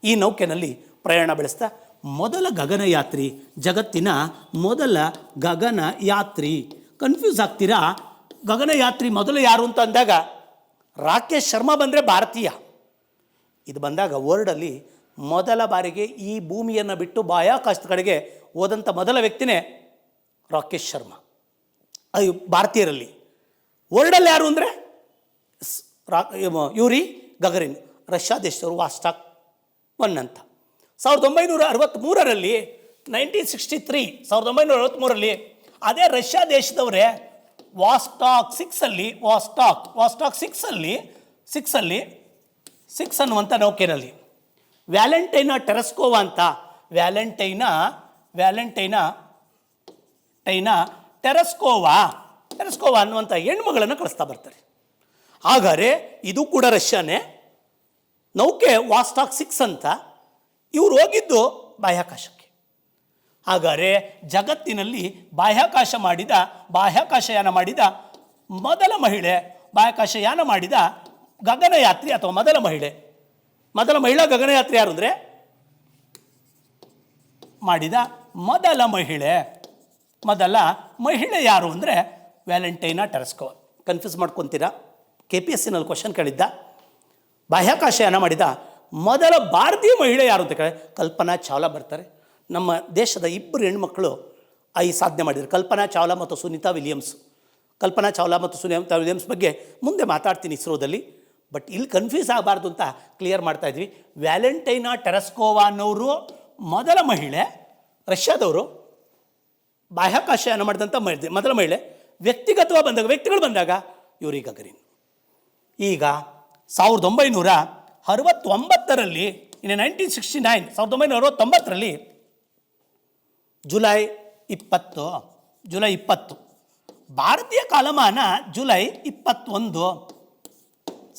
ಈ ನೌಕೆಯಲ್ಲಿ ಪ್ರಯಾಣ ಬೆಳೆಸ್ತಾ ಮೊದಲ ಗಗನಯಾತ್ರಿ, ಜಗತ್ತಿನ ಮೊದಲ ಗಗನಯಾತ್ರಿ. ಕನ್ಫ್ಯೂಸ್ ಆಗ್ತೀರಾ? ಗಗನಯಾತ್ರಿ ಮೊದಲು ಯಾರು ಅಂತ ಅಂದಾಗ ರಾಕೇಶ್ ಶರ್ಮಾ ಬಂದರೆ ಭಾರತೀಯ. ಇದು ಬಂದಾಗ ವರ್ಲ್ಡಲ್ಲಿ ಮೊದಲ ಬಾರಿಗೆ ಈ ಭೂಮಿಯನ್ನು ಬಿಟ್ಟು ಬಾಹ್ಯಾಕಾಶದ ಕಡೆಗೆ ಹೋದಂಥ ಮೊದಲ ವ್ಯಕ್ತಿನೇ ರಾಕೇಶ್ ಶರ್ಮಾ. ಅದು ಭಾರತೀಯರಲ್ಲಿ. ವರ್ಲ್ಡಲ್ಲಿ ಯಾರು ಅಂದರೆ ಯೂರಿ ಗಗರಿನ್. ರಷ್ಯಾ ದೇಶದವರು ವಾಸ್ಟಾಕ್ 1 ಅಂತ. 1963ರಲ್ಲಿ 1963ರಲ್ಲಿ ಅದೇ ರಷ್ಯಾ ದೇಶದವರೇ ವಾಸ್ಟಾಕ್ 6 ಅನ್ನುವಂಥ ನೌಕೆಯಲ್ಲಿ ವ್ಯಾಲೆಂಟೈನಾ ಟೆರೆಸ್ಕೋವಾ ಅಂತ ಟೆರೆಸ್ಕೋವಾ ಅನ್ನುವಂಥ ಹೆಣ್ಮಗಳನ್ನು ಕಳಿಸ್ತಾ ಬರ್ತಾರೆ. ಹಾಗಾದರೆ ಇದು ಕೂಡ ರಷ್ಯಾನೇ. ನೌಕೆ ವಾಸ್ಟಾಕ್ 6 ಅಂತ. ಇವರು ಹೋಗಿದ್ದು ಬಾಹ್ಯಾಕಾಶಕ್ಕೆ. ಹಾಗಾದರೆ ಜಗತ್ತಿನಲ್ಲಿ ಬಾಹ್ಯಾಕಾಶಯಾನ ಮಾಡಿದ ಮೊದಲ ಮಹಿಳೆ, ಬಾಹ್ಯಾಕಾಶಯಾನ ಮಾಡಿದ ಗಗನಯಾತ್ರಿ ಅಥವಾ ಮೊದಲ ಮಹಿಳಾ ಗಗನಯಾತ್ರಿ ಯಾರು ಅಂದರೆ ಮಾಡಿದ ಮೊದಲ ಮಹಿಳೆ ಯಾರು ಅಂದರೆ ವ್ಯಾಲೆಂಟೈನಾ ಟೆರೆಸ್ಕೋವಾ. ಕನ್ಫ್ಯೂಸ್ ಮಾಡ್ಕೊತೀರಾ? KPSCನಲ್ಲಿ ಕ್ವಶನ್ ಕೇಳಿದ್ದ, ಬಾಹ್ಯಾಕಾಶಯಾನ ಮಾಡಿದ ಮೊದಲ ಭಾರತೀಯ ಮಹಿಳೆ ಯಾರು ಅಂತ ಕೇಳಿ ಕಲ್ಪನಾ ಚಾವ್ಲಾ ಬರ್ತಾರೆ. ನಮ್ಮ ದೇಶದ ಇಬ್ಬರು ಹೆಣ್ಮಕ್ಳು ಈ ಸಾಧನೆ ಮಾಡಿದರು, ಕಲ್ಪನಾ ಚಾವ್ಲಾ ಮತ್ತು ಸುನೀತಾ ವಿಲಿಯಮ್ಸ್. ಕಲ್ಪನಾ ಚಾವ್ಲಾ ಮತ್ತು ಸುನೀತಾ ವಿಲಿಯಮ್ಸ್ ಬಗ್ಗೆ ಮುಂದೆ ಮಾತಾಡ್ತೀನಿ ಇಸ್ರೋದಲ್ಲಿ. ಬಟ್ ಇಲ್ಲಿ ಕನ್ಫ್ಯೂಸ್ ಆಗಬಾರ್ದು ಅಂತ ಕ್ಲಿಯರ್ ಮಾಡ್ತಾ ಇದ್ವಿ. ವ್ಯಾಲೆಂಟೈನಾ ಟೆರೆಸ್ಕೋವಾ ಅನ್ನೋರು ಮೊದಲ ಮಹಿಳೆ, ರಷ್ಯಾದವರು ಬಾಹ್ಯಾಕಾಶಯಾನ ಮಾಡಿದಂಥ ಮೊದಲ ಮಹಿಳೆ. ವ್ಯಕ್ತಿಗಳು ಬಂದಾಗ ಯೂರಿ ಗಗರಿನ್. ಈಗ 1969ರಲ್ಲಿ 1969 ಜುಲೈ 20 ಭಾರತೀಯ ಕಾಲಮಾನ ಜುಲೈ 21.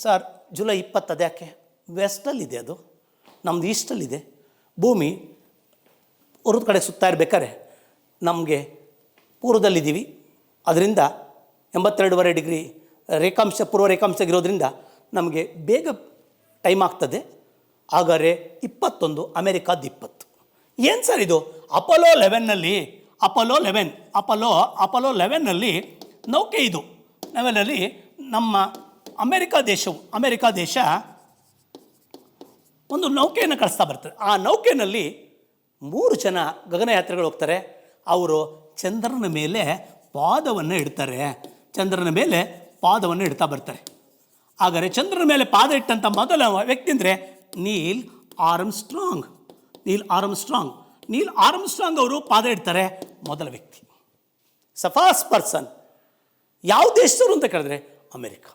ಸರ್ ಜುಲೈ 20 ಅದ್ಯಾಕೆ? ವೆಸ್ಟಲ್ಲಿದೆ, ಅದು ನಮ್ಮದು ಈಸ್ಟಲ್ಲಿದೆ. ಭೂಮಿ ಪೂರ್ವದ ಕಡೆ ಸುತ್ತಾ ಇರಬೇಕಾದ್ರೆ ನಮಗೆ ಪೂರ್ವದಲ್ಲಿದ್ದೀವಿ, ಅದರಿಂದ 82.5 ಡಿಗ್ರಿ ಪೂರ್ವ ರೇಖಾಂಶಗಿರೋದ್ರಿಂದ ನಮಗೆ ಬೇಗ ಟೈಮ್ ಆಗ್ತದೆ. ಹಾಗಾದರೆ 21 ಅಮೆರಿಕಾದ 20. ಏನು ಸರ್ ಇದು? ಅಪೋಲೋ 11ನಲ್ಲಿ ನೌಕೆ ಇದು ನಾವೆಲ್ಲಲ್ಲಿ ನಮ್ಮ ಅಮೆರಿಕ ದೇಶ ಒಂದು ನೌಕೆಯನ್ನು ಕಳಿಸ್ತಾ ಬರ್ತದೆ. ಆ ನೌಕೆಯಲ್ಲಿ 3 ಜನ ಗಗನಯಾತ್ರಿಗಳು ಹೋಗ್ತಾರೆ. ಅವರು ಚಂದ್ರನ ಮೇಲೆ ಪಾದವನ್ನು ಇಡ್ತಾ ಬರ್ತಾರೆ. ಹಾಗಾದರೆ ಚಂದ್ರನ ಮೇಲೆ ಪಾದ ಇಟ್ಟಂಥ ಮೊದಲ ವ್ಯಕ್ತಿ ಅಂದರೆ ನೀಲ್ ಆರ್ಮ್ಸ್ಟ್ರಾಂಗ್ ಅವರು ಪಾದ ಇಡ್ತಾರೆ, ಮೊದಲ ವ್ಯಕ್ತಿ. First person. ಯಾವ ದೇಶದವರು ಅಂತ ಕೇಳಿದ್ರೆ ಅಮೆರಿಕ.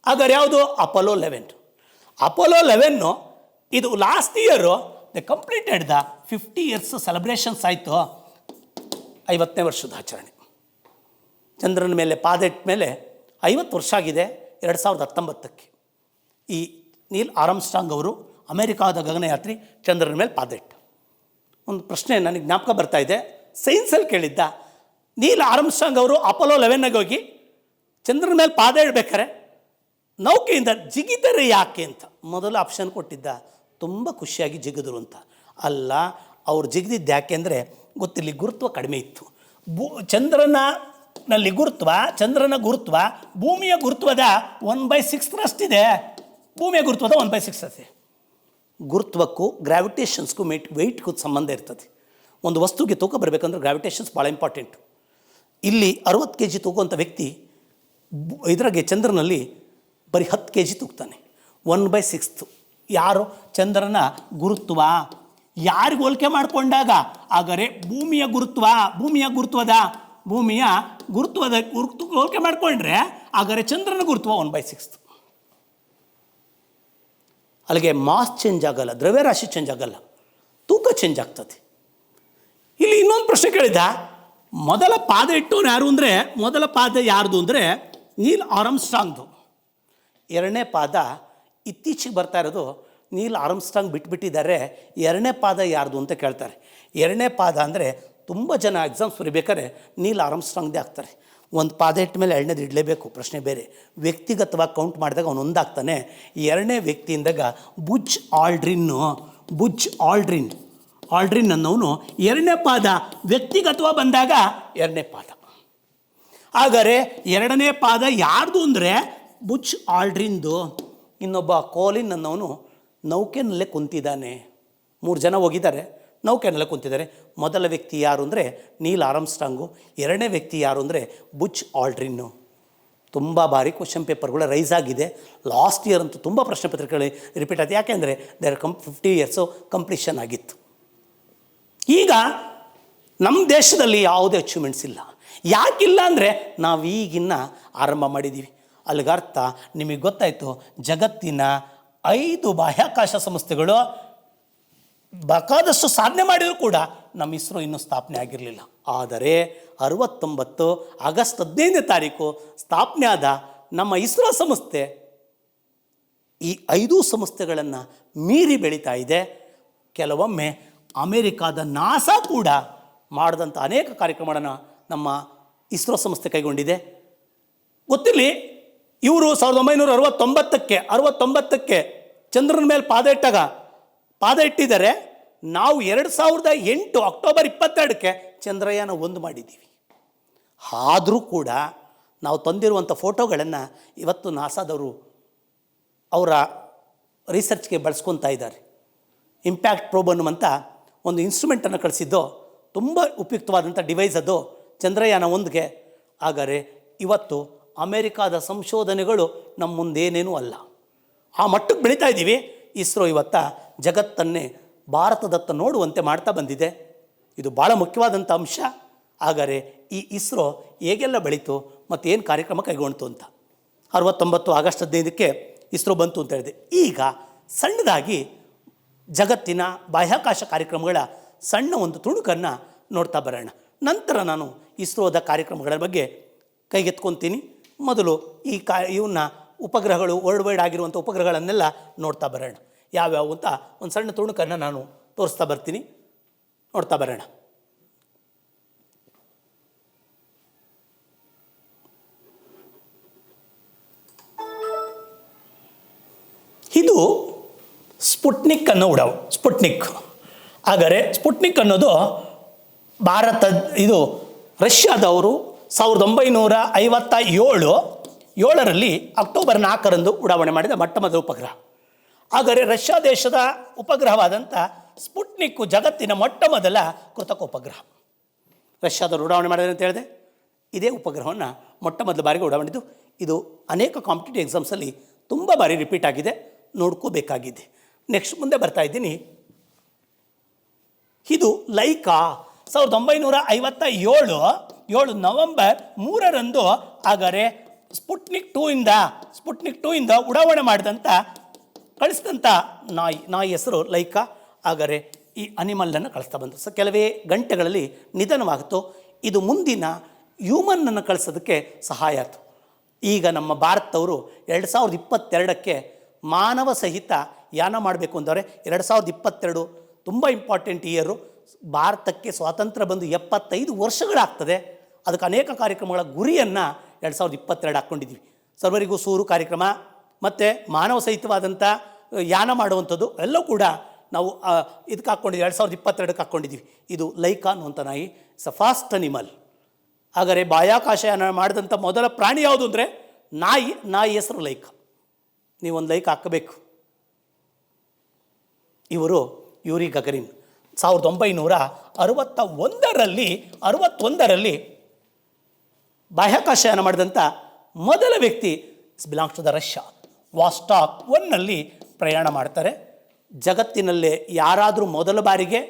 ಹಾಗಾದ್ರೆ ಯಾವುದು? ಅಪೋಲೋ 11 ಇದು last year the completed the 50 years celebrations ಆಯಿತು. 50ನೇ ವರ್ಷದ ಆಚರಣೆ. ಚಂದ್ರನ ಮೇಲೆ ಪಾದ ಇಟ್ಟ ಮೇಲೆ 50 ವರ್ಷ ಆಗಿದೆ. 2019ಕ್ಕೆ ಈ ನೀಲ್ ಆರ್ಮ್ಸ್ಟ್ರಾಂಗ್ ಅವರು ಅಮೆರಿಕಾದ ಗಗನಯಾತ್ರಿ ಚಂದ್ರನ ಮೇಲೆ ಪಾದ ಇಟ್ಟ. ಒಂದು ಪ್ರಶ್ನೆ ನನಗೆ ಜ್ಞಾಪಕ ಬರ್ತಾ ಇದೆ, ಸೈನ್ಸಲ್ಲಿ ಕೇಳಿದ್ದ. ನೀಲ್ ಆರ್ಮ್ಸ್ಟ್ರಾಂಗ್ ಅವರು ಅಪೋಲೋ 11ಗೆ ಹೋಗಿ ಚಂದ್ರನ ಮೇಲೆ ಪಾದ ಇಡಬೇಕಾರೆ ನೌಕೆಯಿಂದ ಜಿಗಿದರೆ ಯಾಕೆ ಅಂತ ಮೊದಲು ಆಪ್ಷನ್ ಕೊಟ್ಟಿದ್ದ. ತುಂಬ ಖುಷಿಯಾಗಿ ಜಿಗಿದ್ರು ಅಂತ ಅಲ್ಲ, ಅವ್ರು ಜಿಗಿದಿದ್ದು ಯಾಕೆ ಅಂದರೆ ಗೊತ್ತಿರಲಿ, ಗುರುತ್ವ ಕಡಿಮೆ ಇತ್ತು. ಚಂದ್ರನ ಗುರುತ್ವ ಭೂಮಿಯ ಗುರುತ್ವದ 1/6 ಭೂಮಿಯ ಗುರುತ್ವದ 1/6. ಗುರುತ್ವಕ್ಕೂ ಗ್ರಾವಿಟೇಷನ್ಸ್ಗೂ ವೆಯ್ಟ್ಗೂ ಸಂಬಂಧ ಇರ್ತದೆ. ಒಂದು ವಸ್ತುಗೆ ತೂಕ ಬರಬೇಕಂದ್ರೆ ಗ್ರಾವಿಟೇಷನ್ಸ್ ಭಾಳ ಇಂಪಾರ್ಟೆಂಟು. ಇಲ್ಲಿ 60 kg ತೂಗುವಂಥ ವ್ಯಕ್ತಿ ಇದ್ರಾಗೆ ಚಂದ್ರನಲ್ಲಿ ಬರೀ 10 kg ತೂಗ್ತಾನೆ. 1/6. ಯಾರು? ಚಂದ್ರನ ಗುರುತ್ವ. ಯಾರಿಗೆ ಹೋಲಿಕೆ ಮಾಡಿಕೊಂಡಾಗ ಹಾಗಾದರೆ ಭೂಮಿಯ ಗುರುತ್ವದ ಹೋಲಿಕೆ ಮಾಡಿಕೊಂಡ್ರೆ ಹಾಗಾದರೆ ಚಂದ್ರನ ಗುರುತ್ವ 1/6. ಅಲ್ಲಿಗೆ ಮಾಸ್ ಚೇಂಜ್ ಆಗಲ್ಲ, ದ್ರವ್ಯರಾಶಿ ಚೇಂಜ್ ಆಗಲ್ಲ, ತೂಕ ಚೇಂಜ್ ಆಗ್ತದೆ. ಇಲ್ಲಿ ಇನ್ನೊಂದು ಪ್ರಶ್ನೆ ಕೇಳಿದ, ಮೊದಲ ಪಾದ ಇಟ್ಟವನು ಯಾರು ಅಂದರೆ ಯಾರ್ದು ಅಂದರೆ ನೀಲ್ ಆರ್ಮ್ಸ್ಟ್ರಾಂಗ್ದು. 2ನೇ ಪಾದ ಇತ್ತೀಚೆಗೆ ಬರ್ತಾ ಇರೋದು ನೀಲ್ ಆರ್ಮ್ಸ್ಟ್ರಾಂಗ್ ಬಿಟ್ಬಿಟ್ಟಿದ್ದಾರೆ. 2ನೇ ಪಾದ ಯಾರ್ದು ಅಂತ ಕೇಳ್ತಾರೆ. 2ನೇ ಪಾದ ಅಂದರೆ ತುಂಬ ಜನ ಎಕ್ಸಾಮ್ಸ್ ಬರೀಬೇಕಾದ್ರೆ ನೀಲ್ ಆರ್ಮ್ಸ್ಟ್ರಾಂಗ್ದೇ ಆಗ್ತಾರೆ. ಒಂದು ಪಾದ ಇಟ್ಟ ಮೇಲೆ 2ನೇದು ಇಡಲೇಬೇಕು, ಪ್ರಶ್ನೆ ಬೇರೆ. ವ್ಯಕ್ತಿಗತವಾಗಿ ಕೌಂಟ್ ಮಾಡಿದಾಗ ಅವನು ಒಂದಾಗ್ತಾನೆ. 2ನೇ ವ್ಯಕ್ತಿಯಿಂದಾಗ ಬುಜ್ ಆಲ್ಡ್ರಿನ್ ಅನ್ನೋನು 2ನೇ ಪಾದ ವ್ಯಕ್ತಿಗತವಾಗಿ ಬಂದಾಗ 2ನೇ ಪಾದ. ಹಾಗಾದರೆ 2ನೇ ಪಾದ ಯಾರ್ದು ಅಂದರೆ ಬುಜ್ ಆಲ್ಡ್ರಿನ್ದು. ಇನ್ನೊಬ್ಬ ಕೋಲಿನ್ ಅನ್ನೋನು ನೌಕೆನಲ್ಲೇ ಕುಂತಿದ್ದಾನೆ. 3 ಜನ ಹೋಗಿದ್ದಾರೆ, ನೌಕೆನಲ್ಲೇ ಕುಂತಿದ್ದಾರೆ. ಮೊದಲ ವ್ಯಕ್ತಿ ಯಾರು ಅಂದರೆ ನೀಲ್ ಆರ್ಮ್ಸ್ಟ್ರಾಂಗು. 2ನೇ ವ್ಯಕ್ತಿ ಯಾರು ಅಂದರೆ ಬುಜ್ ಆಲ್ಡ್ರಿನ್ನು. ತುಂಬ ಬಾರಿ ಕ್ವಶನ್ ಪೇಪರ್ಗಳು ರೈಸ್ ಆಗಿದೆ. ಲಾಸ್ಟ್ ಇಯರ್ ಅಂತೂ ತುಂಬ ಪ್ರಶ್ನೆ ಪತ್ರಿಕೆಗಳು ರಿಪೀಟ್ ಆಯ್ತು. ಯಾಕೆಂದರೆ 50 years ಕಂಪ್ಲೀಷನ್ ಆಗಿತ್ತು. ಈಗ ನಮ್ಮ ದೇಶದಲ್ಲಿ ಯಾವುದೇ ಅಚೀವ್ಮೆಂಟ್ಸ್ ಇಲ್ಲ. ಯಾಕಿಲ್ಲ ಅಂದರೆ ನಾವು ಈಗಿನ್ನ ಆರಂಭ ಮಾಡಿದ್ದೀವಿ. ಅಲ್ಲಿಗರ್ಥ ನಿಮಗೆ ಗೊತ್ತಾಯಿತು, ಜಗತ್ತಿನ 5 ಬಾಹ್ಯಾಕಾಶ ಸಂಸ್ಥೆಗಳು ಬೇಕಾದಷ್ಟು ಸಾಧನೆ ಮಾಡಿದರೂ ಕೂಡ ನಮ್ಮ ಇಸ್ರೋ ಇನ್ನೂ ಸ್ಥಾಪನೆ ಆಗಿರಲಿಲ್ಲ. ಆದರೆ 69 ಆಗಸ್ಟ್ 15ನೇ ತಾರೀಕು ಸ್ಥಾಪನೆ ಆದ ನಮ್ಮ ಇಸ್ರೋ ಸಂಸ್ಥೆ ಈ 5 ಸಂಸ್ಥೆಗಳನ್ನು ಮೀರಿ ಬೆಳೀತಾ ಇದೆ. ಕೆಲವೊಮ್ಮೆ ಅಮೇರಿಕಾದ ನಾಸಾ ಕೂಡ ಮಾಡಿದಂಥ ಅನೇಕ ಕಾರ್ಯಕ್ರಮಗಳನ್ನು ನಮ್ಮ ಇಸ್ರೋ ಸಂಸ್ಥೆ ಕೈಗೊಂಡಿದೆ. ಗೊತ್ತಿರಲಿ, ಇವರು 1969ಕ್ಕೆ ಚಂದ್ರನ ಮೇಲೆ ಪಾದ ಇಟ್ಟಿದ್ದಾರೆ. ನಾವು 2008 ಅಕ್ಟೋಬರ್ 22ಕ್ಕೆ ಚಂದ್ರಯಾನ 1 ಮಾಡಿದ್ದೀವಿ. ಆದರೂ ಕೂಡ ನಾವು ತಂದಿರುವಂಥ ಫೋಟೋಗಳನ್ನು ಇವತ್ತು ನಾಸಾದವರು ಅವರ ರಿಸರ್ಚ್ಗೆ ಬಳಸ್ಕೊತಾ ಇದ್ದಾರೆ. ಇಂಪ್ಯಾಕ್ಟ್ ಪ್ರೋಬ್ ಅನ್ನುವಂಥ ಒಂದು ಇನ್ಸ್ಟ್ರೂಮೆಂಟನ್ನು ಕಳಿಸಿದ್ದು, ತುಂಬ ಉಪಯುಕ್ತವಾದಂಥ ಡಿವೈಸ್ ಅದು ಚಂದ್ರಯಾನ 1ಗೆ. ಆದರೆ ಇವತ್ತು ಅಮೇರಿಕಾದ ಸಂಶೋಧನೆಗಳು ನಮ್ಮ ಮುಂದೇನೇನೂ ಅಲ್ಲ, ಆ ಮಟ್ಟಕ್ಕೆ ಬೆಳೀತಾ ಇದ್ದೀವಿ. ಇಸ್ರೋ ಇವತ್ತು ಜಗತ್ತನ್ನೇ ಭಾರತದತ್ತ ನೋಡುವಂತೆ ಮಾಡ್ತಾ ಬಂದಿದೆ. ಇದು ಭಾಳ ಮುಖ್ಯವಾದಂಥ ಅಂಶ. ಆದರೆ ಈ ಇಸ್ರೋ ಹೇಗೆಲ್ಲ ಬೆಳೀತು ಮತ್ತು ಏನು ಕಾರ್ಯಕ್ರಮ ಕೈಗೊಂಡಿತು ಅಂತ. 69 ಆಗಸ್ಟ್ 15ಕ್ಕೆ ಇಸ್ರೋ ಬಂತು ಅಂತ ಹೇಳಿದೆ. ಈಗ ಸಣ್ಣದಾಗಿ ಜಗತ್ತಿನ ಬಾಹ್ಯಾಕಾಶ ಕಾರ್ಯಕ್ರಮಗಳ ಸಣ್ಣ ಒಂದು ತುಣುಕನ್ನು ನೋಡ್ತಾ ಬರೋಣ. ನಂತರ ನಾನು ಇಸ್ರೋದ ಕಾರ್ಯಕ್ರಮಗಳ ಬಗ್ಗೆ ಕೈಗೆತ್ಕೊತೀನಿ. ಮೊದಲು ಇವನ್ನ ಉಪಗ್ರಹಗಳು, ವರ್ಲ್ಡ್ ವೈಡ್ ಆಗಿರುವಂಥ ಉಪಗ್ರಹಗಳನ್ನೆಲ್ಲ ನೋಡ್ತಾ ಬರೋಣ. ಯಾವ್ಯಾವು ಅಂತ ಒಂದು ಸಣ್ಣ ತುಣುಕನ್ನು ನಾನು ತೋರಿಸ್ತಾ ಬರ್ತೀನಿ, ನೋಡ್ತಾ ಬರೋಣ. ಇದು ಸ್ಪುಟ್ನಿಕ್ ಅನ್ನೋ ಉಡಾವು, ಸ್ಪುಟ್ನಿಕ್. ಹಾಗಾದರೆ ಸ್ಪುಟ್ನಿಕ್ ಅನ್ನೋದು ಇದು ರಷ್ಯಾದವರು 1957ರಲ್ಲಿ ಅಕ್ಟೋಬರ್ 4ರಂದು ಉಡಾವಣೆ ಮಾಡಿದ ಮೊಟ್ಟ ಮೊದಲ ಉಪಗ್ರಹ. ಆದರೆ ರಷ್ಯಾ ದೇಶದ ಉಪಗ್ರಹವಾದಂಥ ಸ್ಪುಟ್ನಿಕ್ಕು ಜಗತ್ತಿನ ಮೊಟ್ಟ ಮೊದಲ ಕೃತಕ ಉಪಗ್ರಹ. ರಷ್ಯಾದವರು ಉಡಾವಣೆ ಮಾಡಿದೆ ಅಂತ ಹೇಳಿದೆ. ಇದೇ ಉಪಗ್ರಹವನ್ನು ಮೊಟ್ಟ ಮೊದಲ ಬಾರಿಗೆ ಉಡಾವಣೆದು. ಇದು ಅನೇಕ ಕಾಂಪಿಟೇಟಿವ್ ಎಕ್ಸಾಮ್ಸಲ್ಲಿ ತುಂಬ ಬಾರಿ ರಿಪೀಟ್ ಆಗಿದೆ, ನೋಡ್ಕೋಬೇಕಾಗಿದೆ. ನೆಕ್ಸ್ಟ್ ಮುಂದೆ ಬರ್ತಾ ಇದ್ದೀನಿ. ಇದು ಲೈಕಾ 1957 ನವೆಂಬರ್ 3ರಂದು ಹಾಗಾದರೆ ಸ್ಪುಟ್ನಿಕ್ 2ಇಂದ ಉಡಾವಣೆ ಮಾಡಿದಂಥ ಕಳಿಸಿದಂಥ ನಾಯಿ ಹೆಸರು ಲೈಕಾ. ಹಾಗಾದರೆ ಈ ಅನಿಮಲನ್ನು ಕಳಿಸ್ತಾ ಬಂತು. ಕೆಲವೇ ಗಂಟೆಗಳಲ್ಲಿ ನಿಧನವಾಯಿತು. ಇದು ಮುಂದಿನ ಹ್ಯೂಮನ್ನನ್ನು ಕಳಿಸೋದಕ್ಕೆ ಸಹಾಯ ಆಯಿತು. ಈಗ ನಮ್ಮ ಭಾರತದವರು 2022ಕ್ಕೆ ಮಾನವ ಸಹಿತ ಯಾನ ಮಾಡಬೇಕು ಅಂದರೆ 2022 ತುಂಬ ಇಂಪಾರ್ಟೆಂಟ್ ಇಯರು. ಭಾರತಕ್ಕೆ ಸ್ವಾತಂತ್ರ್ಯ ಬಂದು 75 ವರ್ಷಗಳಾಗ್ತದೆ. ಅದಕ್ಕೆ ಅನೇಕ ಕಾರ್ಯಕ್ರಮಗಳ ಗುರಿಯನ್ನು 2022 ಹಾಕ್ಕೊಂಡಿದ್ದೀವಿ. ಸರ್ವರಿಗೂ ಸೂರು ಕಾರ್ಯಕ್ರಮ ಮತ್ತು ಮಾನವ ಸಹಿತವಾದಂಥ ಯಾನ ಮಾಡುವಂಥದ್ದು ಎಲ್ಲ ಕೂಡ ನಾವು ಇದಕ್ಕೆ ಹಾಕ್ಕೊಂಡಿದ್ದೀವಿ, 2022ಕ್ಕೆ ಹಾಕ್ಕೊಂಡಿದ್ದೀವಿ. ಇದು ಲೈಕಾ ಅನ್ನುವಂಥ ನಾಯಿ. It's a fast animal. ಹಾಗಾದರೆ ಬಾಹ್ಯಾಕಾಶಯಾನ ಮಾಡಿದಂಥ ಮೊದಲ ಪ್ರಾಣಿ ಯಾವುದು ಅಂದರೆ ನಾಯಿ ಹೆಸರು ಲೈಕಾ. ನೀವೊಂದು ಲೈಕ್ ಹಾಕಬೇಕು. ಇವರು ಯೂರಿ ಗಗರಿನ್ 1961ರಲ್ಲಿ ಬಾಹ್ಯಾಕಾಶಯಾನ ಮಾಡಿದಂಥ ಮೊದಲ ವ್ಯಕ್ತಿ. Belongs to the Russia. Vostok 1ನಲ್ಲಿ ಪ್ರಯಾಣ ಮಾಡ್ತಾರೆ. ಜಗತ್ತಿನಲ್ಲೇ ಯಾರಾದರೂ ಮೊದಲ ಬಾರಿಗೆ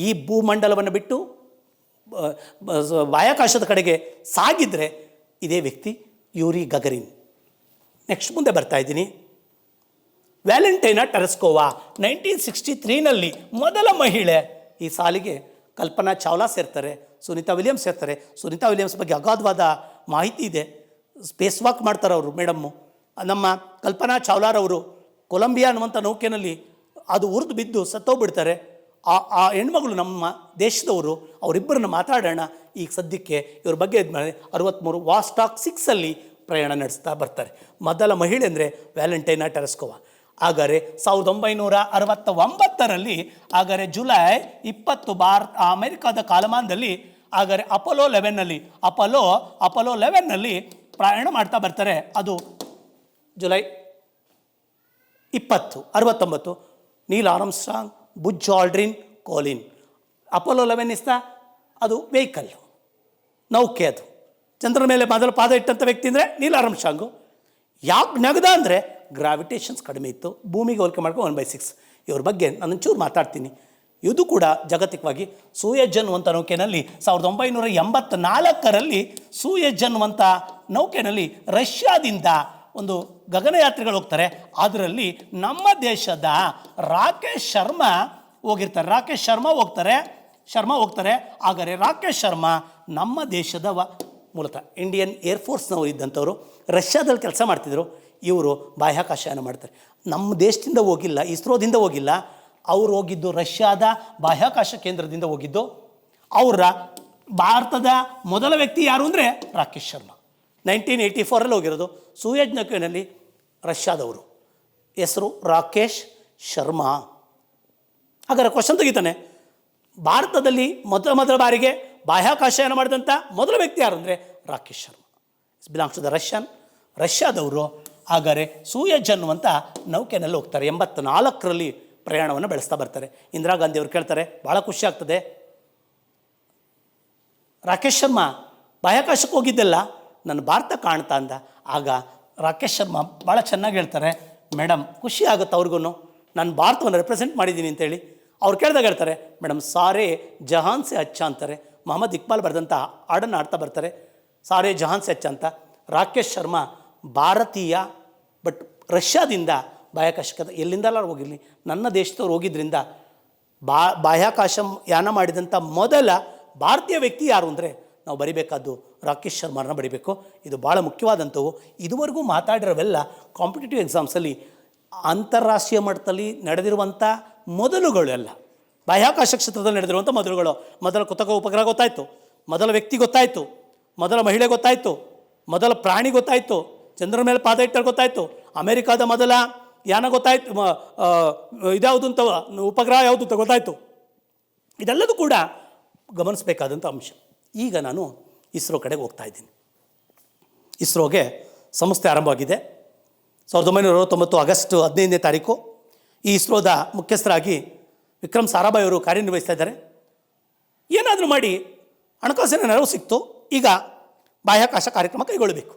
ಈ ಭೂಮಂಡಲವನ್ನು ಬಿಟ್ಟು ಬಾಹ್ಯಾಕಾಶದ ಕಡೆಗೆ ಸಾಗಿದರೆ ಇದೇ ವ್ಯಕ್ತಿ ಯೂರಿ ಗಗರಿನ್. ನೆಕ್ಸ್ಟ್ ಮುಂದೆ ಬರ್ತಾ ಇದ್ದೀನಿ. ವ್ಯಾಲೆಂಟೈನಾ ಟೆರೆಸ್ಕೋವಾ 1963ನಲ್ಲಿ ಮೊದಲ ಮಹಿಳೆ. ಈ ಸಾಲಿಗೆ ಕಲ್ಪನಾ ಚಾವ್ಲಾ ಸೇರ್ತಾರೆ, ಸುನೀತಾ ವಿಲಿಯಮ್ಸ್ ಸೇರ್ತಾರೆ. ಸುನೀತಾ ವಿಲಿಯಮ್ಸ್ ಬಗ್ಗೆ ಅಗಾಧವಾದ ಮಾಹಿತಿ ಇದೆ. ಸ್ಪೇಸ್ ವಾಕ್ ಮಾಡ್ತಾರೆ ಅವರು ಮೇಡಮ್ಮು. ನಮ್ಮ ಕಲ್ಪನಾ ಚಾವ್ಲಾರವರು ಕೊಲಂಬಿಯಾ ಅನ್ನುವಂಥ ನೌಕೆಯಲ್ಲಿ ಅದು ಉರಿದು ಬಿದ್ದು ಸತ್ತೋಗ್ಬಿಡ್ತಾರೆ. ಆ ಹೆಣ್ಮಗಳು ನಮ್ಮ ದೇಶದವರು. ಅವರಿಬ್ಬರನ್ನ ಮಾತಾಡೋಣ. ಈಗ ಸದ್ಯಕ್ಕೆ ಇವ್ರ ಬಗ್ಗೆ 63 ವಾಸ್ಟಾಕ್ 6ಅಲ್ಲಿ ಪ್ರಯಾಣ ನಡೆಸ್ತಾ ಬರ್ತಾರೆ. ಮೊದಲ ಮಹಿಳೆ ಅಂದರೆ ವ್ಯಾಲೆಂಟೈನಾ ಟೆರೆಸ್ಕೋವಾ. ಹಾಗಾದರೆ 1969ರಲ್ಲಿ ಹಾಗಾದರೆ ಜುಲೈ 20 ಅಮೆರಿಕಾದ ಕಾಲಮಾನದಲ್ಲಿ ಹಾಗಾದರೆ ಅಪೋಲೋ 11ನಲ್ಲಿ ಪ್ರಯಾಣ ಮಾಡ್ತಾ ಬರ್ತಾರೆ. ಅದು July 2069. Neil Armstrong, Buzz Aldrin, Collins. Apollo 11 ಅದು ವೆಹಿಕಲ್, ನೌಕೆ. ಅದು ಚಂದ್ರನ ಮೇಲೆ ಮೊದಲ ಪಾದ ಇಟ್ಟಂಥ ವ್ಯಕ್ತಿ ಅಂದರೆ ನೀಲ್ ಆರ್ಮ್ಸ್ಟ್ರಾಂಗು. ಯಾಕೆ ನಗದ ಅಂದರೆ ಗ್ರಾವಿಟೇಷನ್ಸ್ ಕಡಿಮೆ ಇತ್ತು, ಭೂಮಿಗೆ ಹೋಲಿಕೆ ಮಾಡ್ಕೊಂಡು 1/6. ಇವ್ರ ಬಗ್ಗೆ ನಾನು ಚೂರು ಮಾತಾಡ್ತೀನಿ. ಇದು ಕೂಡ ಜಾಗತಿಕವಾಗಿ ಸೂಯಜ್ ಅನ್ನುವಂಥ ನೌಕೆಯಲ್ಲಿ 1984ರಲ್ಲಿ ಸೂಯಜ್ ಅನ್ನುವಂಥ ನೌಕೆಯಲ್ಲಿ ರಷ್ಯಾದಿಂದ ಒಂದು ಗಗನಯಾತ್ರಿಗಳು ಹೋಗ್ತಾರೆ. ಅದರಲ್ಲಿ ನಮ್ಮ ದೇಶದ ರಾಕೇಶ್ ಶರ್ಮಾ ಹೋಗ್ತಾರೆ. ಹಾಗಾದರೆ ರಾಕೇಶ್ ಶರ್ಮಾ ನಮ್ಮ ದೇಶದ ಮೂಲತಃ ಇಂಡಿಯನ್ ಏರ್ಫೋರ್ಸ್ನವರು ಇದ್ದಂಥವರು. ರಷ್ಯಾದಲ್ಲಿ ಕೆಲಸ ಮಾಡ್ತಿದ್ರು. ಇವರು ಬಾಹ್ಯಾಕಾಶಯಾನ ಮಾಡ್ತಾರೆ. ನಮ್ಮ ದೇಶದಿಂದ ಹೋಗಿಲ್ಲ, ಇಸ್ರೋದಿಂದ ಹೋಗಿಲ್ಲ. ಅವರು ಹೋಗಿದ್ದು ರಷ್ಯಾದ ಬಾಹ್ಯಾಕಾಶ ಕೇಂದ್ರದಿಂದ ಹೋಗಿದ್ದು. ಅವರ ಭಾರತದ ಮೊದಲ ವ್ಯಕ್ತಿ ಯಾರು ಅಂದರೆ ರಾಕೇಶ್ ಶರ್ಮಾ. 1984ರಲ್ಲಿ ಹೋಗಿರೋದು. ಸೂಯಜ್ ನೌಕೆಯಲ್ಲಿ ರಷ್ಯಾದವರು. ಹೆಸರು ರಾಕೇಶ್ ಶರ್ಮಾ. ಹಾಗಾದ್ರೆ ಕ್ವಶನ್ ತೆಗಿತಾನೆ, ಭಾರತದಲ್ಲಿ ಮೊದಲ ಬಾರಿಗೆ ಬಾಹ್ಯಾಕಾಶಯಾನ ಮಾಡಿದಂಥ ಮೊದಲ ವ್ಯಕ್ತಿ ಯಾರು ಅಂದರೆ Rakesh Sharma. Is belongs to the ರಷ್ಯಾದವರು. ಹಾಗಾದರೆ ಸೂಯಜ್ ಅನ್ನುವಂಥ ನೌಕೆನಲ್ಲಿ ಹೋಗ್ತಾರೆ. 84ರಲ್ಲಿ ಪ್ರಯಾಣವನ್ನು ಬೆಳೆಸ್ತಾ ಬರ್ತಾರೆ. ಇಂದಿರಾ ಗಾಂಧಿ ಅವರು ಕೇಳ್ತಾರೆ, ಭಾಳ ಖುಷಿ ಆಗ್ತದೆ, ರಾಕೇಶ್ ಶರ್ಮಾ ಬಾಹ್ಯಾಕಾಶಕ್ಕೆ ಹೋಗಿದ್ದೆಲ್ಲ ನನ್ನ ಭಾರತ ಕಾಣ್ತಾ ಅಂದ. ಆಗ ರಾಕೇಶ್ ಶರ್ಮಾ ಭಾಳ ಚೆನ್ನಾಗಿ ಹೇಳ್ತಾರೆ, ಮೇಡಮ್ ಖುಷಿ ಆಗುತ್ತೆ ಅವ್ರಿಗೂ, ನಾನು ಭಾರತವನ್ನು ರೆಪ್ರೆಸೆಂಟ್ ಮಾಡಿದ್ದೀನಿ ಅಂತೇಳಿ. ಅವ್ರು ಕೇಳಿದಾಗ ಹೇಳ್ತಾರೆ, ಮೇಡಮ್ ಸಾರೇ ಜಹಾನ್ ಸೆ ಅಚ್ಚ ಅಂತಾರೆ. ಮೊಹಮ್ಮದ್ ಇಕ್ಬಾಲ್ ಬರೆದಂಥ ಹಾಡನ್ನು ಆಡ್ತಾ ಬರ್ತಾರೆ, ಸಾರೇ ಜಹಾನ್ ಸೆ ಅಚ್ಚ ಅಂತ. ರಾಕೇಶ್ ಶರ್ಮಾ ಭಾರತೀಯ, ಬಟ್ ರಷ್ಯಾದಿಂದ ಬಾಹ್ಯಾಕಾಶಕ್ಕೆ ಎಲ್ಲಿಂದಲ್ಲ ಹೋಗಿರಲಿ, ನನ್ನ ದೇಶದವ್ರು ಹೋಗಿದ್ದರಿಂದ ಬಾಹ್ಯಾಕಾಶ ಯಾನ ಮಾಡಿದಂಥ ಮೊದಲ ಭಾರತೀಯ ವ್ಯಕ್ತಿ ಯಾರು ಅಂದರೆ ನಾವು ಬರಿಬೇಕಾದ್ದು ರಾಕೇಶ್ ಶರ್ಮಾರನ್ನ ಬರಿಬೇಕು. ಇದು ಭಾಳ ಮುಖ್ಯವಾದಂಥವು. ಇದುವರೆಗೂ ಮಾತಾಡಿರೋವೆಲ್ಲ ಕಾಂಪಿಟೇಟಿವ್ ಎಕ್ಸಾಮ್ಸಲ್ಲಿ ಅಂತಾರಾಷ್ಟ್ರೀಯ ಮಟ್ಟದಲ್ಲಿ ನಡೆದಿರುವಂಥ ಮೊದಲುಗಳೆಲ್ಲ, ಬಾಹ್ಯಾಕಾಶ ಕ್ಷೇತ್ರದಲ್ಲಿ ನಡೆದಿರುವಂಥ ಮೊದಲುಗಳು. ಮೊದಲ ಕೃತಕ ಉಪಗ್ರಹ ಗೊತ್ತಾಯಿತು, ಮೊದಲ ವ್ಯಕ್ತಿ ಗೊತ್ತಾಯಿತು, ಮೊದಲ ಮಹಿಳೆ ಗೊತ್ತಾಯಿತು, ಮೊದಲ ಪ್ರಾಣಿ ಗೊತ್ತಾಯಿತು, ಚಂದ್ರ ಮೇಲೆ ಪಾದ ಇಟ್ಟರೆ ಗೊತ್ತಾಯಿತು, ಅಮೆರಿಕಾದ ಮೊದಲ ಯಾನ ಗೊತ್ತಾಯಿತು, ಇದ್ಯಾವುದು ಅಂತ ಉಪಗ್ರಹ ಯಾವುದು ಅಂತ ಗೊತ್ತಾಯಿತು. ಇದೆಲ್ಲದೂ ಕೂಡ ಗಮನಿಸಬೇಕಾದಂಥ ಅಂಶ. ಈಗ ನಾನು ಇಸ್ರೋ ಕಡೆಗೆ ಹೋಗ್ತಾ ಇದ್ದೀನಿ. ಇಸ್ರೋಗೆ ಸಂಸ್ಥೆ ಆರಂಭವಾಗಿದೆ 1969 ಆಗಸ್ಟ್ 15ನೇ ತಾರೀಕು. ಈ ಇಸ್ರೋದ ಮುಖ್ಯಸ್ಥರಾಗಿ ವಿಕ್ರಮ್ ಸಾರಾಭಾಯ್ ಅವರು ಕಾರ್ಯನಿರ್ವಹಿಸ್ತಾ ಇದ್ದಾರೆ. ಏನಾದರೂ ಮಾಡಿ ಹಣಕಾಸಿನ ನೆರವು ಸಿಕ್ತು, ಈಗ ಬಾಹ್ಯಾಕಾಶ ಕಾರ್ಯಕ್ರಮ ಕೈಗೊಳ್ಳಬೇಕು.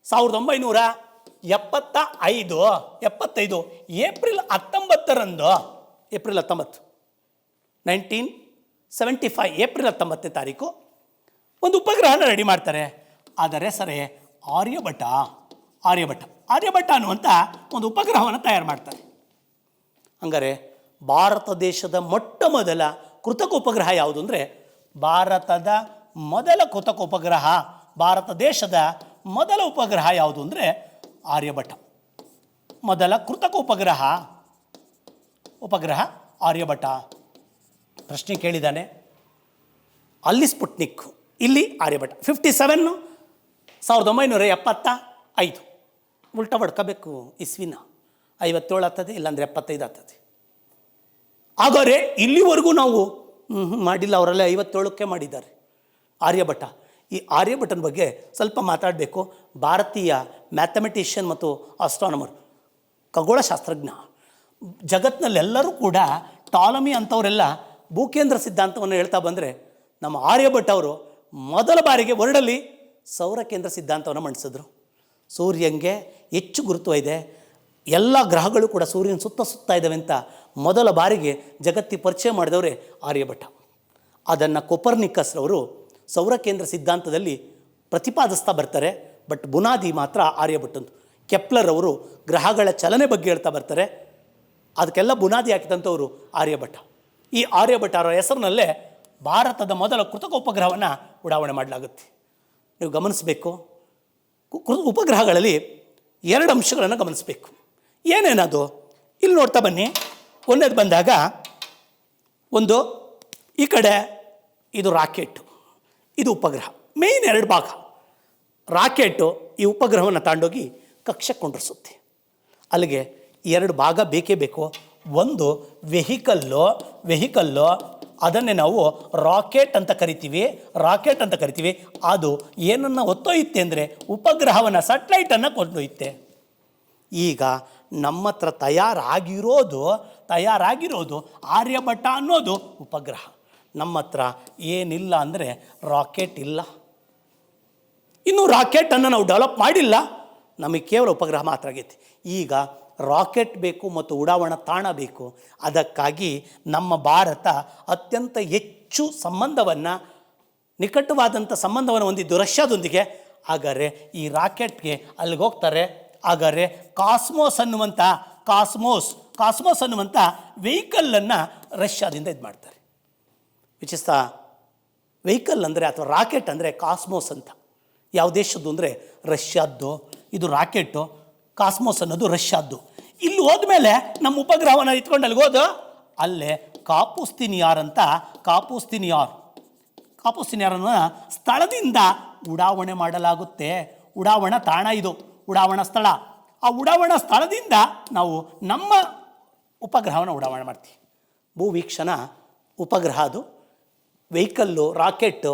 1975 ಏಪ್ರಿಲ್ 19ರಂದು, ಏಪ್ರಿಲ್ 19 1975 ಏಪ್ರಿಲ್ 19ನೇ ತಾರೀಕು ಒಂದು ಉಪಗ್ರಹನ ರೆಡಿ ಮಾಡ್ತಾರೆ. ಅದರ ಹೆಸರೇ ಆರ್ಯಭಟ. ಆರ್ಯಭಟ ಅನ್ನುವಂಥ ಒಂದು ಉಪಗ್ರಹವನ್ನು ತಯಾರು ಮಾಡ್ತಾರೆ. ಹಂಗಾರೆ ಭಾರತ ದೇಶದ ಮೊಟ್ಟ ಮೊದಲ ಕೃತಕ ಉಪಗ್ರಹ ಯಾವುದು ಅಂದರೆ, ಭಾರತದ ಮೊದಲ ಕೃತಕ ಉಪಗ್ರಹ, ಭಾರತ ದೇಶದ ಮೊದಲ ಉಪಗ್ರಹ ಯಾವುದು ಅಂದರೆ ಆರ್ಯಭಟ. ಮೊದಲ ಕೃತಕ ಉಪಗ್ರಹ ಆರ್ಯಭಟ. ಪ್ರಶ್ನೆ ಕೇಳಿದ್ದಾನೆ, ಅಲ್ಲಿ ಸ್ಪುಟ್ನಿಕ್, ಇಲ್ಲಿ ಆರ್ಯಭಟ. 57 1975 ಉಲ್ಟಾ ಹೊಡ್ಕೋಬೇಕು ಇಸ್ವಿನ. 57 ಆಗ್ತದೆ, ಇಲ್ಲಾಂದರೆ 75 ಆಗ್ತದೆ. ಹಾಗಾದರೆ ಇಲ್ಲಿವರೆಗೂ ನಾವು ಮಾಡಿಲ್ಲ, ಅವರೆಲ್ಲ 57ಕ್ಕೆ ಮಾಡಿದ್ದಾರೆ ಆರ್ಯಭಟ. ಈ ಆರ್ಯಭಟನ ಬಗ್ಗೆ ಸ್ವಲ್ಪ ಮಾತಾಡಬೇಕು. ಭಾರತೀಯ ಮ್ಯಾಥಮೆಟಿಷಿಯನ್ ಮತ್ತು ಆಸ್ಟ್ರಾನಮರ್, ಖಗೋಳಶಾಸ್ತ್ರಜ್ಞ. ಜಗತ್ತಿನಲ್ಲೆಲ್ಲರೂ ಕೂಡ ಟಾಲಮಿ ಅಂಥವರೆಲ್ಲ ಭೂಕೇಂದ್ರ ಸಿದ್ಧಾಂತವನ್ನು ಹೇಳ್ತಾ ಬಂದರೆ, ನಮ್ಮ ಆರ್ಯಭಟ ಅವರು ಮೊದಲ ಬಾರಿಗೆ ವರ್ಲ್ಡಲ್ಲಿ ಸೌರ ಕೇಂದ್ರ ಸಿದ್ಧಾಂತವನ್ನು ಮಂಡಿಸಿದ್ರು. ಸೂರ್ಯನಿಗೆ ಹೆಚ್ಚು ಗುರುತ್ವ ಇದೆ, ಎಲ್ಲ ಗ್ರಹಗಳು ಕೂಡ ಸೂರ್ಯನ ಸುತ್ತ ಇದ್ದಾವೆ ಅಂತ ಮೊದಲ ಬಾರಿಗೆ ಜಗತ್ತಿಗೆ ಪರಿಚಯ ಮಾಡಿದವರೇ ಆರ್ಯಭಟ. ಅದನ್ನು ಕೊಪರ್ನಿಕಸ್ ಅವರು ಸೌರ ಕೇಂದ್ರ ಸಿದ್ಧಾಂತದಲ್ಲಿ ಪ್ರತಿಪಾದಿಸ್ತಾ ಬರ್ತಾರೆ. ಬಟ್ ಬುನಾದಿ ಮಾತ್ರ ಆರ್ಯಭಟ್ಟಂದು. ಕೆಪ್ಲರ್ ಅವರು ಗ್ರಹಗಳ ಚಲನೆ ಬಗ್ಗೆ ಹೇಳ್ತಾ ಬರ್ತಾರೆ. ಅದಕ್ಕೆಲ್ಲ ಬುನಾದಿ ಹಾಕಿದಂಥವರು ಆರ್ಯಭಟ. ಈ ಆರ್ಯಭಟ ಅವರ ಹೆಸರಿನಲ್ಲೇ ಭಾರತದ ಮೊದಲ ಕೃತಕ ಉಪಗ್ರಹವನ್ನು ಉಡಾವಣೆ ಮಾಡಲಾಗುತ್ತೆ. ನೀವು ಗಮನಿಸಬೇಕು, ಉಪಗ್ರಹಗಳಲ್ಲಿ 2 ಅಂಶಗಳನ್ನು ಗಮನಿಸಬೇಕು. ಏನೇನದು ಇಲ್ಲಿ ನೋಡ್ತಾ ಬನ್ನಿ. ಒಂದೇದು ಬಂದಾಗ, ಒಂದು ಈ ಕಡೆ ಇದು ರಾಕೆಟ್ಟು, ಇದು ಉಪಗ್ರಹ. ಮೇಯ್ನ್ 2 ಭಾಗ. ರಾಕೆಟ್ಟು ಈ ಉಪಗ್ರಹವನ್ನು ತಾಂಡೋಗಿ ಕಕ್ಷೆಗೆ ಕೊಂಡಿರಿಸುತ್ತೆ. ಅಲ್ಲಿಗೆ 2 ಭಾಗ ಬೇಕೇ ಬೇಕು. ಒಂದು ವೆಹಿಕಲ್ಲು, ಅದನ್ನೇ ನಾವು ರಾಕೆಟ್ ಅಂತ ಕರಿತೀವಿ. ಅದು ಏನನ್ನು ಹೊತ್ತೊಯ್ಯುತ್ತೆ ಅಂದರೆ ಉಪಗ್ರಹವನ್ನು, ಸ್ಯಾಟಲೈಟನ್ನು ಕೊಂಡೊಯ್ಯುತ್ತೆ. ಈಗ ನಮ್ಮ ಹತ್ರ ತಯಾರಾಗಿರೋದು ಆರ್ಯಭಟ ಅನ್ನೋದು ಉಪಗ್ರಹ. ನಮ್ಮ ಹತ್ರ ಏನಿಲ್ಲ ಅಂದರೆ ರಾಕೆಟ್ ಇಲ್ಲ. ಇನ್ನು ರಾಕೆಟನ್ನು ನಾವು ಡೆವಲಪ್ ಮಾಡಿಲ್ಲ, ನಮಗೆ ಕೇವಲ ಉಪಗ್ರಹ ಮಾತ್ರ ಆಗೈತಿ. ಈಗ ರಾಕೆಟ್ ಬೇಕು ಮತ್ತು ಉಡಾವಣಾ ತಾಣ ಬೇಕು. ಅದಕ್ಕಾಗಿ ನಮ್ಮ ಭಾರತ ಅತ್ಯಂತ ಹೆಚ್ಚು ನಿಕಟವಾದಂಥ ಸಂಬಂಧವನ್ನು ಹೊಂದಿದ್ದು ರಷ್ಯಾದೊಂದಿಗೆ. ಹಾಗಾದರೆ ಈ ರಾಕೆಟ್ಗೆ ಅಲ್ಲಿಗೆ ಹೋಗ್ತಾರೆ. ಹಾಗಾದರೆ ಕಾಸ್ಮೋಸ್ ಅನ್ನುವಂಥ ವೆಹಿಕಲ್ಲನ್ನು ರಷ್ಯಾದಿಂದ ಇದು ಮಾಡ್ತಾರೆ. ವಿಚ್ ಇಸ್ ದ ವೆಹಿಕಲ್ ಅಂದರೆ, ಅಥವಾ ರಾಕೆಟ್ ಅಂದರೆ ಕಾಸ್ಮೋಸ್ ಅಂತ. ಯಾವ ದೇಶದ್ದು ಅಂದರೆ ರಷ್ಯಾದ್ದು. ಇದು ರಾಕೆಟ್ಟು. ಕಾಸ್ಮೋಸ್ ಅನ್ನೋದು ರಷ್ಯಾದ್ದು. ಇಲ್ಲಿ ಹೋದ್ಮೇಲೆ ನಮ್ಮ ಉಪಗ್ರಹವನ್ನು ಇಟ್ಕೊಂಡು ಅಲ್ಲಿಗೆ ಹೋದ ಅಲ್ಲೇ ಕಾಪುಸ್ತಿನಿಯಾರನ್ನು ಸ್ಥಳದಿಂದ ಉಡಾವಣೆ ಮಾಡಲಾಗುತ್ತೆ. ಉಡಾವಣಾ ತಾಣ ಇದು, ಉಡಾವಣಾ ಸ್ಥಳ. ಆ ಉಡಾವಣಾ ಸ್ಥಳದಿಂದ ನಾವು ನಮ್ಮ ಉಪಗ್ರಹವನ್ನು ಉಡಾವಣೆ ಮಾಡ್ತೀವಿ. ಭೂವೀಕ್ಷಣ ಉಪಗ್ರಹ, ಅದು ವೆಹಿಕಲ್ಲು, ರಾಕೆಟ್ಟು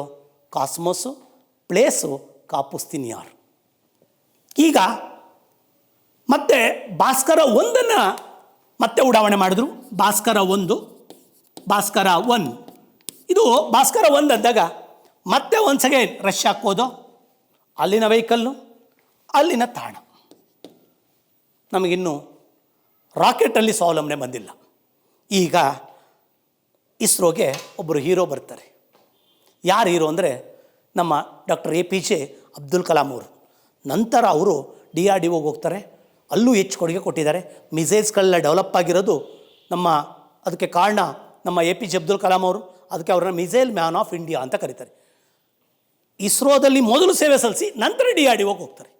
ಕಾಸ್ಮೋಸು, ಪ್ಲೇಸು ಕಾಪುಸ್ತಿನಿಯಾರ್. ಈಗ ಮತ್ತೆ ಭಾಸ್ಕರ 1 ಮತ್ತೆ ಉಡಾವಣೆ ಮಾಡಿದ್ರು. ಭಾಸ್ಕರ 1 ಇದು ಭಾಸ್ಕರ 1 ಅಂದಾಗ ಮತ್ತೆ ಒನ್ಸ್ ಅಗೇನ್ ರಷ್ಯಾಕ್ಕೆ ಹೋದೋ, ಅಲ್ಲಿನ ವೆಹಿಕಲ್ಲು, ಅಲ್ಲಿನ ತಾಣ. ನಮಗಿನ್ನೂ ರಾಕೆಟಲ್ಲಿ ಸ್ವಾವಲಂಬನೆ ಬಂದಿಲ್ಲ. ಈಗ ಇಸ್ರೋಗೆ ಒಬ್ಬರು ಹೀರೋ ಬರ್ತಾರೆ. ಯಾರು ಹೀರೋ ಅಂದರೆ ನಮ್ಮ ಡಾಕ್ಟರ್ APJ ಅಬ್ದುಲ್ ಕಲಾಂ ಅವರು. ನಂತರ ಅವರು DRDOಗೆ ಹೋಗ್ತಾರೆ. ಅಲ್ಲೂ ಹೆಚ್ಚು ಕೊಡುಗೆ ಕೊಟ್ಟಿದ್ದಾರೆ. ಮಿಸೈಲ್ಸ್ಗಳೆಲ್ಲ ಡೆವಲಪ್ ಆಗಿರೋದು ಅದಕ್ಕೆ ಕಾರಣ ನಮ್ಮ APJ ಅಬ್ದುಲ್ ಕಲಾಂ ಅವರು. ಅದಕ್ಕೆ ಅವ್ರನ್ನ ಮಿಸೈಲ್ ಮ್ಯಾನ್ ಆಫ್ ಇಂಡಿಯಾ ಅಂತ ಕರೀತಾರೆ. ಇಸ್ರೋದಲ್ಲಿ ಮೊದಲು ಸೇವೆ ಸಲ್ಲಿಸಿ ನಂತರ DRDOಗೆ ಹೋಗ್ತಾರೆ.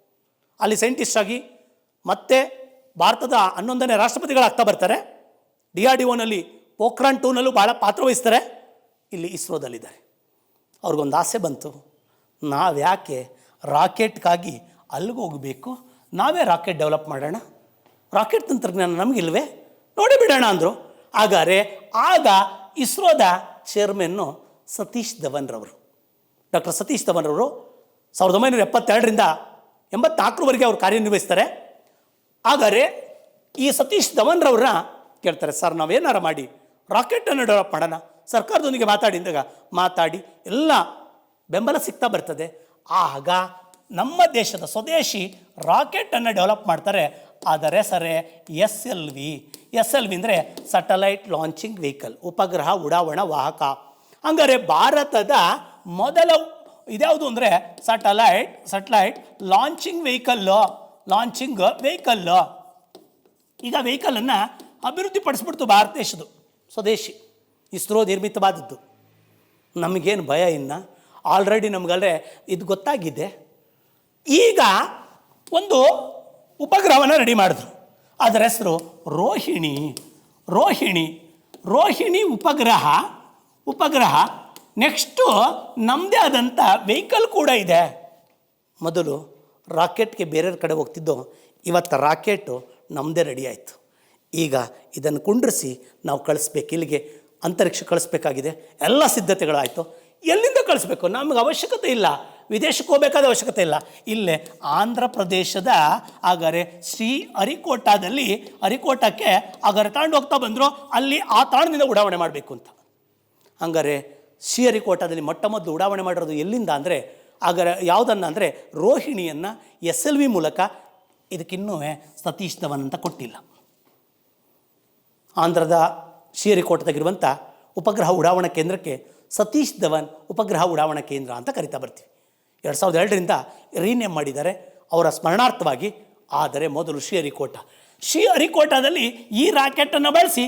ಅಲ್ಲಿ ಸೈಂಟಿಸ್ಟ್ ಆಗಿ ಮತ್ತೆ ಭಾರತದ 11ನೇ ರಾಷ್ಟ್ರಪತಿಗಳಾಗ್ತಾ ಬರ್ತಾರೆ. DRDOನಲ್ಲಿ ಪೋಖ್ರಾನ್ 2ನಲ್ಲೂ ಭಾಳ ಪಾತ್ರ ವಹಿಸ್ತಾರೆ. ಇಲ್ಲಿ ಇಸ್ರೋದಲ್ಲಿದ್ದಾರೆ. ಅವ್ರಿಗೊಂದು ಆಸೆ ಬಂತು, ನಾವ್ಯಾಕೆ ರಾಕೆಟ್ಗಾಗಿ ಅಲ್ಲಿಗೆ ಹೋಗಬೇಕು, ನಾವೇ ರಾಕೆಟ್ ಡೆವಲಪ್ ಮಾಡೋಣ, ರಾಕೆಟ್ ತಂತ್ರಜ್ಞಾನ ನಮಗಿಲ್ವೇ, ನೋಡಿ ಬಿಡೋಣ ಅಂದರು. ಆಗ ಇಸ್ರೋದ ಚೇರ್ಮನ್ನು ಸತೀಶ್ ಧವನ್ರವರು, ಡಾಕ್ಟರ್ ಸತೀಶ್ ಧವನ್ರವರು 1972ರಿಂದ 84ರವರೆಗೆ ಅವರು ಕಾರ್ಯನಿರ್ವಹಿಸ್ತಾರೆ. ಈ ಸತೀಶ್ ಧವನ್ರವ್ರನ್ನ ಕೇಳ್ತಾರೆ, ಸರ್ ನಾವೇನಾರ ಮಾಡಿ ರಾಕೆಟನ್ನು ಡೆವಲಪ್ ಮಾಡೋಣ, ಸರ್ಕಾರದೊಂದಿಗೆ ಮಾತಾಡಿ ಎಲ್ಲ ಬೆಂಬಲ ಸಿಗ್ತಾ ಬರ್ತದೆ. ಆಗ ನಮ್ಮ ದೇಶದ ಸ್ವದೇಶಿ ರಾಕೆಟನ್ನು ಡೆವಲಪ್ ಮಾಡ್ತಾರೆ. ಅದರ ಹೆಸರೇ SLV ಅಂದರೆ ಸ್ಯಾಟಲೈಟ್ ಲಾಂಚಿಂಗ್ ವೆಹಿಕಲ್, ಉಪಗ್ರಹ ಉಡಾವಣಾ ವಾಹಕ. ಭಾರತದ ಮೊದಲ ಇದ್ಯಾವುದು ಅಂದರೆ ಸ್ಯಾಟಲೈಟ್ ಲಾಂಚಿಂಗ್ ವೆಹಿಕಲ್ಲು. ಈಗ ವೆಹಿಕಲನ್ನು ಅಭಿವೃದ್ಧಿಪಡಿಸ್ಬಿಡ್ತು ಭಾರತ ದೇಶದ್ದು, ಸ್ವದೇಶಿ, ಇಸ್ರೋ ನಿರ್ಮಿತವಾದದ್ದು. ನಮಗೇನು ಭಯ ಇನ್ನು, ಆಲ್ರೆಡಿ ನಮಗಲ್ಲೇ ಇದು ಗೊತ್ತಾಗಿದೆ. ಈಗ ಒಂದು ಉಪಗ್ರಹವನ್ನು ರೆಡಿ ಮಾಡಿದ್ರು. ಅದರ ಹೆಸರು ರೋಹಿಣಿ ಉಪಗ್ರಹ. ನೆಕ್ಸ್ಟು ನಮ್ಮದೇ ಆದಂಥ ವೆಹಿಕಲ್ ಕೂಡ ಇದೆ. ಮೊದಲು ರಾಕೆಟ್ಗೆ ಬೇರೆಯವ್ರ ಕಡೆ ಹೋಗ್ತಿದ್ದೋ, ಇವತ್ತು ರಾಕೆಟು ನಮ್ಮದೇ ರೆಡಿ ಆಯಿತು. ಈಗ ಇದನ್ನು ಕುಂಡ್ರಿಸಿ ನಾವು ಕಳಿಸ್ಬೇಕು, ಇಲ್ಲಿಗೆ ಅಂತರಿಕ್ಷ ಕಳಿಸ್ಬೇಕಾಗಿದೆ. ಎಲ್ಲ ಸಿದ್ಧತೆಗಳಾಯಿತು. ಎಲ್ಲಿಂದ ಕಳಿಸ್ಬೇಕು, ನಮಗೆ ಅವಶ್ಯಕತೆ ಇಲ್ಲ, ವಿದೇಶಕ್ಕೆ ಹೋಗಬೇಕಾದ ಅವಶ್ಯಕತೆ ಇಲ್ಲ. ಇಲ್ಲೇ ಆಂಧ್ರ ಪ್ರದೇಶದ ಅರಿಕೋಟಕ್ಕೆ ತಗೊಂಡು ಹೋಗ್ತಾ ಬಂದರು. ಅಲ್ಲಿ ಆ ತಾಣದಿಂದ ಉಡಾವಣೆ ಮಾಡಬೇಕು ಅಂತ. ಶ್ರೀಹರಿಕೋಟದಲ್ಲಿ ಮೊಟ್ಟ ಮೊದಲು ಉಡಾವಣೆ ಮಾಡಿರೋದು ಎಲ್ಲಿಂದ ಅಂದರೆ ಯಾವುದನ್ನು ಅಂದರೆ ರೋಹಿಣಿಯನ್ನು SLV ಮೂಲಕ. ಇದಕ್ಕಿನ್ನೂ ಸತೀಶ್ ಧವನ್ ಅಂತ ಕೊಟ್ಟಿಲ್ಲ. ಆಂಧ್ರದ ಶ್ರೀಹರಿಕೋಟದಾಗಿರುವಂಥ ಉಪಗ್ರಹ ಉಡಾವಣಾ ಕೇಂದ್ರಕ್ಕೆ ಸತೀಶ್ ಧವನ್ ಉಪಗ್ರಹ ಉಡಾವಣಾ ಕೇಂದ್ರ ಅಂತ ಕರಿತಾ ಬರ್ತೀವಿ. 2002ರಿಂದ ರೀನೇಮ್ ಮಾಡಿದ್ದಾರೆ ಅವರ ಸ್ಮರಣಾರ್ಥವಾಗಿ. ಆದರೆ ಮೊದಲು ಶ್ರೀಹರಿಕೋಟದಲ್ಲಿ ಈ ರಾಕೆಟನ್ನು ಬಳಸಿ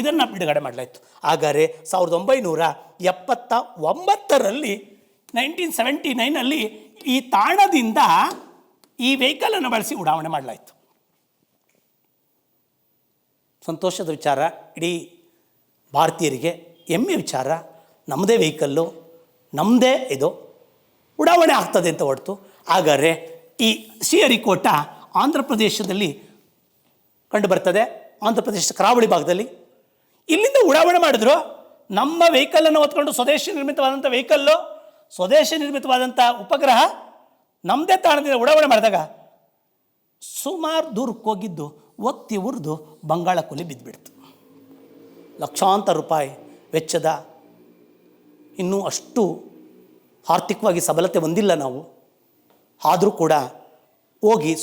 ಇದನ್ನು ಬಿಡುಗಡೆ ಮಾಡಲಾಯಿತು. 1979ರಲ್ಲಿ 1979ನಲ್ಲಿ ಈ ತಾಣದಿಂದ ಈ ವೆಹಿಕಲನ್ನು ಬಳಸಿ ಉಡಾವಣೆ ಮಾಡಲಾಯಿತು. ಸಂತೋಷದ ವಿಚಾರ, ಇಡೀ ಭಾರತೀಯರಿಗೆ ಹೆಮ್ಮೆ ವಿಚಾರ. ನಮ್ಮದೇ ವೆಹಿಕಲ್ಲು, ನಮ್ಮದೇ ಇದು ಉಡಾವಣೆ ಆಗ್ತದೆ ಅಂತ ಹೊರತು. ಈ ಶ್ರೀಹರಿಕೋಟ ಆಂಧ್ರ ಪ್ರದೇಶದಲ್ಲಿ ಕಂಡು ಬರ್ತದೆ, ಆಂಧ್ರ ಪ್ರದೇಶದ ಕರಾವಳಿ ಭಾಗದಲ್ಲಿ. ಇಲ್ಲಿಂದ ಉಡಾವಣೆ ಮಾಡಿದ್ರು. ನಮ್ಮ ವೆಹಿಕಲನ್ನು ಹೊತ್ಕೊಂಡು ಸ್ವದೇಶಿ ನಿರ್ಮಿತವಾದಂಥ ಉಪಗ್ರಹ ನಮ್ಮದೇ ತಾಣದಿಂದ ಉಡಾವಣೆ ಮಾಡಿದಾಗ ಸುಮಾರು ದೂರಕ್ಕೆ ಹೋಗಿದ್ದು ಒತ್ತಿ ಉರಿದು ಬಂಗಾಳ ಕೊಲ್ಲಿ ಬಿದ್ದುಬಿಡ್ತು. ಲಕ್ಷಾಂತರ ರೂಪಾಯಿ ವೆಚ್ಚದ, ಇನ್ನೂ ಅಷ್ಟು ಆರ್ಥಿಕವಾಗಿ ಸಬಲತೆ ಹೊಂದಿಲ್ಲ ನಾವು. ಆದರೂ ಕೂಡ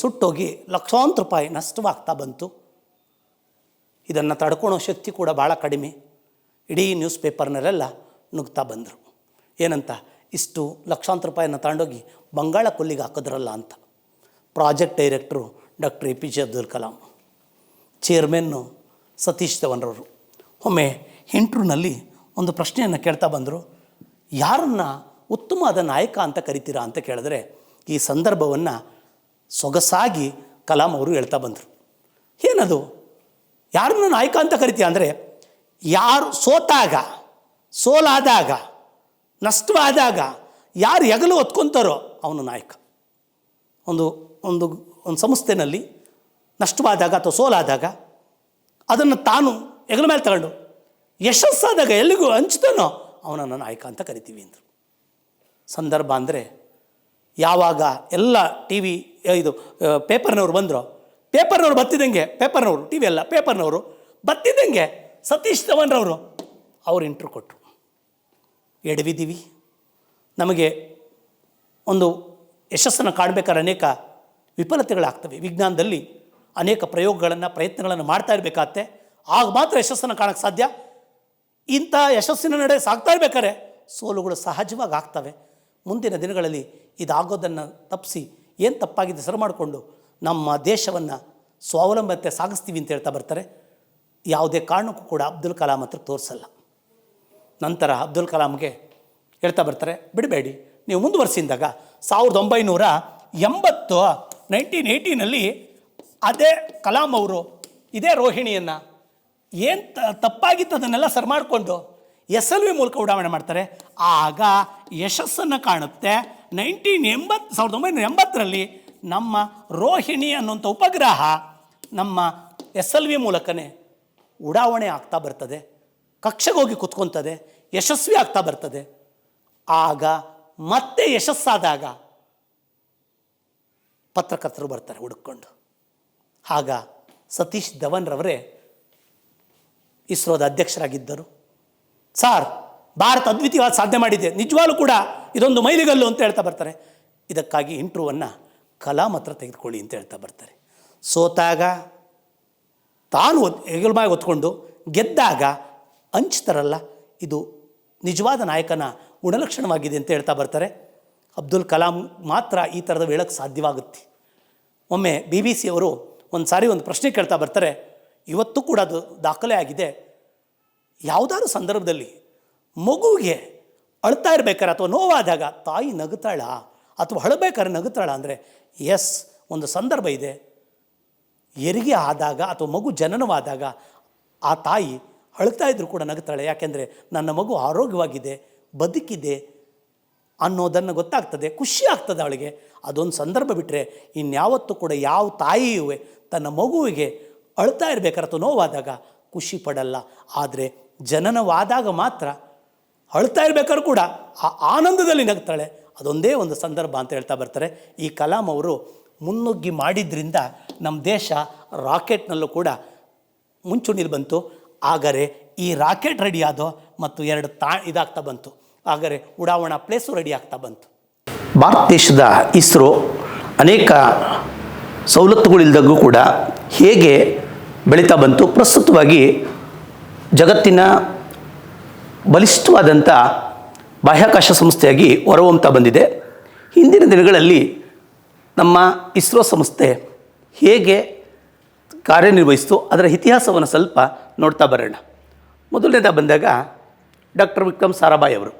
ಸುಟ್ಟೋಗಿ ಲಕ್ಷಾಂತರ ರೂಪಾಯಿ ನಷ್ಟವಾಗ್ತಾ ಬಂತು. ಇದನ್ನು ತಡ್ಕೊಳೋ ಶಕ್ತಿ ಕೂಡ ಭಾಳ ಕಡಿಮೆ. ಇಡೀ ನ್ಯೂಸ್ ಪೇಪರ್ನಲ್ಲೆಲ್ಲ ನುಗ್ತಾ ಬಂದರು. ಏನಂತ, ಇಷ್ಟು ಲಕ್ಷಾಂತರ ರೂಪಾಯಿಯನ್ನು ತಗೊಂಡೋಗಿ ಬಂಗಾಳ ಕೊಲ್ಲಿಗೆ ಹಾಕಿದ್ರಲ್ಲ ಅಂತ. ಪ್ರಾಜೆಕ್ಟ್ ಡೈರೆಕ್ಟ್ರು ಡಾಕ್ಟರ್ APJ ಅಬ್ದುಲ್ ಕಲಾಂ, ಚೇರ್ಮನ್ನು ಸತೀಶ್ ಧವನ್ರವರು. ಒಮ್ಮೆ ಇಂಟ್ರ್ಯೂನಲ್ಲಿ ಒಂದು ಪ್ರಶ್ನೆಯನ್ನು ಕೇಳ್ತಾ ಬಂದರು, ಯಾರನ್ನು ಉತ್ತಮವಾದ ನಾಯಕ ಅಂತ ಕರಿತೀರಾ ಅಂತ ಕೇಳಿದ್ರೆ ಈ ಸಂದರ್ಭವನ್ನು ಸೊಗಸಾಗಿ ಕಲಾಂ ಅವರು ಹೇಳ್ತಾ ಬಂದರು. ಏನದು, ಯಾರನ್ನು ನಾಯಕ ಅಂತ ಕರಿತೀಯ ಅಂದರೆ, ಯಾರು ಸೋಲಾದಾಗ ನಷ್ಟವಾದಾಗ ಯಾರು ಹೆಗಲು ಹೊತ್ಕೊತಾರೋ ಅವನು ನಾಯಕ. ಒಂದು ಸಂಸ್ಥೆಯಲ್ಲಿ ನಷ್ಟವಾದಾಗ ಅಥವಾ ಸೋಲಾದಾಗ ಅದನ್ನು ತಾನು ಹೆಗಲ ಮೇಲೆ ತಗೊಂಡು ಯಶಸ್ಸಾದಾಗ ಎಲ್ಲಿಗೂ ಹಂಚ್ತಾನೋ ಅವನನ್ನು ನಾಯಕ ಅಂತ ಕರಿತೀವಿ ಅಂದರು. ಸಂದರ್ಭ ಅಂದರೆ ಯಾವಾಗ ಎಲ್ಲ ಟಿ ವಿ ಇದು ಪೇಪರ್ನವ್ರು ಬಂದರು, ಪೇಪರ್ನವ್ರು ಬತ್ತಿದ್ದಂಗೆ, ಪೇಪರ್ನವರು ಟಿ ವಿ ಅಲ್ಲ ಪೇಪರ್ನವರು ಬತ್ತಿದ್ದಂಗೆ ಸತೀಶ್ ಧವನ್ರವರು ಅವ್ರು ಇಂಟ್ರ್ಯೂ ಕೊಟ್ಟರು. ಎಡವಿದ್ದೀವಿ, ನಮಗೆ ಒಂದು ಯಶಸ್ಸನ್ನು ಕಾಣಬೇಕಾದ್ರೆ ಅನೇಕ ವಿಫಲತೆಗಳಾಗ್ತವೆ. ವಿಜ್ಞಾನದಲ್ಲಿ ಅನೇಕ ಪ್ರಯತ್ನಗಳನ್ನು ಮಾಡ್ತಾ ಇರಬೇಕಾಗತ್ತೆ, ಆಗ ಮಾತ್ರ ಯಶಸ್ಸನ್ನು ಕಾಣಕ್ಕೆ ಸಾಧ್ಯ. ಇಂಥ ಯಶಸ್ಸಿನ ನಡೆ ಸಾಗ್ತಾ ಇರ್ಬೇಕಾದ್ರೆ ಸೋಲುಗಳು ಸಹಜವಾಗಿ ಆಗ್ತವೆ. ಮುಂದಿನ ದಿನಗಳಲ್ಲಿ ಇದಾಗೋದನ್ನು ತಪ್ಪಿಸಿ ಏನು ತಪ್ಪಾಗಿದೆ ಸರಿ ಮಾಡಿಕೊಂಡು ನಮ್ಮ ದೇಶವನ್ನು ಸ್ವಾವಲಂಬತೆ ಸಾಗಿಸ್ತೀವಿ ಅಂತ ಹೇಳ್ತಾ ಬರ್ತಾರೆ. ಯಾವುದೇ ಕಾರಣಕ್ಕೂ ಕೂಡ ಅಬ್ದುಲ್ ಕಲಾಂ ಹತ್ರ ತೋರಿಸಲ್ಲ. ನಂತರ ಅಬ್ದುಲ್ ಕಲಾಂಗೆ ಹೇಳ್ತಾ ಬರ್ತಾರೆ, ಬಿಡಬೇಡಿ ನೀವು ಮುಂದುವರಿಸಿದಾಗ 1980 ಅದೇ ಕಲಾಂ ಅವರು ಇದೇ ರೋಹಿಣಿಯನ್ನು ಏನು ತಪ್ಪಾಗಿತ್ತು ಅದನ್ನೆಲ್ಲ ಸರಿ ಮಾಡಿಕೊಂಡು SLV ಮೂಲಕ ಉಡಾವಣೆ ಮಾಡ್ತಾರೆ. ಆಗ ಯಶಸ್ಸನ್ನು ಕಾಣುತ್ತೆ. 1980 ನಮ್ಮ ರೋಹಿಣಿ ಅನ್ನುವಂಥ ಉಪಗ್ರಹ ನಮ್ಮ SLV ಮೂಲಕನೇ ಉಡಾವಣೆ ಆಗ್ತಾ ಬರ್ತದೆ, ಕಕ್ಷೆಗೆ ಹೋಗಿ ಕುತ್ಕೊತದೆ, ಯಶಸ್ವಿ ಆಗ್ತಾ ಬರ್ತದೆ. ಆಗ ಮತ್ತೆ ಯಶಸ್ಸಾದಾಗ ಪತ್ರಕರ್ತರು ಬರ್ತಾರೆ ಹುಡುಕೊಂಡು. ಆಗ ಸತೀಶ್ ಧವನ್ರವರೇ ಇಸ್ರೋದ ಅಧ್ಯಕ್ಷರಾಗಿದ್ದರು. ಸಾರ್, ಭಾರತ ಅದ್ವಿತೀಯವಾದ ಸಾಧನೆ ಮಾಡಿದೆ, ನಿಜವಾಗ್ಲೂ ಕೂಡ ಇದೊಂದು ಮೈಲಿಗಲ್ಲು ಅಂತ ಹೇಳ್ತಾ ಬರ್ತಾರೆ. ಇದಕ್ಕಾಗಿ ಇಂಟ್ರ್ಯೂವನ್ನು ಕಲಾಂ ಹತ್ರ ತೆಗೆದುಕೊಳ್ಳಿ ಅಂತ ಹೇಳ್ತಾ ಬರ್ತಾರೆ. ಸೋತಾಗ ತಾನು ಹೆಗಲಮಾಗಿ ಹೊತ್ಕೊಂಡು, ಗೆದ್ದಾಗ ಹಂಚ್ತಾರಲ್ಲ, ಇದು ನಿಜವಾದ ನಾಯಕನ ಗುಣಲಕ್ಷಣವಾಗಿದೆ ಅಂತ ಹೇಳ್ತಾ ಬರ್ತಾರೆ. ಅಬ್ದುಲ್ ಕಲಾಂ ಮಾತ್ರ ಈ ಥರದ ಹೇಳೋಕ್ಕೆ ಸಾಧ್ಯವಾಗುತ್ತೆ. ಒಮ್ಮೆ BBC ಅವರು ಒಂದು ಸಾರಿ ಒಂದು ಪ್ರಶ್ನೆ ಕೇಳ್ತಾ ಬರ್ತಾರೆ, ಇವತ್ತು ಕೂಡ ಅದು ದಾಖಲೆ ಆಗಿದೆ. ಯಾವುದಾದ್ರು ಸಂದರ್ಭದಲ್ಲಿ ಮಗುವಿಗೆ ಅಳ್ತಾ ಇರಬೇಕಾರೆ ಅಥವಾ ನೋವಾದಾಗ ತಾಯಿ ನಗುತ್ತಾಳ ಅಥವಾ ಅಳಬೇಕಾದ್ರೆ ನಗುತ್ತಾಳ ಅಂದರೆ ಎಸ್, ಒಂದು ಸಂದರ್ಭ ಇದೆ. ಹೆರಿಗೆ ಆದಾಗ ಅಥವಾ ಮಗು ಜನನವಾದಾಗ ಆ ತಾಯಿ ಅಳ್ತಾ ಇದ್ರೂ ಕೂಡ ನಗುತ್ತಾಳೆ. ಯಾಕೆಂದರೆ ನನ್ನ ಮಗು ಆರೋಗ್ಯವಾಗಿದೆ, ಬದುಕಿದೆ ಅನ್ನೋದನ್ನು ಗೊತ್ತಾಗ್ತದೆ, ಖುಷಿ ಆಗ್ತದೆ ಅವಳಿಗೆ. ಅದೊಂದು ಸಂದರ್ಭ ಬಿಟ್ಟರೆ ಇನ್ಯಾವತ್ತೂ ಕೂಡ ಯಾವ ತಾಯಿಯೂ ತನ್ನ ಮಗುವಿಗೆ ಅಳ್ತಾ ಇರಬೇಕಾದ್ರೆ ಅಥವಾ ನೋವಾದಾಗ ಖುಷಿ ಪಡಲ್ಲ. ಆದರೆ ಜನನವಾದಾಗ ಮಾತ್ರ ಅಳ್ತಾ ಇರಬೇಕಾದ್ರೂ ಕೂಡ ಆ ಆನಂದದಲ್ಲಿ ನಗ್ತಾಳೆ. ಅದೊಂದೇ ಒಂದು ಸಂದರ್ಭ ಅಂತ ಹೇಳ್ತಾ ಬರ್ತಾರೆ. ಈ ಕಲಾಂ ಅವರು ಮುನ್ನುಗ್ಗಿ ಮಾಡಿದ್ರಿಂದ ನಮ್ಮ ದೇಶ ರಾಕೆಟ್ನಲ್ಲೂ ಕೂಡ ಮುಂಚೂಣಿಲಿ ಬಂತು. ಆದರೆ ಈ ರಾಕೆಟ್ ರೆಡಿ ಆದೋ ಮತ್ತು 2 ಇದಾಗ್ತಾ ಬಂತು. ಆದರೆ ಉಡಾವಣಾ ಪ್ಲೇಸು ರೆಡಿ ಆಗ್ತಾ ಬಂತು. ಭಾರತ ದೇಶದ ಇಸ್ರೋ ಅನೇಕ ಸವಲತ್ತುಗಳಿಲ್ದಾಗೂ ಕೂಡ ಹೇಗೆ ಬೆಳೀತಾ ಬಂತು, ಪ್ರಸ್ತುತವಾಗಿ ಜಗತ್ತಿನ ಬಲಿಷ್ಠವಾದಂಥ ಬಾಹ್ಯಾಕಾಶ ಸಂಸ್ಥೆಯಾಗಿ ಹೊರಹೊಮ್ಮುತ್ತಾ ಬಂದಿದೆ. ಹಿಂದಿನ ದಿನಗಳಲ್ಲಿ ನಮ್ಮ ಇಸ್ರೋ ಸಂಸ್ಥೆ ಹೇಗೆ ಕಾರ್ಯನಿರ್ವಹಿಸಿತು ಅದರ ಇತಿಹಾಸವನ್ನು ಸ್ವಲ್ಪ ನೋಡ್ತಾ ಬರೋಣ. ಮೊದಲನೇದಾಗಿ ಬಂದಾಗ ಡಾಕ್ಟರ್ ವಿಕ್ರಮ್ ಸಾರಾಭಾಯಿ ಅವರು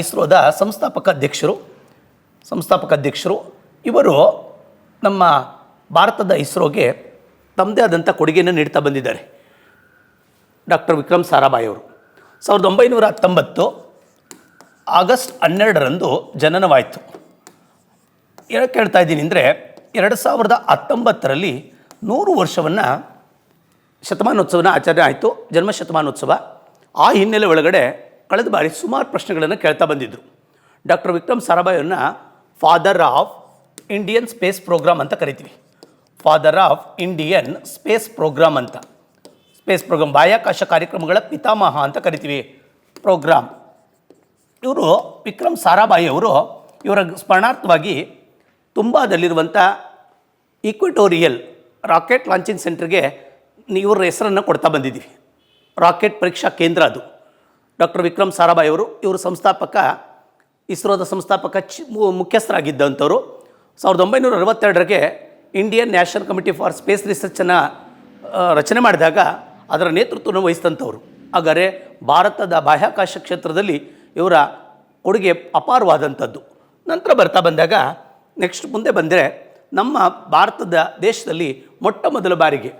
ಇಸ್ರೋದ ಸಂಸ್ಥಾಪಕ ಅಧ್ಯಕ್ಷರು. ಇವರು ನಮ್ಮ ಭಾರತದ ಇಸ್ರೋಗೆ ತಮ್ಮದೇ ಆದಂಥ ಕೊಡುಗೆಯನ್ನು ನೀಡ್ತಾ ಬಂದಿದ್ದಾರೆ. ಡಾಕ್ಟರ್ ವಿಕ್ರಮ್ ಸಾರಾಭಾಯಿ ಅವರು 1919 ಆಗಸ್ಟ್ 12 ಜನನವಾಯಿತು. ಏನಕ್ಕೆ ಹೇಳ್ತಾ ಇದ್ದೀನಿ ಅಂದರೆ 2019 100 ವರ್ಷವನ್ನು ಶತಮಾನೋತ್ಸವನ ಆಚರಣೆ ಆಯಿತು, ಜನ್ಮ ಶತಮಾನೋತ್ಸವ. ಆ ಹಿನ್ನೆಲೆ ಒಳಗಡೆ ಕಳೆದ ಬಾರಿ ಸುಮಾರು ಪ್ರಶ್ನೆಗಳನ್ನು ಕೇಳ್ತಾ ಬಂದಿದ್ದರು. ಡಾಕ್ಟರ್ ವಿಕ್ರಮ್ ಸಾರಾಭಾಯಿಯವ್ರನ್ನ father of Indian space programme ಅಂತ ಕರಿತೀವಿ. Father of Indian space programme ಅಂತ, ಸ್ಪೇಸ್ ಪ್ರೋಗ್ರಾಮ್ ಬಾಹ್ಯಾಕಾಶ ಕಾರ್ಯಕ್ರಮಗಳ ಪಿತಾಮಹ ಅಂತ ಕರಿತೀವಿ ಪ್ರೋಗ್ರಾಮ್. ಇವರು ವಿಕ್ರಮ್ ಸಾರಾಭಾಯಿ ಅವರು ಇವರ ಸ್ಮರಣಾರ್ಥವಾಗಿ ತುಂಬಾದಲ್ಲಿರುವಂಥ ಈಕ್ವಿಟೋರಿಯಲ್ ರಾಕೆಟ್ ಲಾಂಚಿಂಗ್ ಸೆಂಟರ್ಗೆ ಇವ್ರ ಹೆಸರನ್ನು ಕೊಡ್ತಾ ಬಂದಿದ್ದೀವಿ. ರಾಕೆಟ್ ಪರೀಕ್ಷಾ ಕೇಂದ್ರ ಅದು. ಡಾಕ್ಟರ್ ವಿಕ್ರಮ್ ಸಾರಾಭಾಯಿ ಅವರು ಇವರು ಇಸ್ರೋದ ಮುಖ್ಯಸ್ಥರಾಗಿದ್ದಂಥವರು. 1962 Indian national committee for space ರಿಸರ್ಚನ್ನು ರಚನೆ ಮಾಡಿದಾಗ ಅದರ ನೇತೃತ್ವವನ್ನು ವಹಿಸಿದಂಥವ್ರು. ಹಾಗಾದರೆ ಭಾರತದ ಬಾಹ್ಯಾಕಾಶ ಕ್ಷೇತ್ರದಲ್ಲಿ ಇವರ ಕೊಡುಗೆ ಅಪಾರವಾದಂಥದ್ದು. ನಂತರ ಬರ್ತಾ ಬಂದಾಗ ನೆಕ್ಸ್ಟ್ ಮುಂದೆ ಬಂದರೆ ನಮ್ಮ ಭಾರತದ ದೇಶದಲ್ಲಿ ಮೊಟ್ಟ ಮೊದಲ ಬಾರಿಗೆ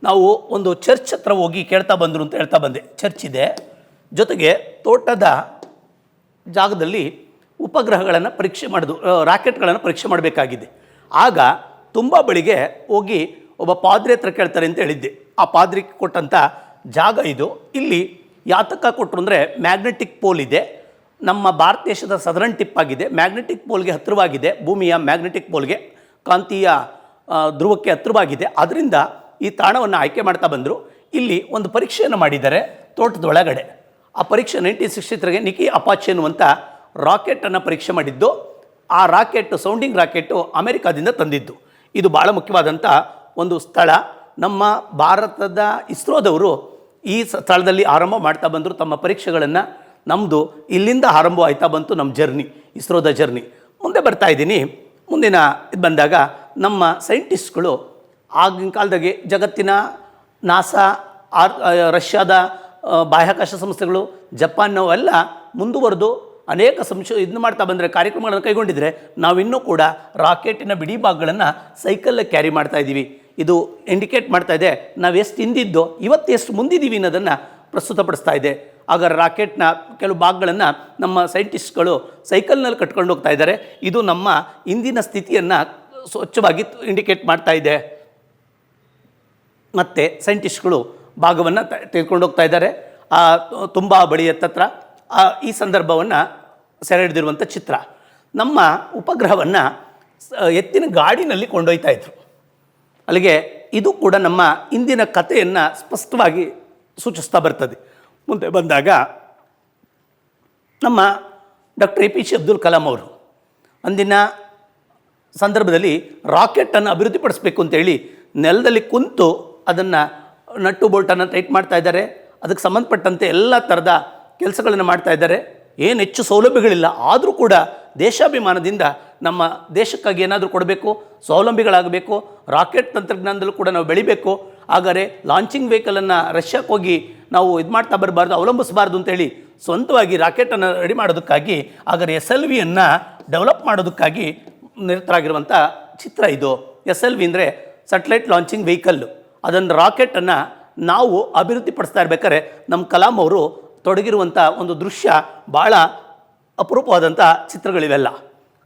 ನಾವು ಒಂದು ಚರ್ಚ್ ಹತ್ರ ಹೋಗಿ ಕೇಳ್ತಾ ಬಂದರು ಅಂತ ಹೇಳ್ತಾ ಬಂದೆ. ಚರ್ಚ್ ಇದೆ, ಜೊತೆಗೆ ತೋಟದ ಜಾಗದಲ್ಲಿ ಉಪಗ್ರಹಗಳನ್ನು ರಾಕೆಟ್ಗಳನ್ನು ಪರೀಕ್ಷೆ ಮಾಡಬೇಕಾಗಿದೆ. ಆಗ ತುಂಬ ಬಳಿಗೆ ಹೋಗಿ ಒಬ್ಬ ಪಾದ್ರಿ ಹತ್ರ ಕೇಳ್ತಾರೆ ಅಂತ ಹೇಳಿದ್ದೆ. ಆ ಪಾದ್ರಿಗೆ ಕೊಟ್ಟಂಥ ಜಾಗ ಇದು. ಇಲ್ಲಿ ಯಾತಕ ಕೊಟ್ಟರು ಅಂದರೆ ಮ್ಯಾಗ್ನೆಟಿಕ್ ಪೋಲ್ ಇದೆ, ನಮ್ಮ ಭಾರತ ದೇಶದ ಸದರನ್ ಟಿಪ್ ಆಗಿದೆ, ಮ್ಯಾಗ್ನೆಟಿಕ್ ಪೋಲ್ಗೆ ಹತ್ತಿರವಾಗಿದೆ, ಭೂಮಿಯ ಮ್ಯಾಗ್ನೆಟಿಕ್ ಪೋಲ್ಗೆ ಕಾಂತೀಯ ಧ್ರುವಕ್ಕೆ ಹತ್ತಿರವಾಗಿದೆ. ಅದರಿಂದ ಈ ತಾಣವನ್ನು ಆಯ್ಕೆ ಮಾಡ್ತಾ ಬಂದರು. ಇಲ್ಲಿ ಒಂದು ಪರೀಕ್ಷೆಯನ್ನು ಮಾಡಿದ್ದಾರೆ ತೋಟದೊಳಗಡೆ. ಆ ಪರೀಕ್ಷೆ 1963ಗೆ ನಿಕಿ ಅಪಾಚೆ ಅನ್ನುವಂಥ ರಾಕೆಟನ್ನು ಪರೀಕ್ಷೆ ಮಾಡಿದ್ದು. ಆ ರಾಕೆಟ್ ಸೌಂಡಿಂಗ್ ರಾಕೆಟು ಅಮೆರಿಕಾದಿಂದ ತಂದಿದ್ದು. ಇದು ಭಾಳ ಮುಖ್ಯವಾದಂಥ ಒಂದು ಸ್ಥಳ. ನಮ್ಮ ಭಾರತದ ಇಸ್ರೋದವರು ಈ ಸ್ಥಳದಲ್ಲಿ ಆರಂಭ ಮಾಡ್ತಾ ಬಂದರು ತಮ್ಮ ಪರೀಕ್ಷೆಗಳನ್ನು. ನಮ್ಮದು ಇಲ್ಲಿಂದ ಆರಂಭ ಆಯ್ತಾ ಬಂತು ನಮ್ಮ ಜರ್ನಿ, ಇಸ್ರೋದ ಜರ್ನಿ. ಮುಂದೆ ಬರ್ತಾ ಇದ್ದೀನಿ. ಮುಂದಿನ ಇದು ಬಂದಾಗ ನಮ್ಮ ಸೈಂಟಿಸ್ಟ್ಗಳು ಆಗಿನ ಕಾಲದಾಗೆ ಜಗತ್ತಿನ ನಾಸಾ, ರಷ್ಯಾದ ಬಾಹ್ಯಾಕಾಶ ಸಂಸ್ಥೆಗಳು, ಜಪಾನ್ನವೆಲ್ಲ ಮುಂದುವರೆದು ಅನೇಕ ಇದನ್ನು ಮಾಡ್ತಾ ಬಂದರೆ, ಕಾರ್ಯಕ್ರಮಗಳನ್ನು ಕೈಗೊಂಡಿದ್ದರೆ, ನಾವಿನ್ನೂ ಕೂಡ ರಾಕೆಟಿನ ಬಿಡಿ ಭಾಗಗಳನ್ನು ಸೈಕಲ್ಲೇ ಕ್ಯಾರಿ ಮಾಡ್ತಾ ಇದ್ದೀವಿ. ಇದು ಇಂಡಿಕೇಟ್ ಮಾಡ್ತಾ ಇದೆ ನಾವು ಎಷ್ಟು ಹಿಂದಿದ್ದೋ ಇವತ್ತು ಎಷ್ಟು ಮುಂದಿದ್ದೀವಿ ಅನ್ನೋದನ್ನು ಪ್ರಸ್ತುತಪಡಿಸ್ತಾ ಇದೆ. ಆಗ ರಾಕೆಟ್ನ ಕೆಲವು ಭಾಗಗಳನ್ನು ನಮ್ಮ ಸೈಂಟಿಸ್ಟ್ಗಳು ಸೈಕಲ್ನಲ್ಲಿ ಕಟ್ಕೊಂಡು ಹೋಗ್ತಾ ಇದ್ದಾರೆ. ಇದು ನಮ್ಮ ಇಂದಿನ ಸ್ಥಿತಿಯನ್ನು ಸ್ವಚ್ಛವಾಗಿ ಇಂಡಿಕೇಟ್ ಮಾಡ್ತಾ ಇದೆ. ಮತ್ತು ಸೈಂಟಿಸ್ಟ್ಗಳು ಭಾಗವನ್ನು ತೆಗೆದುಕೊಂಡು ಹೋಗ್ತಾ ಇದ್ದಾರೆ. ತುಂಬ ಬಳಿ ಹತ್ತತ್ರ ಈ ಸಂದರ್ಭವನ್ನು ಸೆರೆ ಹಿಡಿದಿರುವಂಥ ಚಿತ್ರ. ನಮ್ಮ ಉಪಗ್ರಹವನ್ನು ಎತ್ತಿನ ಗಾಡಿನಲ್ಲಿ ಕೊಂಡೊಯ್ತಾ ಇದ್ರು. ಅಲ್ಲಿಗೆ ಇದು ಕೂಡ ನಮ್ಮ ಇಂದಿನ ಕಥೆಯನ್ನು ಸ್ಪಷ್ಟವಾಗಿ ಸೂಚಿಸ್ತಾ ಬರ್ತದೆ. ಮುಂದೆ ಬಂದಾಗ ನಮ್ಮ ಡಾಕ್ಟರ್ APJ ಅಬ್ದುಲ್ ಕಲಾಂ ಅವರು ಅಂದಿನ ಸಂದರ್ಭದಲ್ಲಿ ರಾಕೆಟನ್ನು ಅಭಿವೃದ್ಧಿಪಡಿಸಬೇಕು ಅಂತೇಳಿ ನೆಲದಲ್ಲಿ ಕುಂತು ಅದನ್ನು ನಟ್ಟು ಬೋಲ್ಟನ್ನು ಟೈಟ್ ಮಾಡ್ತಾ ಇದ್ದಾರೆ. ಅದಕ್ಕೆ ಸಂಬಂಧಪಟ್ಟಂತೆ ಎಲ್ಲ ಥರದ ಕೆಲಸಗಳನ್ನು ಮಾಡ್ತಾ ಇದ್ದಾರೆ. ಏನು ಹೆಚ್ಚು ಸೌಲಭ್ಯಗಳಿಲ್ಲ, ಆದರೂ ಕೂಡ ದೇಶಾಭಿಮಾನದಿಂದ ನಮ್ಮ ದೇಶಕ್ಕಾಗಿ ಏನಾದರೂ ಕೊಡಬೇಕು, ಸ್ವಾವಲಂಬಿಗಳಾಗಬೇಕು, ರಾಕೆಟ್ ತಂತ್ರಜ್ಞಾನದಲ್ಲೂ ಕೂಡ ನಾವು ಬೆಳಿಬೇಕು. ಹಾಗಾದರೆ ಲಾಂಚಿಂಗ್ ವೆಹಿಕಲನ್ನು ರಷ್ಯಾಕ್ಕೆ ಹೋಗಿ ನಾವು ಇದು ಮಾಡ್ತಾ ಬರಬಾರ್ದು, ಅವಲಂಬಿಸಬಾರ್ದು ಅಂತೇಳಿ ಸ್ವಂತವಾಗಿ ರಾಕೆಟನ್ನು ರೆಡಿ ಮಾಡೋದಕ್ಕಾಗಿ, ಹಾಗಾದರೆ SLVಯನ್ನು ಡೆವಲಪ್ ಮಾಡೋದಕ್ಕಾಗಿ ನಿರತರಾಗಿರುವಂಥ ಚಿತ್ರ ಇದು. SLV ಅಂದರೆ ಸ್ಯಾಟಲೈಟ್ ಲಾಂಚಿಂಗ್ ವೆಹಿಕಲ್ಲು. ಅದನ್ನು ರಾಕೆಟನ್ನು ನಾವು ಅಭಿವೃದ್ಧಿಪಡಿಸ್ತಾ ಇರ್ಬೇಕಾದ್ರೆ ನಮ್ಮ ಕಲಾಂ ಅವರು ತೊಡಗಿರುವಂಥ ಒಂದು ದೃಶ್ಯ ಭಾಳ ಅಪರೂಪವಾದಂಥ ಚಿತ್ರಗಳಿವೆಲ್ಲ.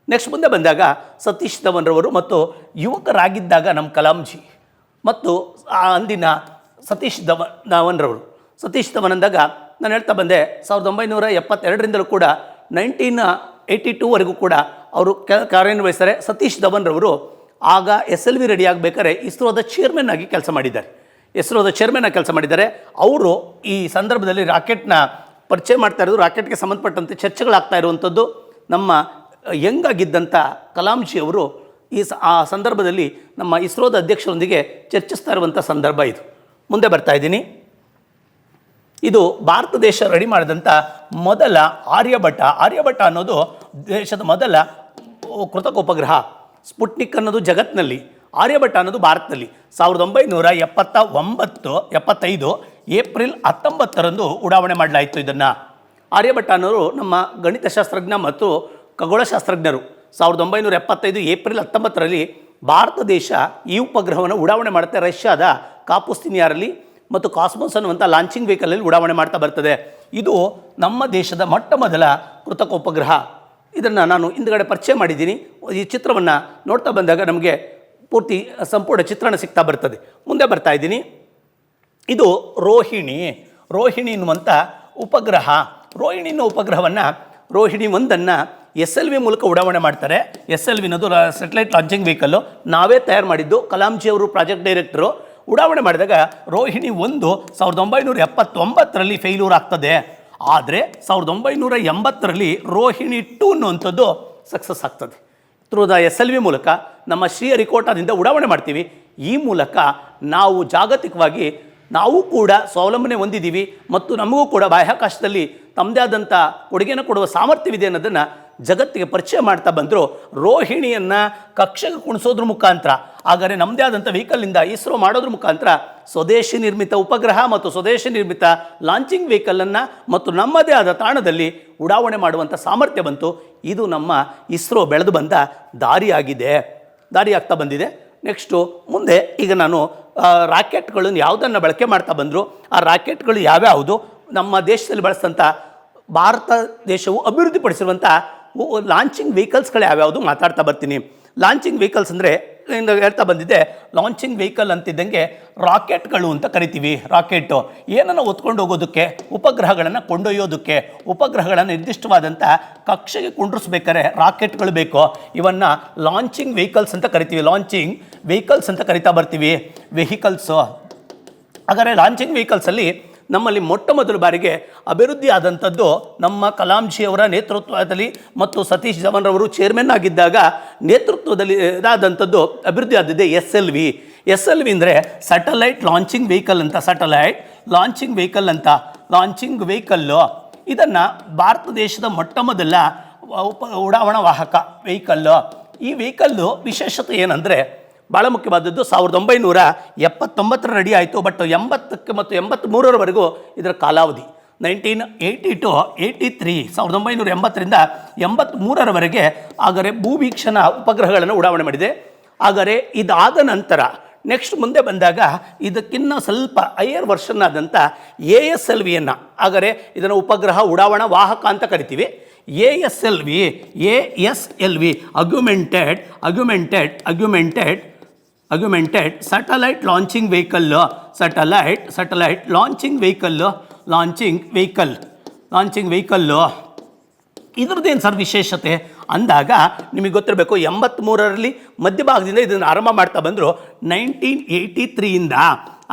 ನೆಕ್ಸ್ಟ್ ಮುಂದೆ ಬಂದಾಗ ಸತೀಶ್ ಧವನ್ರವರು ಮತ್ತು ಯುವಕರಾಗಿದ್ದಾಗ ನಮ್ಮ ಕಲಾಂಜಿ ಮತ್ತು ಅಂದಿನ ಸತೀಶ್ ಧವನ್ರವರು. ಸತೀಶ್ ಧವನ್ ಅಂದಾಗ ನಾನು ಹೇಳ್ತಾ ಬಂದೆ 1972ರಿಂದಲೂ ಕೂಡ 1982ವರೆಗೂ ಕೂಡ ಅವರು ಕಾರ್ಯನಿರ್ವಹಿಸ್ತಾರೆ. ಸತೀಶ್ ಧವನ್ರವರು ಆಗ SLV ರೆಡಿ ಆಗಬೇಕಾದ್ರೆ ಇಸ್ರೋದ ಚೇರ್ಮನ್ ಆಗಿ ಕೆಲಸ ಮಾಡಿದ್ದಾರೆ. ಅವರು ಈ ಸಂದರ್ಭದಲ್ಲಿ ರಾಕೆಟ್ನ ಪರಿಚಯ ಮಾಡ್ತಾ ಇರೋದು, ರಾಕೆಟ್ಗೆ ಸಂಬಂಧಪಟ್ಟಂತೆ ಚರ್ಚೆಗಳಾಗ್ತಾ ಇರುವಂಥದ್ದು. ನಮ್ಮ ಯಂಗಾಗಿದ್ದಂಥ ಕಲಾಂಜಿ ಅವರು ಆ ಸಂದರ್ಭದಲ್ಲಿ ನಮ್ಮ ಇಸ್ರೋದ ಅಧ್ಯಕ್ಷರೊಂದಿಗೆ ಚರ್ಚಿಸ್ತಾ ಇರುವಂಥ ಸಂದರ್ಭ ಇದು. ಮುಂದೆ ಬರ್ತಾ ಇದ್ದೀನಿ. ಇದು ಭಾರತ ದೇಶ ರೆಡಿ ಮಾಡಿದಂಥ ಮೊದಲ ಆರ್ಯಭಟ ಅನ್ನೋದು ದೇಶದ ಮೊದಲ ಕೃತಕ ಉಪಗ್ರಹ. ಸ್ಪುಟ್ನಿಕ್ ಅನ್ನೋದು ಜಗತ್ತಿನಲ್ಲಿ, ಆರ್ಯಭಟ ಅನ್ನೋದು ಭಾರತದಲ್ಲಿ 1975 ಏಪ್ರಿಲ್ 19ರಂದು ಉಡಾವಣೆ ಮಾಡಲಾಯಿತು. ಇದನ್ನು ಆರ್ಯಭಟ ಅನ್ನೋರು ನಮ್ಮ ಗಣಿತಶಾಸ್ತ್ರಜ್ಞ ಮತ್ತು ಖಗೋಳಶಾಸ್ತ್ರಜ್ಞರು. 1975 ಏಪ್ರಿಲ್ 19ರಲ್ಲಿ ಭಾರತ ದೇಶ ಈ ಉಪಗ್ರಹವನ್ನು ಉಡಾವಣೆ ಮಾಡುತ್ತೆ. ರಷ್ಯಾದ ಕಾಪುಸ್ತಿನಿಯಾರಲ್ಲಿ ಮತ್ತು ಕಾಸ್ಮೋಸ್ ಅನ್ನುವಂಥ ಲಾಂಚಿಂಗ್ ವೆಹಿಕಲಲ್ಲಿ ಉಡಾವಣೆ ಮಾಡ್ತಾ ಬರ್ತದೆ. ಇದು ನಮ್ಮ ದೇಶದ ಮೊಟ್ಟ ಮೊದಲ ಕೃತಕ ಉಪಗ್ರಹ. ಇದನ್ನು ನಾನು ಹಿಂದುಗಡೆ ಪರಿಚಯ ಮಾಡಿದ್ದೀನಿ. ಈ ಚಿತ್ರವನ್ನು ನೋಡ್ತಾ ಬಂದಾಗ ನಮಗೆ ಪೂರ್ತಿ ಸಂಪೂರ್ಣ ಚಿತ್ರಣ ಸಿಗ್ತಾ ಬರ್ತದೆ. ಮುಂದೆ ಬರ್ತಾ ಇದ್ದೀನಿ. ಇದು ರೋಹಿಣಿ ಎನ್ನುವಂಥ ಉಪಗ್ರಹ. ರೋಹಿಣಿ ಅನ್ನೋ ಉಪಗ್ರಹವನ್ನು ರೋಹಿಣಿ 1 SLV ಮೂಲಕ ಉಡಾವಣೆ ಮಾಡ್ತಾರೆ. SLV ಅನ್ನೋದು ಸ್ಯಾಟಲೈಟ್ ಲಾಂಚಿಂಗ್ ವೆಹಿಕಲ್ಲು ನಾವೇ ತಯಾರು ಮಾಡಿದ್ದು. ಕಲಾಂಜಿ ಅವರು ಪ್ರಾಜೆಕ್ಟ್ ಡೈರೆಕ್ಟರು. ಉಡಾವಣೆ ಮಾಡಿದಾಗ ರೋಹಿಣಿ 1 1979ರಲ್ಲಿ ಫೇಲ್ಯೂರ್ ಆಗ್ತದೆ. ಆದರೆ 1980ರಲ್ಲಿ ರೋಹಿಣಿ 2 ಅನ್ನುವಂಥದ್ದು ಸಕ್ಸಸ್ ಆಗ್ತದೆ. ಥ್ರೂ SLV ಮೂಲಕ ನಮ್ಮ ಶ್ರೀಹರಿಕೋಟಾದಿಂದ ಉಡಾವಣೆ ಮಾಡ್ತೀವಿ. ಈ ಮೂಲಕ ನಾವು ಜಾಗತಿಕವಾಗಿ ನಾವು ಕೂಡ ಸ್ವಾವಲಂಬನೆ ಹೊಂದಿದ್ದೀವಿ ಮತ್ತು ನಮಗೂ ಕೂಡ ಬಾಹ್ಯಾಕಾಶದಲ್ಲಿ ತಮ್ಮದೇ ಆದಂಥ ಕೊಡುಗೆಯನ್ನು ಕೊಡುವ ಸಾಮರ್ಥ್ಯವಿದೆ ಅನ್ನೋದನ್ನು ಜಗತ್ತಿಗೆ ಪರಿಚಯ ಮಾಡ್ತಾ ಬಂದರು. ರೋಹಿಣಿಯನ್ನು ಕಕ್ಷೆಗೆ ಕುಣಿಸೋದ್ರ ಮುಖಾಂತರ, ಹಾಗಾದರೆ ನಮ್ಮದೇ ಆದಂಥ ವೆಹಿಕಲ್ನಿಂದ ಇಸ್ರೋ ಮಾಡೋದ್ರ ಮುಖಾಂತರ ಸ್ವದೇಶಿ ನಿರ್ಮಿತ ಉಪಗ್ರಹ ಮತ್ತು ಸ್ವದೇಶಿ ನಿರ್ಮಿತ ಲಾಂಚಿಂಗ್ ವೆಹಿಕಲನ್ನು ಮತ್ತು ನಮ್ಮದೇ ಆದ ತಾಣದಲ್ಲಿ ಉಡಾವಣೆ ಮಾಡುವಂಥ ಸಾಮರ್ಥ್ಯ ಬಂತು. ಇದು ನಮ್ಮ ಇಸ್ರೋ ಬೆಳೆದು ಬಂದ ದಾರಿ ಆಗ್ತಾ ಬಂದಿದೆ. ನೆಕ್ಸ್ಟು ಮುಂದೆ ಈಗ ನಾನು ರಾಕೆಟ್ಗಳನ್ನು ಯಾವುದನ್ನು ಬಳಕೆ ಮಾಡ್ತಾ ಬಂದರು, ಆ ರಾಕೆಟ್ಗಳು ಯಾವ್ಯಾವುದು, ನಮ್ಮ ದೇಶದಲ್ಲಿ ಬಳಸಿದಂಥ ಭಾರತ ದೇಶವು ಅಭಿವೃದ್ಧಿಪಡಿಸಿರುವಂಥ ಲಾಂಚಿಂಗ್ ವೆಹಿಕಲ್ಸ್ಗಳು ಯಾವ್ಯಾವುದು ಮಾತಾಡ್ತಾ ಬರ್ತೀನಿ. ಲಾಂಚಿಂಗ್ ವೆಹಿಕಲ್ಸ್ ಅಂದರೆ ಇಂದ ಹೇಳ್ತಾ ಬಂದಿದ್ದೆ. ಲಾಂಚಿಂಗ್ ವೆಹಿಕಲ್ ಅಂತಿದ್ದಂಗೆ ರಾಕೆಟ್ಗಳು ಅಂತ ಕರಿತೀವಿ. ರಾಕೆಟು ಏನನ್ನು ಹೊತ್ಕೊಂಡು ಹೋಗೋದಕ್ಕೆ, ಉಪಗ್ರಹಗಳನ್ನು ಕೊಂಡೊಯ್ಯೋದಕ್ಕೆ, ಉಪಗ್ರಹಗಳನ್ನು ನಿರ್ದಿಷ್ಟವಾದಂಥ ಕಕ್ಷೆಗೆ ಕುಂಡ್ರಿಸ್ಬೇಕಾದ್ರೆ ರಾಕೆಟ್ಗಳು ಬೇಕು. ಇವನ್ನು ಲಾಂಚಿಂಗ್ ವೆಹಿಕಲ್ಸ್ ಅಂತ ಕರಿತೀವಿ. ಲಾಂಚಿಂಗ್ ವೆಹಿಕಲ್ಸ್ ಅಂತ ಕರಿತಾ ಬರ್ತೀವಿ. ವೆಹಿಕಲ್ಸು ಹಾಗಾದರೆ ಲಾಂಚಿಂಗ್ ವೆಹಿಕಲ್ಸಲ್ಲಿ ನಮ್ಮಲ್ಲಿ ಮೊಟ್ಟ ಮೊದಲ ಬಾರಿಗೆ ಅಭಿವೃದ್ಧಿ ಆದಂಥದ್ದು ನಮ್ಮ ಕಲಾಂಜಿಯವರ ನೇತೃತ್ವದಲ್ಲಿ ಮತ್ತು ಸತೀಶ್ ಧವನ್ರವರು ಚೇರ್ಮನ್ ಆಗಿದ್ದಾಗ ನೇತೃತ್ವದಲ್ಲಿ ಇದಾದಂಥದ್ದು ಅಭಿವೃದ್ಧಿ ಆದದ್ದೇ SLV. SLV ಅಂದರೆ ಸ್ಯಾಟಲೈಟ್ ಲಾಂಚಿಂಗ್ ವೆಹಿಕಲ್ ಅಂತ. ಸ್ಯಾಟಲೈಟ್ ಲಾಂಚಿಂಗ್ ವೆಹಿಕಲ್ ಅಂತ. ಲಾಂಚಿಂಗ್ ವೆಹಿಕಲ್ಲು ಇದನ್ನು ಭಾರತ ದೇಶದ ಮೊಟ್ಟ ಮೊದಲ ಉಡಾವಣಾ ವಾಹಕ ವೆಹಿಕಲ್ಲು. ಈ ವೆಹಿಕಲ್ಲು ವಿಶೇಷತೆ ಏನಂದರೆ ಭಾಳ ಮುಖ್ಯವಾದದ್ದು 1979 ರೆಡಿ ಆಯಿತು. ಬಟ್ 80ಕ್ಕೆ ಮತ್ತು 83ರವರೆಗೂ ಇದರ ಕಾಲಾವಧಿ 1980 to 83, 1980ರಿಂದ 83ರವರೆಗೆ ಆಗರೆ ಭೂವೀಕ್ಷಣ ಉಪಗ್ರಹಗಳನ್ನು ಉಡಾವಣೆ ಮಾಡಿದೆ. ಆದರೆ ಇದಾದ ನಂತರ ನೆಕ್ಸ್ಟ್ ಮುಂದೆ ಬಂದಾಗ ಇದಕ್ಕಿನ್ನ ಸ್ವಲ್ಪ ಹೈಯರ್ ವರ್ಷನ್ ಆದಂಥ ASLVಯನ್ನು, ಆಗರೆ ಇದನ್ನು ಉಪಗ್ರಹ ಉಡಾವಣಾ ವಾಹಕ ಅಂತ ಕರಿತೀವಿ. ASLV augmented satellite launching vehicle. Satellite launching vehicle ಇದ್ರದ್ದೇನು ಸರ್ ವಿಶೇಷತೆ ಅಂದಾಗ ನಿಮಗೆ ಗೊತ್ತಿರಬೇಕು. 83ರಲ್ಲಿ ಮಧ್ಯಭಾಗದಿಂದ ಇದನ್ನು ಆರಂಭ ಮಾಡ್ತಾ ಬಂದರು. 1983ಯಿಂದ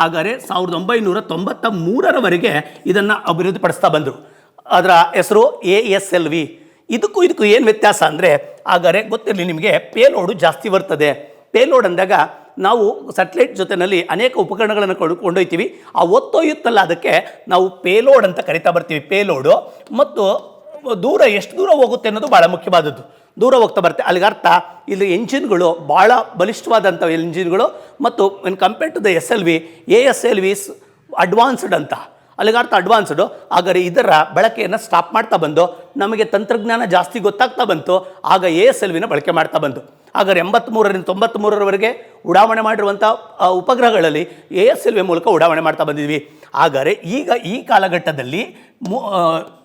ಆದರೆ 1993ರವರೆಗೆ ಇದನ್ನು ಅಭಿವೃದ್ಧಿಪಡಿಸ್ತಾ ಬಂದರು. ಅದರ ಹೆಸರು ASLV. ಇದಕ್ಕೂ ಏನು ವ್ಯತ್ಯಾಸ ಅಂದರೆ, ಆಗರೆ ಗೊತ್ತಿರಲಿ ನಿಮಗೆ, ಪೇಲೋಡು ಜಾಸ್ತಿ ಬರ್ತದೆ. ಪೇಲೋಡ್ ಅಂದಾಗ ನಾವು ಸ್ಯಾಟಲೈಟ್ ಜೊತೆಯಲ್ಲಿ ಅನೇಕ ಉಪಕರಣಗಳನ್ನು ಕೊಂಡೊಯ್ತೀವಿ. ಆ ಒತ್ತೊಯ್ಯುತ್ತಲ್ಲ, ಅದಕ್ಕೆ ನಾವು ಪೇಲೋಡ್ ಅಂತ ಕರಿತಾ ಬರ್ತೀವಿ. ಪೇಲೋಡು ಮತ್ತು ದೂರ ಎಷ್ಟು ದೂರ ಹೋಗುತ್ತೆ ಅನ್ನೋದು ಭಾಳ ಮುಖ್ಯವಾದದ್ದು. ದೂರ ಹೋಗ್ತಾ ಬರುತ್ತೆ. ಅಲ್ಲಿಗೆ ಅರ್ಥ ಇಲ್ಲಿ ಎಂಜಿನ್ಗಳು ಭಾಳ ಬಲಿಷ್ಠವಾದಂಥ ಎಂಜಿನ್ಗಳು ಮತ್ತು when compared to the ASLVs advanced ಅಂತ. ಅಲ್ಲಿಗರ್ಥ ಅಡ್ವಾನ್ಸ್ಡು. ಆದರೆ ಇದರ ಬಳಕೆಯನ್ನು ಸ್ಟಾಪ್ ಮಾಡ್ತಾ ಬಂದು ನಮಗೆ ತಂತ್ರಜ್ಞಾನ ಜಾಸ್ತಿ ಗೊತ್ತಾಗ್ತಾ ಬಂತು. ಆಗ ASLVನ ಬಳಕೆ ಮಾಡ್ತಾ ಬಂತು. ಹಾಗಾದ್ರೆ 83ರಿಂದ 93ರವರೆಗೆ ಉಡಾವಣೆ ಮಾಡಿರುವಂಥ ಉಪಗ್ರಹಗಳಲ್ಲಿ ASLV ಮೂಲಕ ಉಡಾವಣೆ ಮಾಡ್ತಾ ಬಂದಿದ್ವಿ. ಆದರೆ ಈಗ ಈ ಕಾಲಘಟ್ಟದಲ್ಲಿ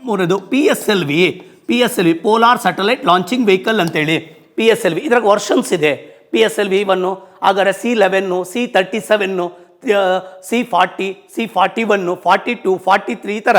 ಮೂರದು PSLV polar satellite launching vehicle ಅಂತೇಳಿ PSLV. ಇದ್ರಾಗ ವರ್ಷನ್ಸ್ ಇದೆ. PSLV 1, ಹಾಗಾದರೆ C11, C37, C40, C41, 42, 43 ಈ ಥರ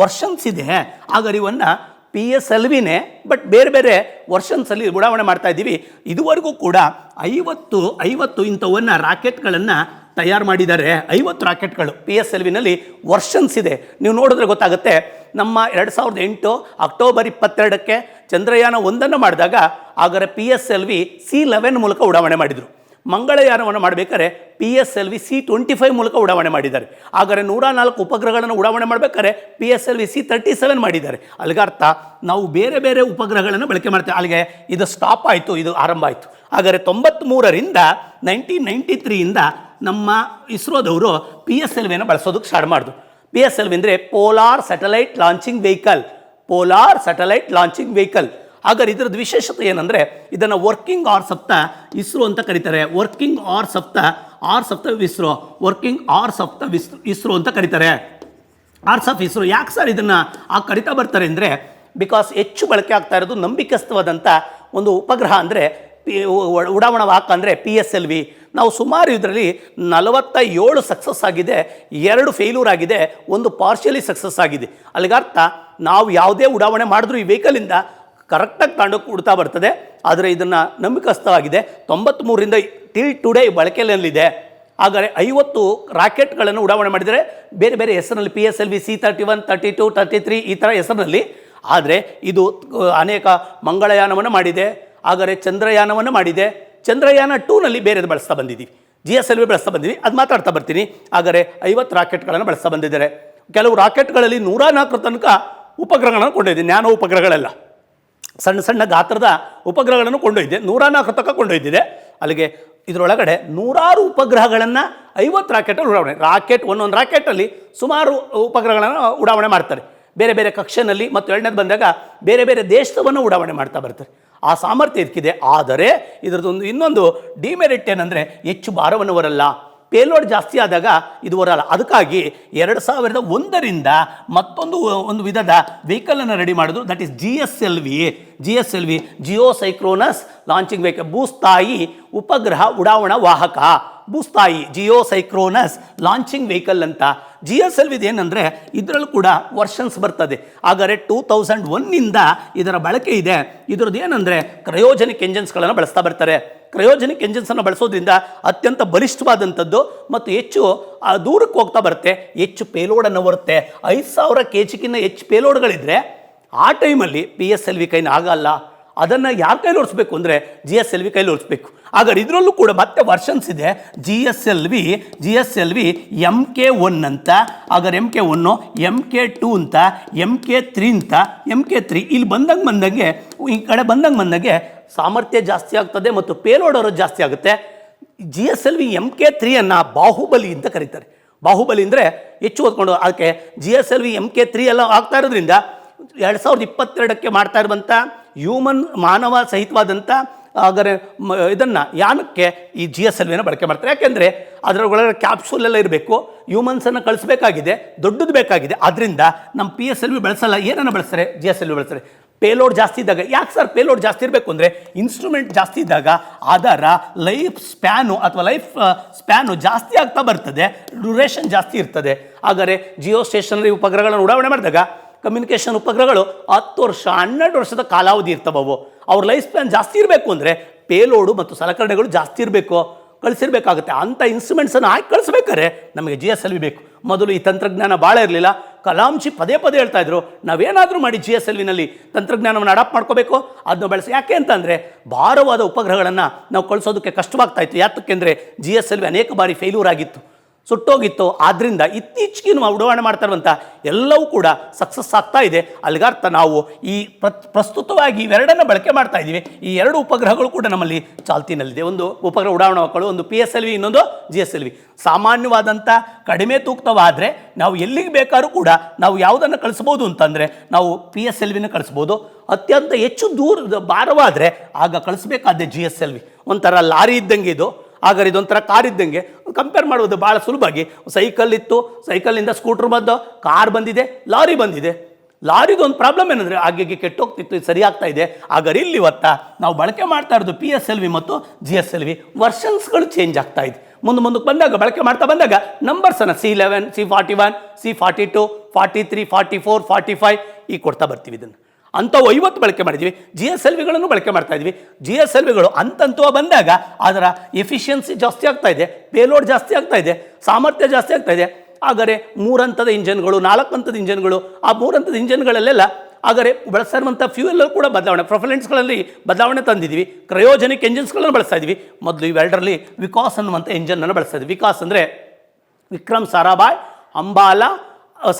ವರ್ಷನ್ಸ್ ಇದೆ. ಹಾಗಾದ್ರೆ ಇವನ್ನು PSLVನೇ ಬಟ್ ಬೇರೆ ಬೇರೆ ವರ್ಷನ್ಸಲ್ಲಿ ಉಡಾವಣೆ ಮಾಡ್ತಾ ಇದ್ದೀವಿ. ಇದುವರೆಗೂ ಕೂಡ 50 ಇಂಥವನ್ನು ರಾಕೆಟ್ಗಳನ್ನು ತಯಾರು ಮಾಡಿದ್ದಾರೆ. 50 ರಾಕೆಟ್ಗಳು PSLVನಲ್ಲಿ ವರ್ಷನ್ಸ್ ಇದೆ. ನೀವು ನೋಡಿದ್ರೆ ಗೊತ್ತಾಗುತ್ತೆ. ನಮ್ಮ 2008 ಅಕ್ಟೋಬರ್ 22ಕ್ಕೆ ಚಂದ್ರಯಾನ 1 ಮಾಡಿದಾಗ ಆಗರ PSLV C11 ಮೂಲಕ ಉಡಾವಣೆ ಮಾಡಿದರು. ಮಂಗಳಯಾನವನ್ನು ಮಾಡಬೇಕಾದ್ರೆ PSLV C25 ಮೂಲಕ ಉಡಾವಣೆ ಮಾಡಿದ್ದಾರೆ. ಆದರೆ 104 ಉಪಗ್ರಹಗಳನ್ನು ಉಡಾವಣೆ ಮಾಡಬೇಕಾದ್ರೆ PSLV C37 ಮಾಡಿದ್ದಾರೆ. ಅಲ್ಲಿಗೆ ಅರ್ಥ ನಾವು ಬೇರೆ ಬೇರೆ ಉಪಗ್ರಹಗಳನ್ನು ಬಳಕೆ ಮಾಡ್ತೇವೆ. ಅಲ್ಲಿಗೆ ಇದು ಸ್ಟಾಪ್ ಆಯಿತು, ಇದು ಆರಂಭ ಆಯಿತು. ಹಾಗಾದರೆ 93ರಿಂದ 1993ಯಿಂದ ನಮ್ಮ ಇಸ್ರೋದವರು PSLVಯನ್ನು ಬಳಸೋದಕ್ಕೆ ಸ್ಟಾರ್ಟ್ ಮಾಡಿದ್ರು. PSLV ಅಂದರೆ ಪೋಲಾರ್ ಸ್ಯಾಟಲೈಟ್ ಲಾಂಚಿಂಗ್ ವೆಹಿಕಲ್. ಹಾಗಾದ್ರೆ ಇದರದ್ದು ವಿಶೇಷತೆ ಏನಂದರೆ, ಇದನ್ನು working horse of the ISRO ಅಂತ ಕರೀತಾರೆ. Working horse of the ISRO ಅಂತ ಕರೀತಾರೆ. Horse of ISRO. ಯಾಕೆ ಸರ್ ಇದನ್ನು ಕರಿತಾ ಬರ್ತಾರೆ ಅಂದರೆ, ಬಿಕಾಸ್ ಹೆಚ್ಚು ಬಳಕೆ ಆಗ್ತಾ ಇರೋದು ನಂಬಿಕಸ್ಥವಾದಂಥ ಒಂದು ಉಪಗ್ರಹ ಅಂದರೆ ಉಡಾವಣಾ ವಾಹಕ ಅಂದರೆ PSLV. ನಾವು ಸುಮಾರು ಇದರಲ್ಲಿ 47 ಸಕ್ಸಸ್ ಆಗಿದೆ, 2 ಫೇಲ್ಯೂರ್ ಆಗಿದೆ, 1 ಪಾರ್ಷಿಯಲಿ ಸಕ್ಸಸ್ ಆಗಿದೆ. ಅಲ್ಲಿಗರ್ಥ ನಾವು ಯಾವುದೇ ಉಡಾವಣೆ ಮಾಡಿದ್ರೂ ಈ ವೆಹಿಕಲಿಂದ ಕರೆಕ್ಟಾಗಿ ತಾಂಡೋಗಿ ಕೊಡ್ತಾ ಬರ್ತದೆ. ಆದರೆ ಇದನ್ನು ನಂಬಿಕಸ್ಥವಾಗಿದೆ. 93ರಿಂದ ಟಿಲ್ ಟುಡೇ ಬಳಕೆಯಲ್ಲಿದೆ. ಹಾಗಾದರೆ 50 ರಾಕೆಟ್ಗಳನ್ನು ಉಡಾವಣೆ ಮಾಡಿದರೆ ಬೇರೆ ಬೇರೆ ಹೆಸರಿನಲ್ಲಿ PSLV C31, 32, 33 ಈ ಥರ ಹೆಸರಿನಲ್ಲಿ. ಆದರೆ ಇದು ಅನೇಕ ಮಂಗಳಯಾನವನ್ನು ಮಾಡಿದೆ. ಹಾಗಾದರೆ ಚಂದ್ರಯಾನವನ್ನು ಮಾಡಿದೆ. ಚಂದ್ರಯಾನ 2ನಲ್ಲಿ ಬೇರೆದು ಬಳಸ್ತಾ ಬಂದಿದ್ದೀವಿ. GSLV ಬಳಸ್ತಾ ಬಂದಿದ್ದೀವಿ. ಅದು ಮಾತಾಡ್ತಾ ಬರ್ತೀನಿ. ಹಾಗಾದರೆ 50 ರಾಕೆಟ್ಗಳನ್ನು ಬಳಸ್ತಾ ಬಂದಿದ್ದಾರೆ. ಕೆಲವು ರಾಕೆಟ್ಗಳಲ್ಲಿ 104 ತನಕ ಉಪಗ್ರಹಗಳನ್ನು ಕೊಂಡೊಯ್ದೆ. ನ್ಯಾನೋ ಉಪಗ್ರಹಗಳೆಲ್ಲ ಸಣ್ಣ ಸಣ್ಣ ಗಾತ್ರದ ಉಪಗ್ರಹಗಳನ್ನು ಕೊಂಡೊಯ್ದೆ. 104 ತನಕ ಕೊಂಡೊಯ್ದಿದೆ. ಅಲ್ಲಿಗೆ ಇದರೊಳಗಡೆ 100 ಉಪಗ್ರಹಗಳನ್ನು 50 ರಾಕೆಟಲ್ಲಿ ಉಡಾವಣೆ. ಒಂದೊಂದು ರಾಕೆಟಲ್ಲಿ ಸುಮಾರು ಉಪಗ್ರಹಗಳನ್ನು ಉಡಾವಣೆ ಮಾಡ್ತಾರೆ. ಬೇರೆ ಬೇರೆ ಕಕ್ಷೆಯಲ್ಲಿ. ಮತ್ತು ಎರಡನೇದು ಬಂದಾಗ ಬೇರೆ ಬೇರೆ ದೇಶವನ್ನು ಉಡಾವಣೆ ಮಾಡ್ತಾ ಬರ್ತಾರೆ. ಆ ಸಾಮರ್ಥ್ಯ ಇದಕ್ಕಿದೆ. ಆದರೆ ಇದರದೊಂದು ಇನ್ನೊಂದು ಡಿಮೆರಿಟ್ ಏನಂದರೆ, ಹೆಚ್ಚು ಭಾರವನ್ನು ಹೊರಲ್ಲ. ಪೇಲೋಡ್ ಜಾಸ್ತಿ ಆದಾಗ ಇದು ಬರಲ್ಲ. ಅದಕ್ಕಾಗಿ 2001ರಿಂದ ಒಂದು ವಿಧದ ವೆಹಿಕಲನ್ನು ರೆಡಿ ಮಾಡಿದ್ರು. That is GSLV geosynchronous launching vehicle, ಭೂಸ್ಥಾಯಿ ಉಪಗ್ರಹ ಉಡಾವಣಾ ವಾಹಕ. ಭೂಸ್ಥಾಯಿ ಜಿಯೋಸೈಕ್ರೋನಸ್ ಲಾಂಚಿಂಗ್ ವೆಹಿಕಲ್ ಅಂತ. GSLV ಏನಂದರೆ ಇದರಲ್ಲೂ ಕೂಡ ವರ್ಷನ್ಸ್ ಬರ್ತದೆ. ಹಾಗಾದರೆ 2001ನಿಂದ ಇದರ ಬಳಕೆ ಇದೆ. ಇದರದ್ದು ಏನಂದರೆ ಕ್ರಯೋಜನಿಕ್ ಎಂಜಿನ್ಸ್ಗಳನ್ನು ಬಳಸ್ತಾ ಬರ್ತಾರೆ. ಕ್ರಯೋಜನಿಕ್ ಎಂಜಿನ್ಸನ್ನು ಬಳಸೋದ್ರಿಂದ ಅತ್ಯಂತ ಬಲಿಷ್ಠವಾದಂಥದ್ದು ಮತ್ತು ಹೆಚ್ಚು ದೂರಕ್ಕೆ ಹೋಗ್ತಾ ಬರುತ್ತೆ, ಹೆಚ್ಚು ಪೇಲೋಡನ್ನು ಬರುತ್ತೆ. 5000 kgಕ್ಕಿಂತ ಹೆಚ್ಚು ಪೇಲೋಡ್ಗಳಿದ್ರೆ ಆ ಟೈಮಲ್ಲಿ PSLV ಕೈನ ಆಗಲ್ಲ. ಅದನ್ನು ಯಾರ ಕೈಲಿ ಓಡಿಸ್ಬೇಕು ಅಂದರೆ GSLV ಕೈಲಿ ಓಡಿಸ್ಬೇಕು. ಹಾಗಾದ್ರೆ ಇದರಲ್ಲೂ ಕೂಡ ಮತ್ತೆ ವರ್ಷನ್ಸ್ ಇದೆ. GSLV MK1 ಅಂತ, ಹಾಗಾದ್ರೆ MK1, MK2 ಅಂತ, MK3 ಅಂತ. MK3 ಇಲ್ಲಿ ಬಂದಂಗೆ ಈ ಕಡೆ ಬಂದಂಗೆ ಸಾಮರ್ಥ್ಯ ಜಾಸ್ತಿ ಆಗ್ತದೆ ಮತ್ತು ಪೇಲೋಡ್ ಅವರದ್ದು ಜಾಸ್ತಿ ಆಗುತ್ತೆ. GSLV MK3 ಬಾಹುಬಲಿ ಅಂತ ಕರೀತಾರೆ. ಬಾಹುಬಲಿ ಅಂದರೆ ಹೆಚ್ಚು ಓದ್ಕೊಂಡು, ಅದಕ್ಕೆ GSLV MK3 ಎಲ್ಲ ಆಗ್ತಾ ಇರೋದ್ರಿಂದ 2022ಕ್ಕೆ ಮಾಡ್ತಾ ಇರುವಂಥ ಮಾನವ ಸಹಿತವಾದಂಥ ಹಾಗಾದರೆ ಇದನ್ನು ಯಾನಕ್ಕೆ ಈ GSLVನ ಬಳಕೆ ಮಾಡ್ತಾರೆ. ಯಾಕೆಂದರೆ ಅದರೊಳಗಡೆ ಕ್ಯಾಪ್ಸೂಲ್ ಎಲ್ಲ ಇರಬೇಕು, ಹ್ಯೂಮನ್ಸನ್ನು ಕಳಿಸ್ಬೇಕಾಗಿದೆ, ದೊಡ್ಡದು ಬೇಕಾಗಿದೆ. ಅದರಿಂದ ನಮ್ಮ PSLV ಬಳಸಲ್ಲ. ಏನನ್ನು ಬಳಸ್ತಾರೆ? GSLV ಬಳಸ್ತಾರೆ. ಪೇಲೋಡ್ ಜಾಸ್ತಿ ಇದ್ದಾಗ. ಯಾಕೆ ಸರ್ ಪೇಲೋಡ್ ಜಾಸ್ತಿ ಇರಬೇಕು ಅಂದರೆ ಇನ್ಸ್ಟ್ರೂಮೆಂಟ್ ಜಾಸ್ತಿ ಇದ್ದಾಗ ಅದರ ಲೈಫ್ ಸ್ಪ್ಯಾನು ಜಾಸ್ತಿ ಆಗ್ತಾ ಬರ್ತದೆ, ಡ್ಯೂರೇಷನ್ ಜಾಸ್ತಿ ಇರ್ತದೆ. ಹಾಗಾದರೆ ಜಿಯೋ ಸ್ಟೇಷನರಿ ಉಪಗ್ರಹಗಳನ್ನು ಉಡಾವಣೆ ಮಾಡಿದಾಗ ಕಮ್ಯುನಿಕೇಷನ್ ಉಪಗ್ರಹಗಳು 10 ವರ್ಷ 12 ವರ್ಷದ ಕಾಲಾವಧಿ ಇರ್ತವೆ. ಅವ್ರ ಲೈಫ್ ಸ್ಪ್ಯಾನ್ ಜಾಸ್ತಿ ಇರಬೇಕು ಅಂದರೆ ಪೇಲೋಡು ಮತ್ತು ಸಲಕರಣೆಗಳು ಜಾಸ್ತಿ ಇರಬೇಕು, ಕಳಿಸಿರ್ಬೇಕಾಗುತ್ತೆ. ಅಂಥ ಇನ್ಸ್ಟ್ರೂಮೆಂಟ್ಸನ್ನು ಹಾಕಿ ಕಳಿಸ್ಬೇಕಾದ್ರೆ ನಮಗೆ GSLV ಬೇಕು. ಮೊದಲು ಈ ತಂತ್ರಜ್ಞಾನ ಭಾಳ ಇರಲಿಲ್ಲ. ಕಲಾಂಜಿ ಪದೇ ಹೇಳ್ತಾ ಇದ್ರು, ನಾವೇನಾದರೂ ಮಾಡಿ GSLVನಲ್ಲಿ ತಂತ್ರಜ್ಞಾನವನ್ನು ಅಡಾಪ್ಟ್ ಮಾಡ್ಕೋಬೇಕು, ಅದನ್ನು ಬಳಸಿ. ಯಾಕೆ ಅಂತಂದರೆ ಭಾರವಾದ ಉಪಗ್ರಹಗಳನ್ನು ನಾವು ಕಳಿಸೋದಕ್ಕೆ ಕಷ್ಟವಾಗ್ತಾ ಇತ್ತು. ಯಾತಕ್ಕೆಂದರೆ GSLV ಅನೇಕ ಬಾರಿ ಫೇಲ್ಯೂರ್ ಆಗಿತ್ತು, ಸುಟ್ಟೋಗಿತ್ತು. ಆದ್ದರಿಂದ ಇತ್ತೀಚೆಗೆ ನಾವು ಉಡಾವಣೆ ಮಾಡ್ತಾ ಇರುವಂಥ ಎಲ್ಲವೂ ಕೂಡ ಸಕ್ಸಸ್ ಆಗ್ತಾ ಇದೆ. ಅಲ್ಲಿಗರ್ಥ ನಾವು ಈ ಪ್ರಸ್ತುತವಾಗಿ ಇವೆರಡನ್ನು ಬಳಕೆ ಮಾಡ್ತಾ ಇದ್ದೀವಿ. ಈ 2 ಉಪಗ್ರಹಗಳು ಕೂಡ ನಮ್ಮಲ್ಲಿ ಚಾಲ್ತಿನಲ್ಲಿದೆ. ಒಂದು ಉಪಗ್ರಹ ಉಡಾವಣಾ ಮಕ್ಕಳು, ಒಂದು PSLV, ಇನ್ನೊಂದು GSLV. ಸಾಮಾನ್ಯವಾದಂಥ ಕಡಿಮೆ ತೂಕವಾದರೆ ನಾವು ಎಲ್ಲಿಗೆ ಬೇಕಾದ್ರೂ ಕೂಡ ನಾವು ಯಾವುದನ್ನು ಕಳಿಸ್ಬೋದು ಅಂತಂದರೆ ನಾವು PSLVನ ಕಳಿಸ್ಬೋದು. ಅತ್ಯಂತ ಹೆಚ್ಚು ಭಾರವಾದರೆ ಆಗ ಕಳಿಸ್ಬೇಕಾದ್ರೆ GSLV. ಒಂಥರ ಲಾರಿ ಇದ್ದಂಗೆ ಇದು. ಹಾಗಾದ್ರೆ ಇದೊಂಥರ ಕಾರ್ ಇದ್ದಂಗೆ ಕಂಪೇರ್ ಮಾಡುವುದು ಭಾಳ ಸುಲಭವಾಗಿ. ಸೈಕಲ್ ಇತ್ತು, ಸೈಕಲಿಂದ ಸ್ಕೂಟ್ರ್ ಬಂದು, ಕಾರ್ ಬಂದಿದೆ, ಲಾರಿ ಬಂದಿದೆ. ಲಾರಿದೊಂದು ಪ್ರಾಬ್ಲಮ್ ಏನಂದರೆ ಆಗಾಗ್ಗೆ ಕೆಟ್ಟೋಗ್ತಿತ್ತು, ಇದು ಸರಿ ಆಗ್ತಾ ಇದೆ. ಹಾಗಾದ್ರೆ ಇಲ್ಲಿ ನಾವು ಬಳಕೆ ಮಾಡ್ತಾ ಇರೋದು PSLV ಮತ್ತು GSLV. ವರ್ಷನ್ಸ್ಗಳು ಚೇಂಜ್ ಆಗ್ತಾ ಇದೆ. ಮುಂದಕ್ಕೆ ಬಂದಾಗ ಬಳಕೆ ಮಾಡ್ತಾ ಬಂದಾಗ ನಂಬರ್ಸನ್ನು C11, C41, C42, 43, 44, 45 ಈಗ ಕೊಡ್ತಾ ಬರ್ತೀವಿ. ಇದನ್ನು ಅಂಥವು 50 ಬಳಕೆ ಮಾಡಿದ್ದೀವಿ. GSLVಗಳನ್ನು ಬಳಕೆ ಮಾಡ್ತಾ ಇದ್ವಿ. GSLVಗಳು ಅಂತಂತೂ ಬಂದಾಗ ಅದರ ಎಫಿಷಿಯನ್ಸಿ ಜಾಸ್ತಿ ಆಗ್ತಾ ಇದೆ, ಪೇಲೋಡ್ ಜಾಸ್ತಿ ಆಗ್ತಾ ಇದೆ, ಸಾಮರ್ಥ್ಯ ಜಾಸ್ತಿ ಆಗ್ತಾ ಇದೆ. ಹಾಗಾದರೆ 3 ಹಂತದ ಇಂಜನ್ಗಳು, 4 ಹಂತದ ಇಂಜನ್ಗಳು, ಆ 3 ಹಂತದ ಇಂಜನ್ಗಳಲ್ಲೆಲ್ಲ ಹಾಗಾದರೆ ಬಳಸಿರುವಂಥ ಫ್ಯೂಯಲ್ ಕೂಡ ಬದಲಾವಣೆ, ಪ್ರೊಫೈಲೆನ್ಸ್ಗಳಲ್ಲಿ ಬದಲಾವಣೆ ತಂದಿದ್ದೀವಿ. ಕ್ರಯೋಜನಿಕ್ ಎಂಜಿನ್ಸ್ಗಳನ್ನು ಬಳಸ್ತಾ ಇದ್ವಿ. ಮೊದಲು ಇವೆರಡರಲ್ಲಿ ವಿಕಾಸ್ ಅನ್ನುವಂಥ ಇಂಜನನ್ನು ಬಳಸ್ತಾ ಇದ್ವಿ. ವಿಕಾಸ್ ಅಂದರೆ ವಿಕ್ರಮ್ ಸಾರಾಭಾಯ್ ಅಂಬಾಲಾ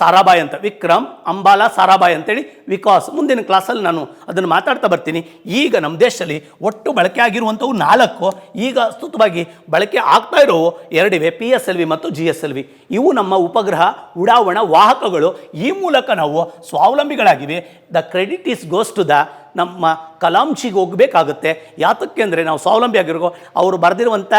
ಸಾರಾಭಾಯ್ ಅಂತ, ವಿಕ್ರಮ್ ಅಂಬಾಲಾ ಸಾರಾಭಾಯ್ ಅಂತೇಳಿ ವಿಕಾಸ್. ಮುಂದಿನ ಕ್ಲಾಸಲ್ಲಿ ನಾನು ಅದನ್ನು ಮಾತಾಡ್ತಾ ಬರ್ತೀನಿ. ಈಗ ನಮ್ಮ ದೇಶದಲ್ಲಿ ಒಟ್ಟು ಬಳಕೆ ಆಗಿರುವಂಥವು 4, ಈಗ ಸ್ತುತವಾಗಿ ಬಳಕೆ ಆಗ್ತಾ ಇರೋ 2 ಇವೆ, PSLV ಮತ್ತು GSLV. ಇವು ನಮ್ಮ ಉಪಗ್ರಹ ಉಡಾವಣಾ ವಾಹಕಗಳು. ಈ ಮೂಲಕ ನಾವು ಸ್ವಾವಲಂಬಿಗಳಾಗಿವೆ. The credit is goes to ನಮ್ಮ ಕಲಾಂಜಿಗೆ ಹೋಗಬೇಕಾಗುತ್ತೆ. ಯಾತಕ್ಕೆ ಅಂದರೆ ನಾವು ಸ್ವಾವಲಂಬಿ ಆಗಿರೋ, ಅವರು ಬರೆದಿರುವಂಥ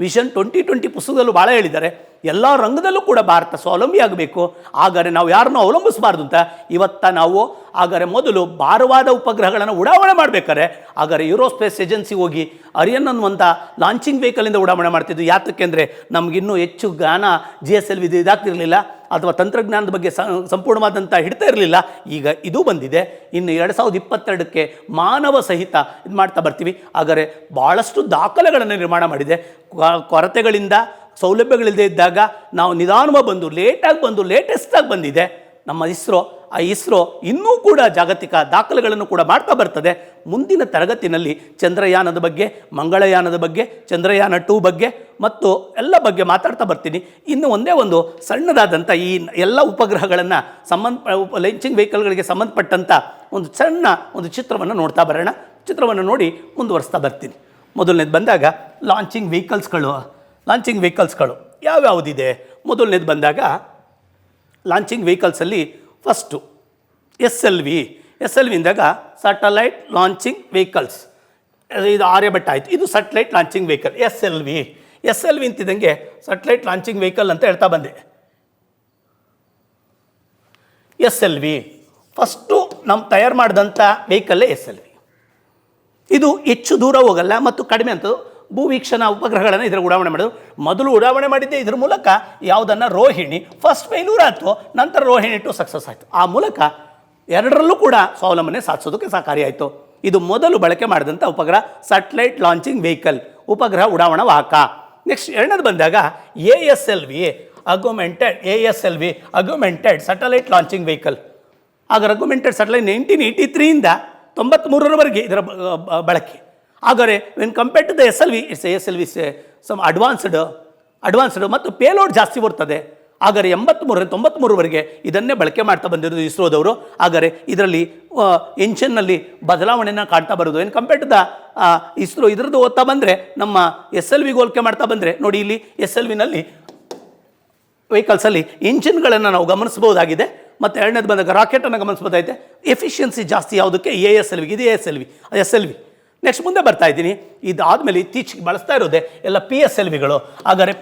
ವಿಷನ್ 2020 ಪುಸ್ತಕದಲ್ಲೂ ಭಾಳ ಹೇಳಿದ್ದಾರೆ. ಎಲ್ಲ ರಂಗದಲ್ಲೂ ಕೂಡ ಭಾರತ ಸ್ವಾವಲಂಬಿ ಆಗಬೇಕು. ಹಾಗಾದರೆ ನಾವು ಯಾರನ್ನೂ ಅವಲಂಬಿಸಬಾರ್ದು ಅಂತ ನಾವು ಹಾಗಾದರೆ ಮೊದಲು ಭಾರವಾದ ಉಪಗ್ರಹಗಳನ್ನು ಉಡಾವಣೆ ಮಾಡಬೇಕಾದ್ರೆ ಹಾಗಾದರೆ ಯೂರೋಸ್ಪೇಸ್ ಏಜೆನ್ಸಿ ಹೋಗಿ ಅರಿಯನ್ ಅನ್ನುವಂಥ ಲಾಂಚಿಂಗ್ ವೆಹಿಕಲಿಂದ ಉಡಾವಣೆ ಮಾಡ್ತಿದ್ದು. ಯಾತಕ್ಕೆ ಅಂದರೆ ನಮಗಿನ್ನೂ ಹೆಚ್ಚು ಜ್ಞಾನ GSLV ಇದಾಗ್ತಿರಲಿಲ್ಲ, ಅಥವಾ ತಂತ್ರಜ್ಞಾನದ ಬಗ್ಗೆ ಸಂಪೂರ್ಣವಾದಂಥ ಹಿಡ್ತಾ ಇರಲಿಲ್ಲ. ಈಗ ಇದು ಬಂದಿದೆ. ಇನ್ನು 2022ಕ್ಕೆ ಮಾನವ ಸಹಿತ ಇದು ಮಾಡ್ತಾ ಬರ್ತೀವಿ. ಹಾಗಾದರೆ ಭಾಳಷ್ಟು ದಾಖಲೆಗಳನ್ನು ನಿರ್ಮಾಣ ಮಾಡಿದೆ. ಕೊರತೆಗಳಿಂದ ಸೌಲಭ್ಯಗಳಿಲ್ಲದೆ ಇದ್ದಾಗ ನಾವು ನಿಧಾನವಾಗಿ ಬಂದು ಲೇಟೆಸ್ಟಾಗಿ ಬಂದಿದೆ ನಮ್ಮ ಇಸ್ರೋ ಇನ್ನೂ ಕೂಡ ಜಾಗತಿಕ ದಾಖಲೆಗಳನ್ನು ಕೂಡ ಮಾಡ್ತಾ ಬರ್ತದೆ. ಮುಂದಿನ ತರಗತಿನಲ್ಲಿ ಚಂದ್ರಯಾನದ ಬಗ್ಗೆ, ಮಂಗಳಯಾನದ ಬಗ್ಗೆ, ಚಂದ್ರಯಾನ 2 ಬಗ್ಗೆ ಮತ್ತು ಎಲ್ಲ ಬಗ್ಗೆ ಮಾತಾಡ್ತಾ ಬರ್ತೀನಿ. ಇನ್ನು ಒಂದು ಸಣ್ಣದಾದಂಥ ಈ ಎಲ್ಲ ಉಪಗ್ರಹಗಳನ್ನು ಲಾಂಚಿಂಗ್ ವೆಹಿಕಲ್ಗಳಿಗೆ ಸಂಬಂಧಪಟ್ಟಂಥ ಒಂದು ಚಿತ್ರವನ್ನು ನೋಡ್ತಾ ಬರೋಣ. ಚಿತ್ರವನ್ನು ನೋಡಿ ಮುಂದುವರಿಸ್ತಾ ಬರ್ತೀನಿ. ಮೊದಲನೇದು ಬಂದಾಗ ಲಾಂಚಿಂಗ್ ವೆಹಿಕಲ್ಸ್ಗಳು ಯಾವ್ಯಾವುದಿದೆ. ಮೊದಲನೇದು ಬಂದಾಗ ಲಾಂಚಿಂಗ್ ವೆಹಿಕಲ್ಸಲ್ಲಿ ಫಸ್ಟು SLV ಇಂದಾಗ ಸ್ಯಾಟಲೈಟ್ ಲಾಂಚಿಂಗ್ ವೆಹಿಕಲ್ಸ್. ಇದು ಆರ್ಯಭಟ್ಟ ಆಯಿತು. ಇದು satellite launching vehicle SLV. SLV ಅಂತಿದ್ದಂಗೆ ಸ್ಯಾಟಲೈಟ್ ಲಾಂಚಿಂಗ್ ವೆಹಿಕಲ್ ಅಂತ ಹೇಳ್ತಾ ಬಂದೆ. SLV ಫಸ್ಟು ನಮ್ಮ ತಯಾರು ಮಾಡಿದಂಥ ವೆಹಿಕಲ್ಲೇ SLV. ಇದು ಹೆಚ್ಚು ದೂರ ಹೋಗಲ್ಲ ಮತ್ತು ಕಡಿಮೆ ಅಂತ ಭೂವೀಕ್ಷಣಾ ಉಪಗ್ರಹಗಳನ್ನು ಇದರ ಉಡಾವಣೆ ಮಾಡೋದು. ಮೊದಲು ಉಡಾವಣೆ ಮಾಡಿದ್ದೆ ಇದರ ಮೂಲಕ ಯಾವುದನ್ನು ರೋಹಿಣಿ ಫಸ್ಟ್ ಫೇಲ್ಯೂರ್ ಆಯಿತು, ನಂತರ ರೋಹಿಣಿ 2 ಸಕ್ಸಸ್ ಆಯಿತು. ಆ ಮೂಲಕ ಎರಡರಲ್ಲೂ ಕೂಡ ಸ್ವಾವಲಂಬನೆ ಸಾಧಿಸೋದಕ್ಕೆ ಸಹಕಾರಿಯಾಯಿತು. ಇದು ಮೊದಲು ಬಳಕೆ ಮಾಡಿದಂಥ ಉಪಗ್ರಹ ಸ್ಯಾಟಲೈಟ್ ಲಾಂಚಿಂಗ್ ವೆಹಿಕಲ್, ಉಪಗ್ರಹ ಉಡಾವಣಾ ವಾಹಕ. ನೆಕ್ಸ್ಟ್ ಎರಡನೇದು ಬಂದಾಗ ASLV augmented satellite launching vehicle. ಆಗ ಅಗ್ಯುಮೆಂಟೆಡ್ ಸ್ಯಾಟಲೈಟ್ 1983 93ರವರೆಗೆ ಇದರ ಬಳಕೆ. ಆದರೆ when compared to the SLV some advanced ಮತ್ತು ಪೇಲೋಡ್ ಜಾಸ್ತಿ ಬರ್ತದೆ. ಆದರೆ 93ರವರೆಗೆ ಇದನ್ನೇ ಬಳಕೆ ಮಾಡ್ತಾ ಬಂದಿರೋದು ಇಸ್ರೋದವರು. ಆದರೆ ಇದರಲ್ಲಿ ಎಂಜಿನ್ನಲ್ಲಿ ಬದಲಾವಣೆಯನ್ನು ಕಾಣ್ತಾ ಬರೋದು. ಏನು ಕಂಪೇರ್ಡ್ ಟು ದ ಇಸ್ರೋ ಇದ್ರದ್ದು ಓದ್ತಾ ಬಂದರೆ ನಮ್ಮ SLV ಹೋಲಿಕೆ ಮಾಡ್ತಾ ಬಂದರೆ ನೋಡಿ, ಇಲ್ಲಿ SLVನಲ್ಲಿ ವೆಹಿಕಲ್ಸಲ್ಲಿ ಇಂಜಿನ್ಗಳನ್ನು ನಾವು ಗಮನಿಸ್ಬೋದಾಗಿದೆ. ಮತ್ತು ಎರಡನೇದು ಬಂದಾಗ ರಾಕೆಟನ್ನು ಗಮನಿಸ್ಬೋದಾಗಿದೆ. ಎಫಿಷಿಯನ್ಸಿ ಜಾಸ್ತಿ ಯಾವುದಕ್ಕೆ? ASLV. ಇದು SLV. ನೆಕ್ಸ್ಟ್ ಮುಂದೆ ಬರ್ತಾ ಇದ್ದೀನಿ. ಇದಾದಮೇಲೆ ಇತ್ತೀಚೆಗೆ ಬಳಸ್ತಾ ಇರೋದೇ ಎಲ್ಲ PSLVಗಳು. ಹಾಗಾದರೆ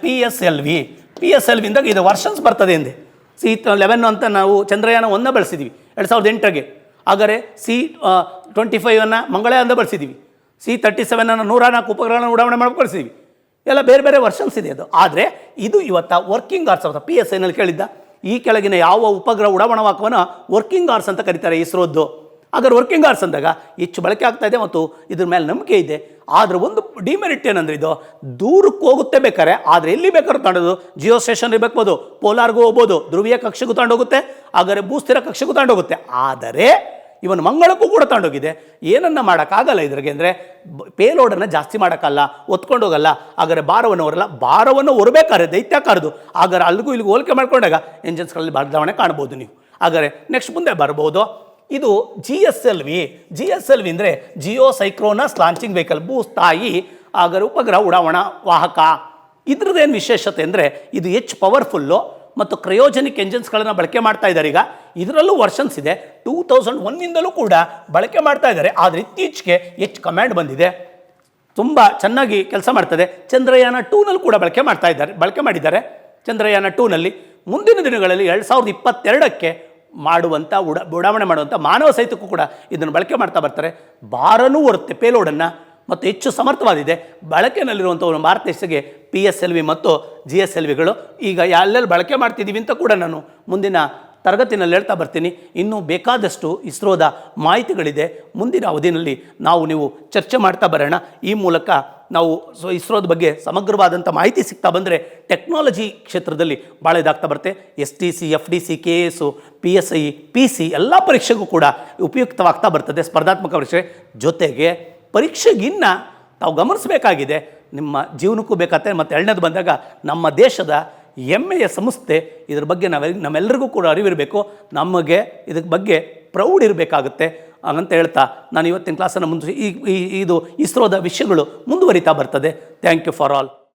PSLVಂದಾಗ ಇದು ವರ್ಷನ್ಸ್ ಬರ್ತದೆ ಎಂದೆ. C11 ಅಂತ ನಾವು ಚಂದ್ರಯಾನ 1 ಬಳಸಿದ್ದೀವಿ 2008ಗೆ. ಹಾಗಾದರೆ C25 ಮಂಗಳಯಾನದ ಬಳಸಿದ್ದೀವಿ. C37 104 ಉಪಗ್ರಹಗಳನ್ನು ಉಡಾವಣೆ ಮಾಡಿ ಕಳಿಸಿದ್ದೀವಿ. ಎಲ್ಲ ಬೇರೆ ಬೇರೆ ವರ್ಷನ್ಸ್ ಇದೆ ಅದು. ಆದರೆ ಇದು ಇವತ್ತು ವರ್ಕಿಂಗ್ ಆರ್ಸ್ ಅಂತ PSIನಲ್ಲಿ ಕೇಳಿದ್ದ ಈ ಕೆಳಗಿನ ಯಾವ ಉಪಗ್ರಹ ಉಡಾವಣಾ ವಾಹಕವನ್ನು ವರ್ಕಿಂಗ್ ಆರ್ಸ್ ಅಂತ ಕರೀತಾರೆ ಇಸ್ರೋದ್ದು. ಹಾಗಾದ್ರೆ ವರ್ಕಿಂಗ್ ಆರ್ಸ್ ಅಂದಾಗ ಹೆಚ್ಚು ಬಳಕೆ ಆಗ್ತಾ ಇದೆ ಮತ್ತು ಇದ್ರ ಮೇಲೆ ನಂಬಿಕೆ ಇದೆ. ಆದರೆ ಒಂದು ಡಿಮೆರಿಟ್ ಏನಂದ್ರೆ ಇದು ದೂರಕ್ಕೆ ಹೋಗುತ್ತೆ ಬೇಕಾರೆ, ಆದರೆ ಎಲ್ಲಿ ಬೇಕಾದ್ರೂ ತಗೊಂಡೋದು, ಜಿಯೋ ಸ್ಟೇಷನ್ ಇರಬೇಕು, ಪೋಲಾರ್ಗೂ ಹೋಗ್ಬೋದು, ಧ್ರುವೀಯ ಕಕ್ಷೆಗೂ ತಗೊಂಡೋಗುತ್ತೆ, ಹಾಗಾದರೆ ಭೂಸ್ಥಿರ ಕಕ್ಷೆಗೂ ತಗೊಂಡೋಗುತ್ತೆ. ಆದರೆ ಇವನು ಮಂಗಳಕ್ಕೂ ಕೂಡ ತಗೊಂಡೋಗಿದೆ. ಏನನ್ನ ಮಾಡೋಕ್ಕಾಗಲ್ಲ ಇದ್ರಿಗೆ ಅಂದರೆ ಪೇಲೋಡನ್ನು ಜಾಸ್ತಿ ಮಾಡೋಕ್ಕಲ್ಲ, ಹೊತ್ಕೊಂಡು ಹೋಗಲ್ಲ. ಹಾಗಾದರೆ ಭಾರವನ್ನು ಹೊರಬೇಕಾದ್ರೆ ದೈತ್ಯಾಕಾರದು. ಹಾಗಾದ್ರೆ ಅಲ್ಲಿಗೂ ಇಲ್ಲಿಗೂ ಹೋಲಿಕೆ ಮಾಡ್ಕೊಂಡಾಗ ಎಂಜಿನ್ಸ್ಗಳಲ್ಲಿ ಬದಲಾವಣೆ ಕಾಣ್ಬೋದು ನೀವು. ಹಾಗಾದರೆ ನೆಕ್ಸ್ಟ್ ಮುಂದೆ ಬರ್ಬೋದು. ಇದು GSLV ಅಂದರೆ ಜಿಯೋ ಸೈಕ್ರೋನಸ್ ಲಾಂಚಿಂಗ್ ವೆಹಿಕಲ್, ಭೂಸ್ಥಾಯಿ ಹಾಗಾದ್ರೆ ಉಪಗ್ರಹ ಉಡಾವಣಾ ವಾಹಕ. ಇದ್ರದ್ದೇನು ವಿಶೇಷತೆ ಅಂದರೆ ಇದು ಹೆಚ್ಚು ಪವರ್ಫುಲ್ಲು ಮತ್ತು ಕ್ರಯೋಜನಿಕ್ ಎಂಜಿನ್ಸ್ಗಳನ್ನು ಬಳಕೆ ಮಾಡ್ತಾ ಇದ್ದಾರೆ. ಈಗ ಇದರಲ್ಲೂ ವರ್ಷನ್ಸ್ ಇದೆ. 2001 ಕೂಡ ಬಳಕೆ ಮಾಡ್ತಾ ಇದ್ದಾರೆ. ಆದರೆ ಇತ್ತೀಚೆಗೆ ಹೆಚ್ಚು ಕಮ್ಯಾಂಡ್ ಬಂದಿದೆ, ತುಂಬ ಚೆನ್ನಾಗಿ ಕೆಲಸ ಮಾಡ್ತದೆ. ಚಂದ್ರಯಾನ 2ನಲ್ಲಿ ಕೂಡ ಬಳಕೆ ಮಾಡಿದ್ದಾರೆ. ಚಂದ್ರಯಾನ 2ನಲ್ಲಿ ಮುಂದಿನ ದಿನಗಳಲ್ಲಿ 2022ಕ್ಕೆ ಮಾಡುವಂಥ ಉಡಾವಣೆ ಮಾಡುವಂಥ ಮಾನವ ಸಹಿತಕ್ಕೂ ಕೂಡ ಇದನ್ನು ಬಳಕೆ ಮಾಡ್ತಾ ಬರ್ತಾರೆ. ಭಾರನೂ ಹೊರುತ್ತೆ ಪೇಲೋಡನ್ನು ಮತ್ತು ಹೆಚ್ಚು ಸಮರ್ಥವಾದಿದೆ. ಬಳಕೆಯಲ್ಲಿರುವಂಥ ಭಾರತ ದೇಶಕ್ಕೆ PSLV ಮತ್ತು GSLVಗಳು ಈಗ ಎಲ್ಲೆಲ್ಲಿ ಬಳಕೆ ಮಾಡ್ತಿದ್ದೀವಿ ಅಂತ ಕೂಡ ನಾನು ಮುಂದಿನ ತರಗತಿನಲ್ಲಿ ಹೇಳ್ತಾ ಬರ್ತೀನಿ. ಇನ್ನೂ ಬೇಕಾದಷ್ಟು ಇಸ್ರೋದ ಮಾಹಿತಿಗಳಿದೆ. ಮುಂದಿನ ಅವಧಿಯಲ್ಲಿ ನೀವು ಚರ್ಚೆ ಮಾಡ್ತಾ ಬರೋಣ. ಈ ಮೂಲಕ ನಾವು ಇಸ್ರೋದ ಬಗ್ಗೆ ಸಮಗ್ರವಾದಂಥ ಮಾಹಿತಿ ಸಿಗ್ತಾ ಬಂದರೆ ಟೆಕ್ನಾಲಜಿ ಕ್ಷೇತ್ರದಲ್ಲಿ ಭಾಳ ಇದಾಗ್ತಾ ಬರುತ್ತೆ. STC, FDC, KS, PSI, PC ಎಲ್ಲ ಪರೀಕ್ಷೆಗೂ ಕೂಡ ಉಪಯುಕ್ತವಾಗ್ತಾ ಬರ್ತದೆ. ಸ್ಪರ್ಧಾತ್ಮಕ ಪರೀಕ್ಷೆ ಜೊತೆಗೆ ಪರೀಕ್ಷೆಗಿನ್ನ ತಾವು ಗಮನಿಸಬೇಕಾಗಿದೆ, ನಿಮ್ಮ ಜೀವನಕ್ಕೂ ಬೇಕಾಗ್ತದೆ. ಮತ್ತು ಎರಡನೇದು ಬಂದಾಗ ನಮ್ಮ ದೇಶದ ಹೆಮ್ಮೆಯ ಸಂಸ್ಥೆ, ಇದ್ರ ಬಗ್ಗೆ ನಮ್ಮೆಲ್ಲರಿಗೂ ಕೂಡ ಅರಿವಿರಬೇಕು. ನಮಗೆ ಇದ್ರ ಬಗ್ಗೆ ಪ್ರೌಢ ಇರಬೇಕಾಗುತ್ತೆ ಅಂತ ಹೇಳ್ತಾ ನಾನು ಇವತ್ತಿನ ಕ್ಲಾಸನ್ನು ಇದು ಇಸ್ರೋದ ವಿಷಯಗಳು ಮುಂದುವರಿತಾ ಬರ್ತದೆ. Thank you for all.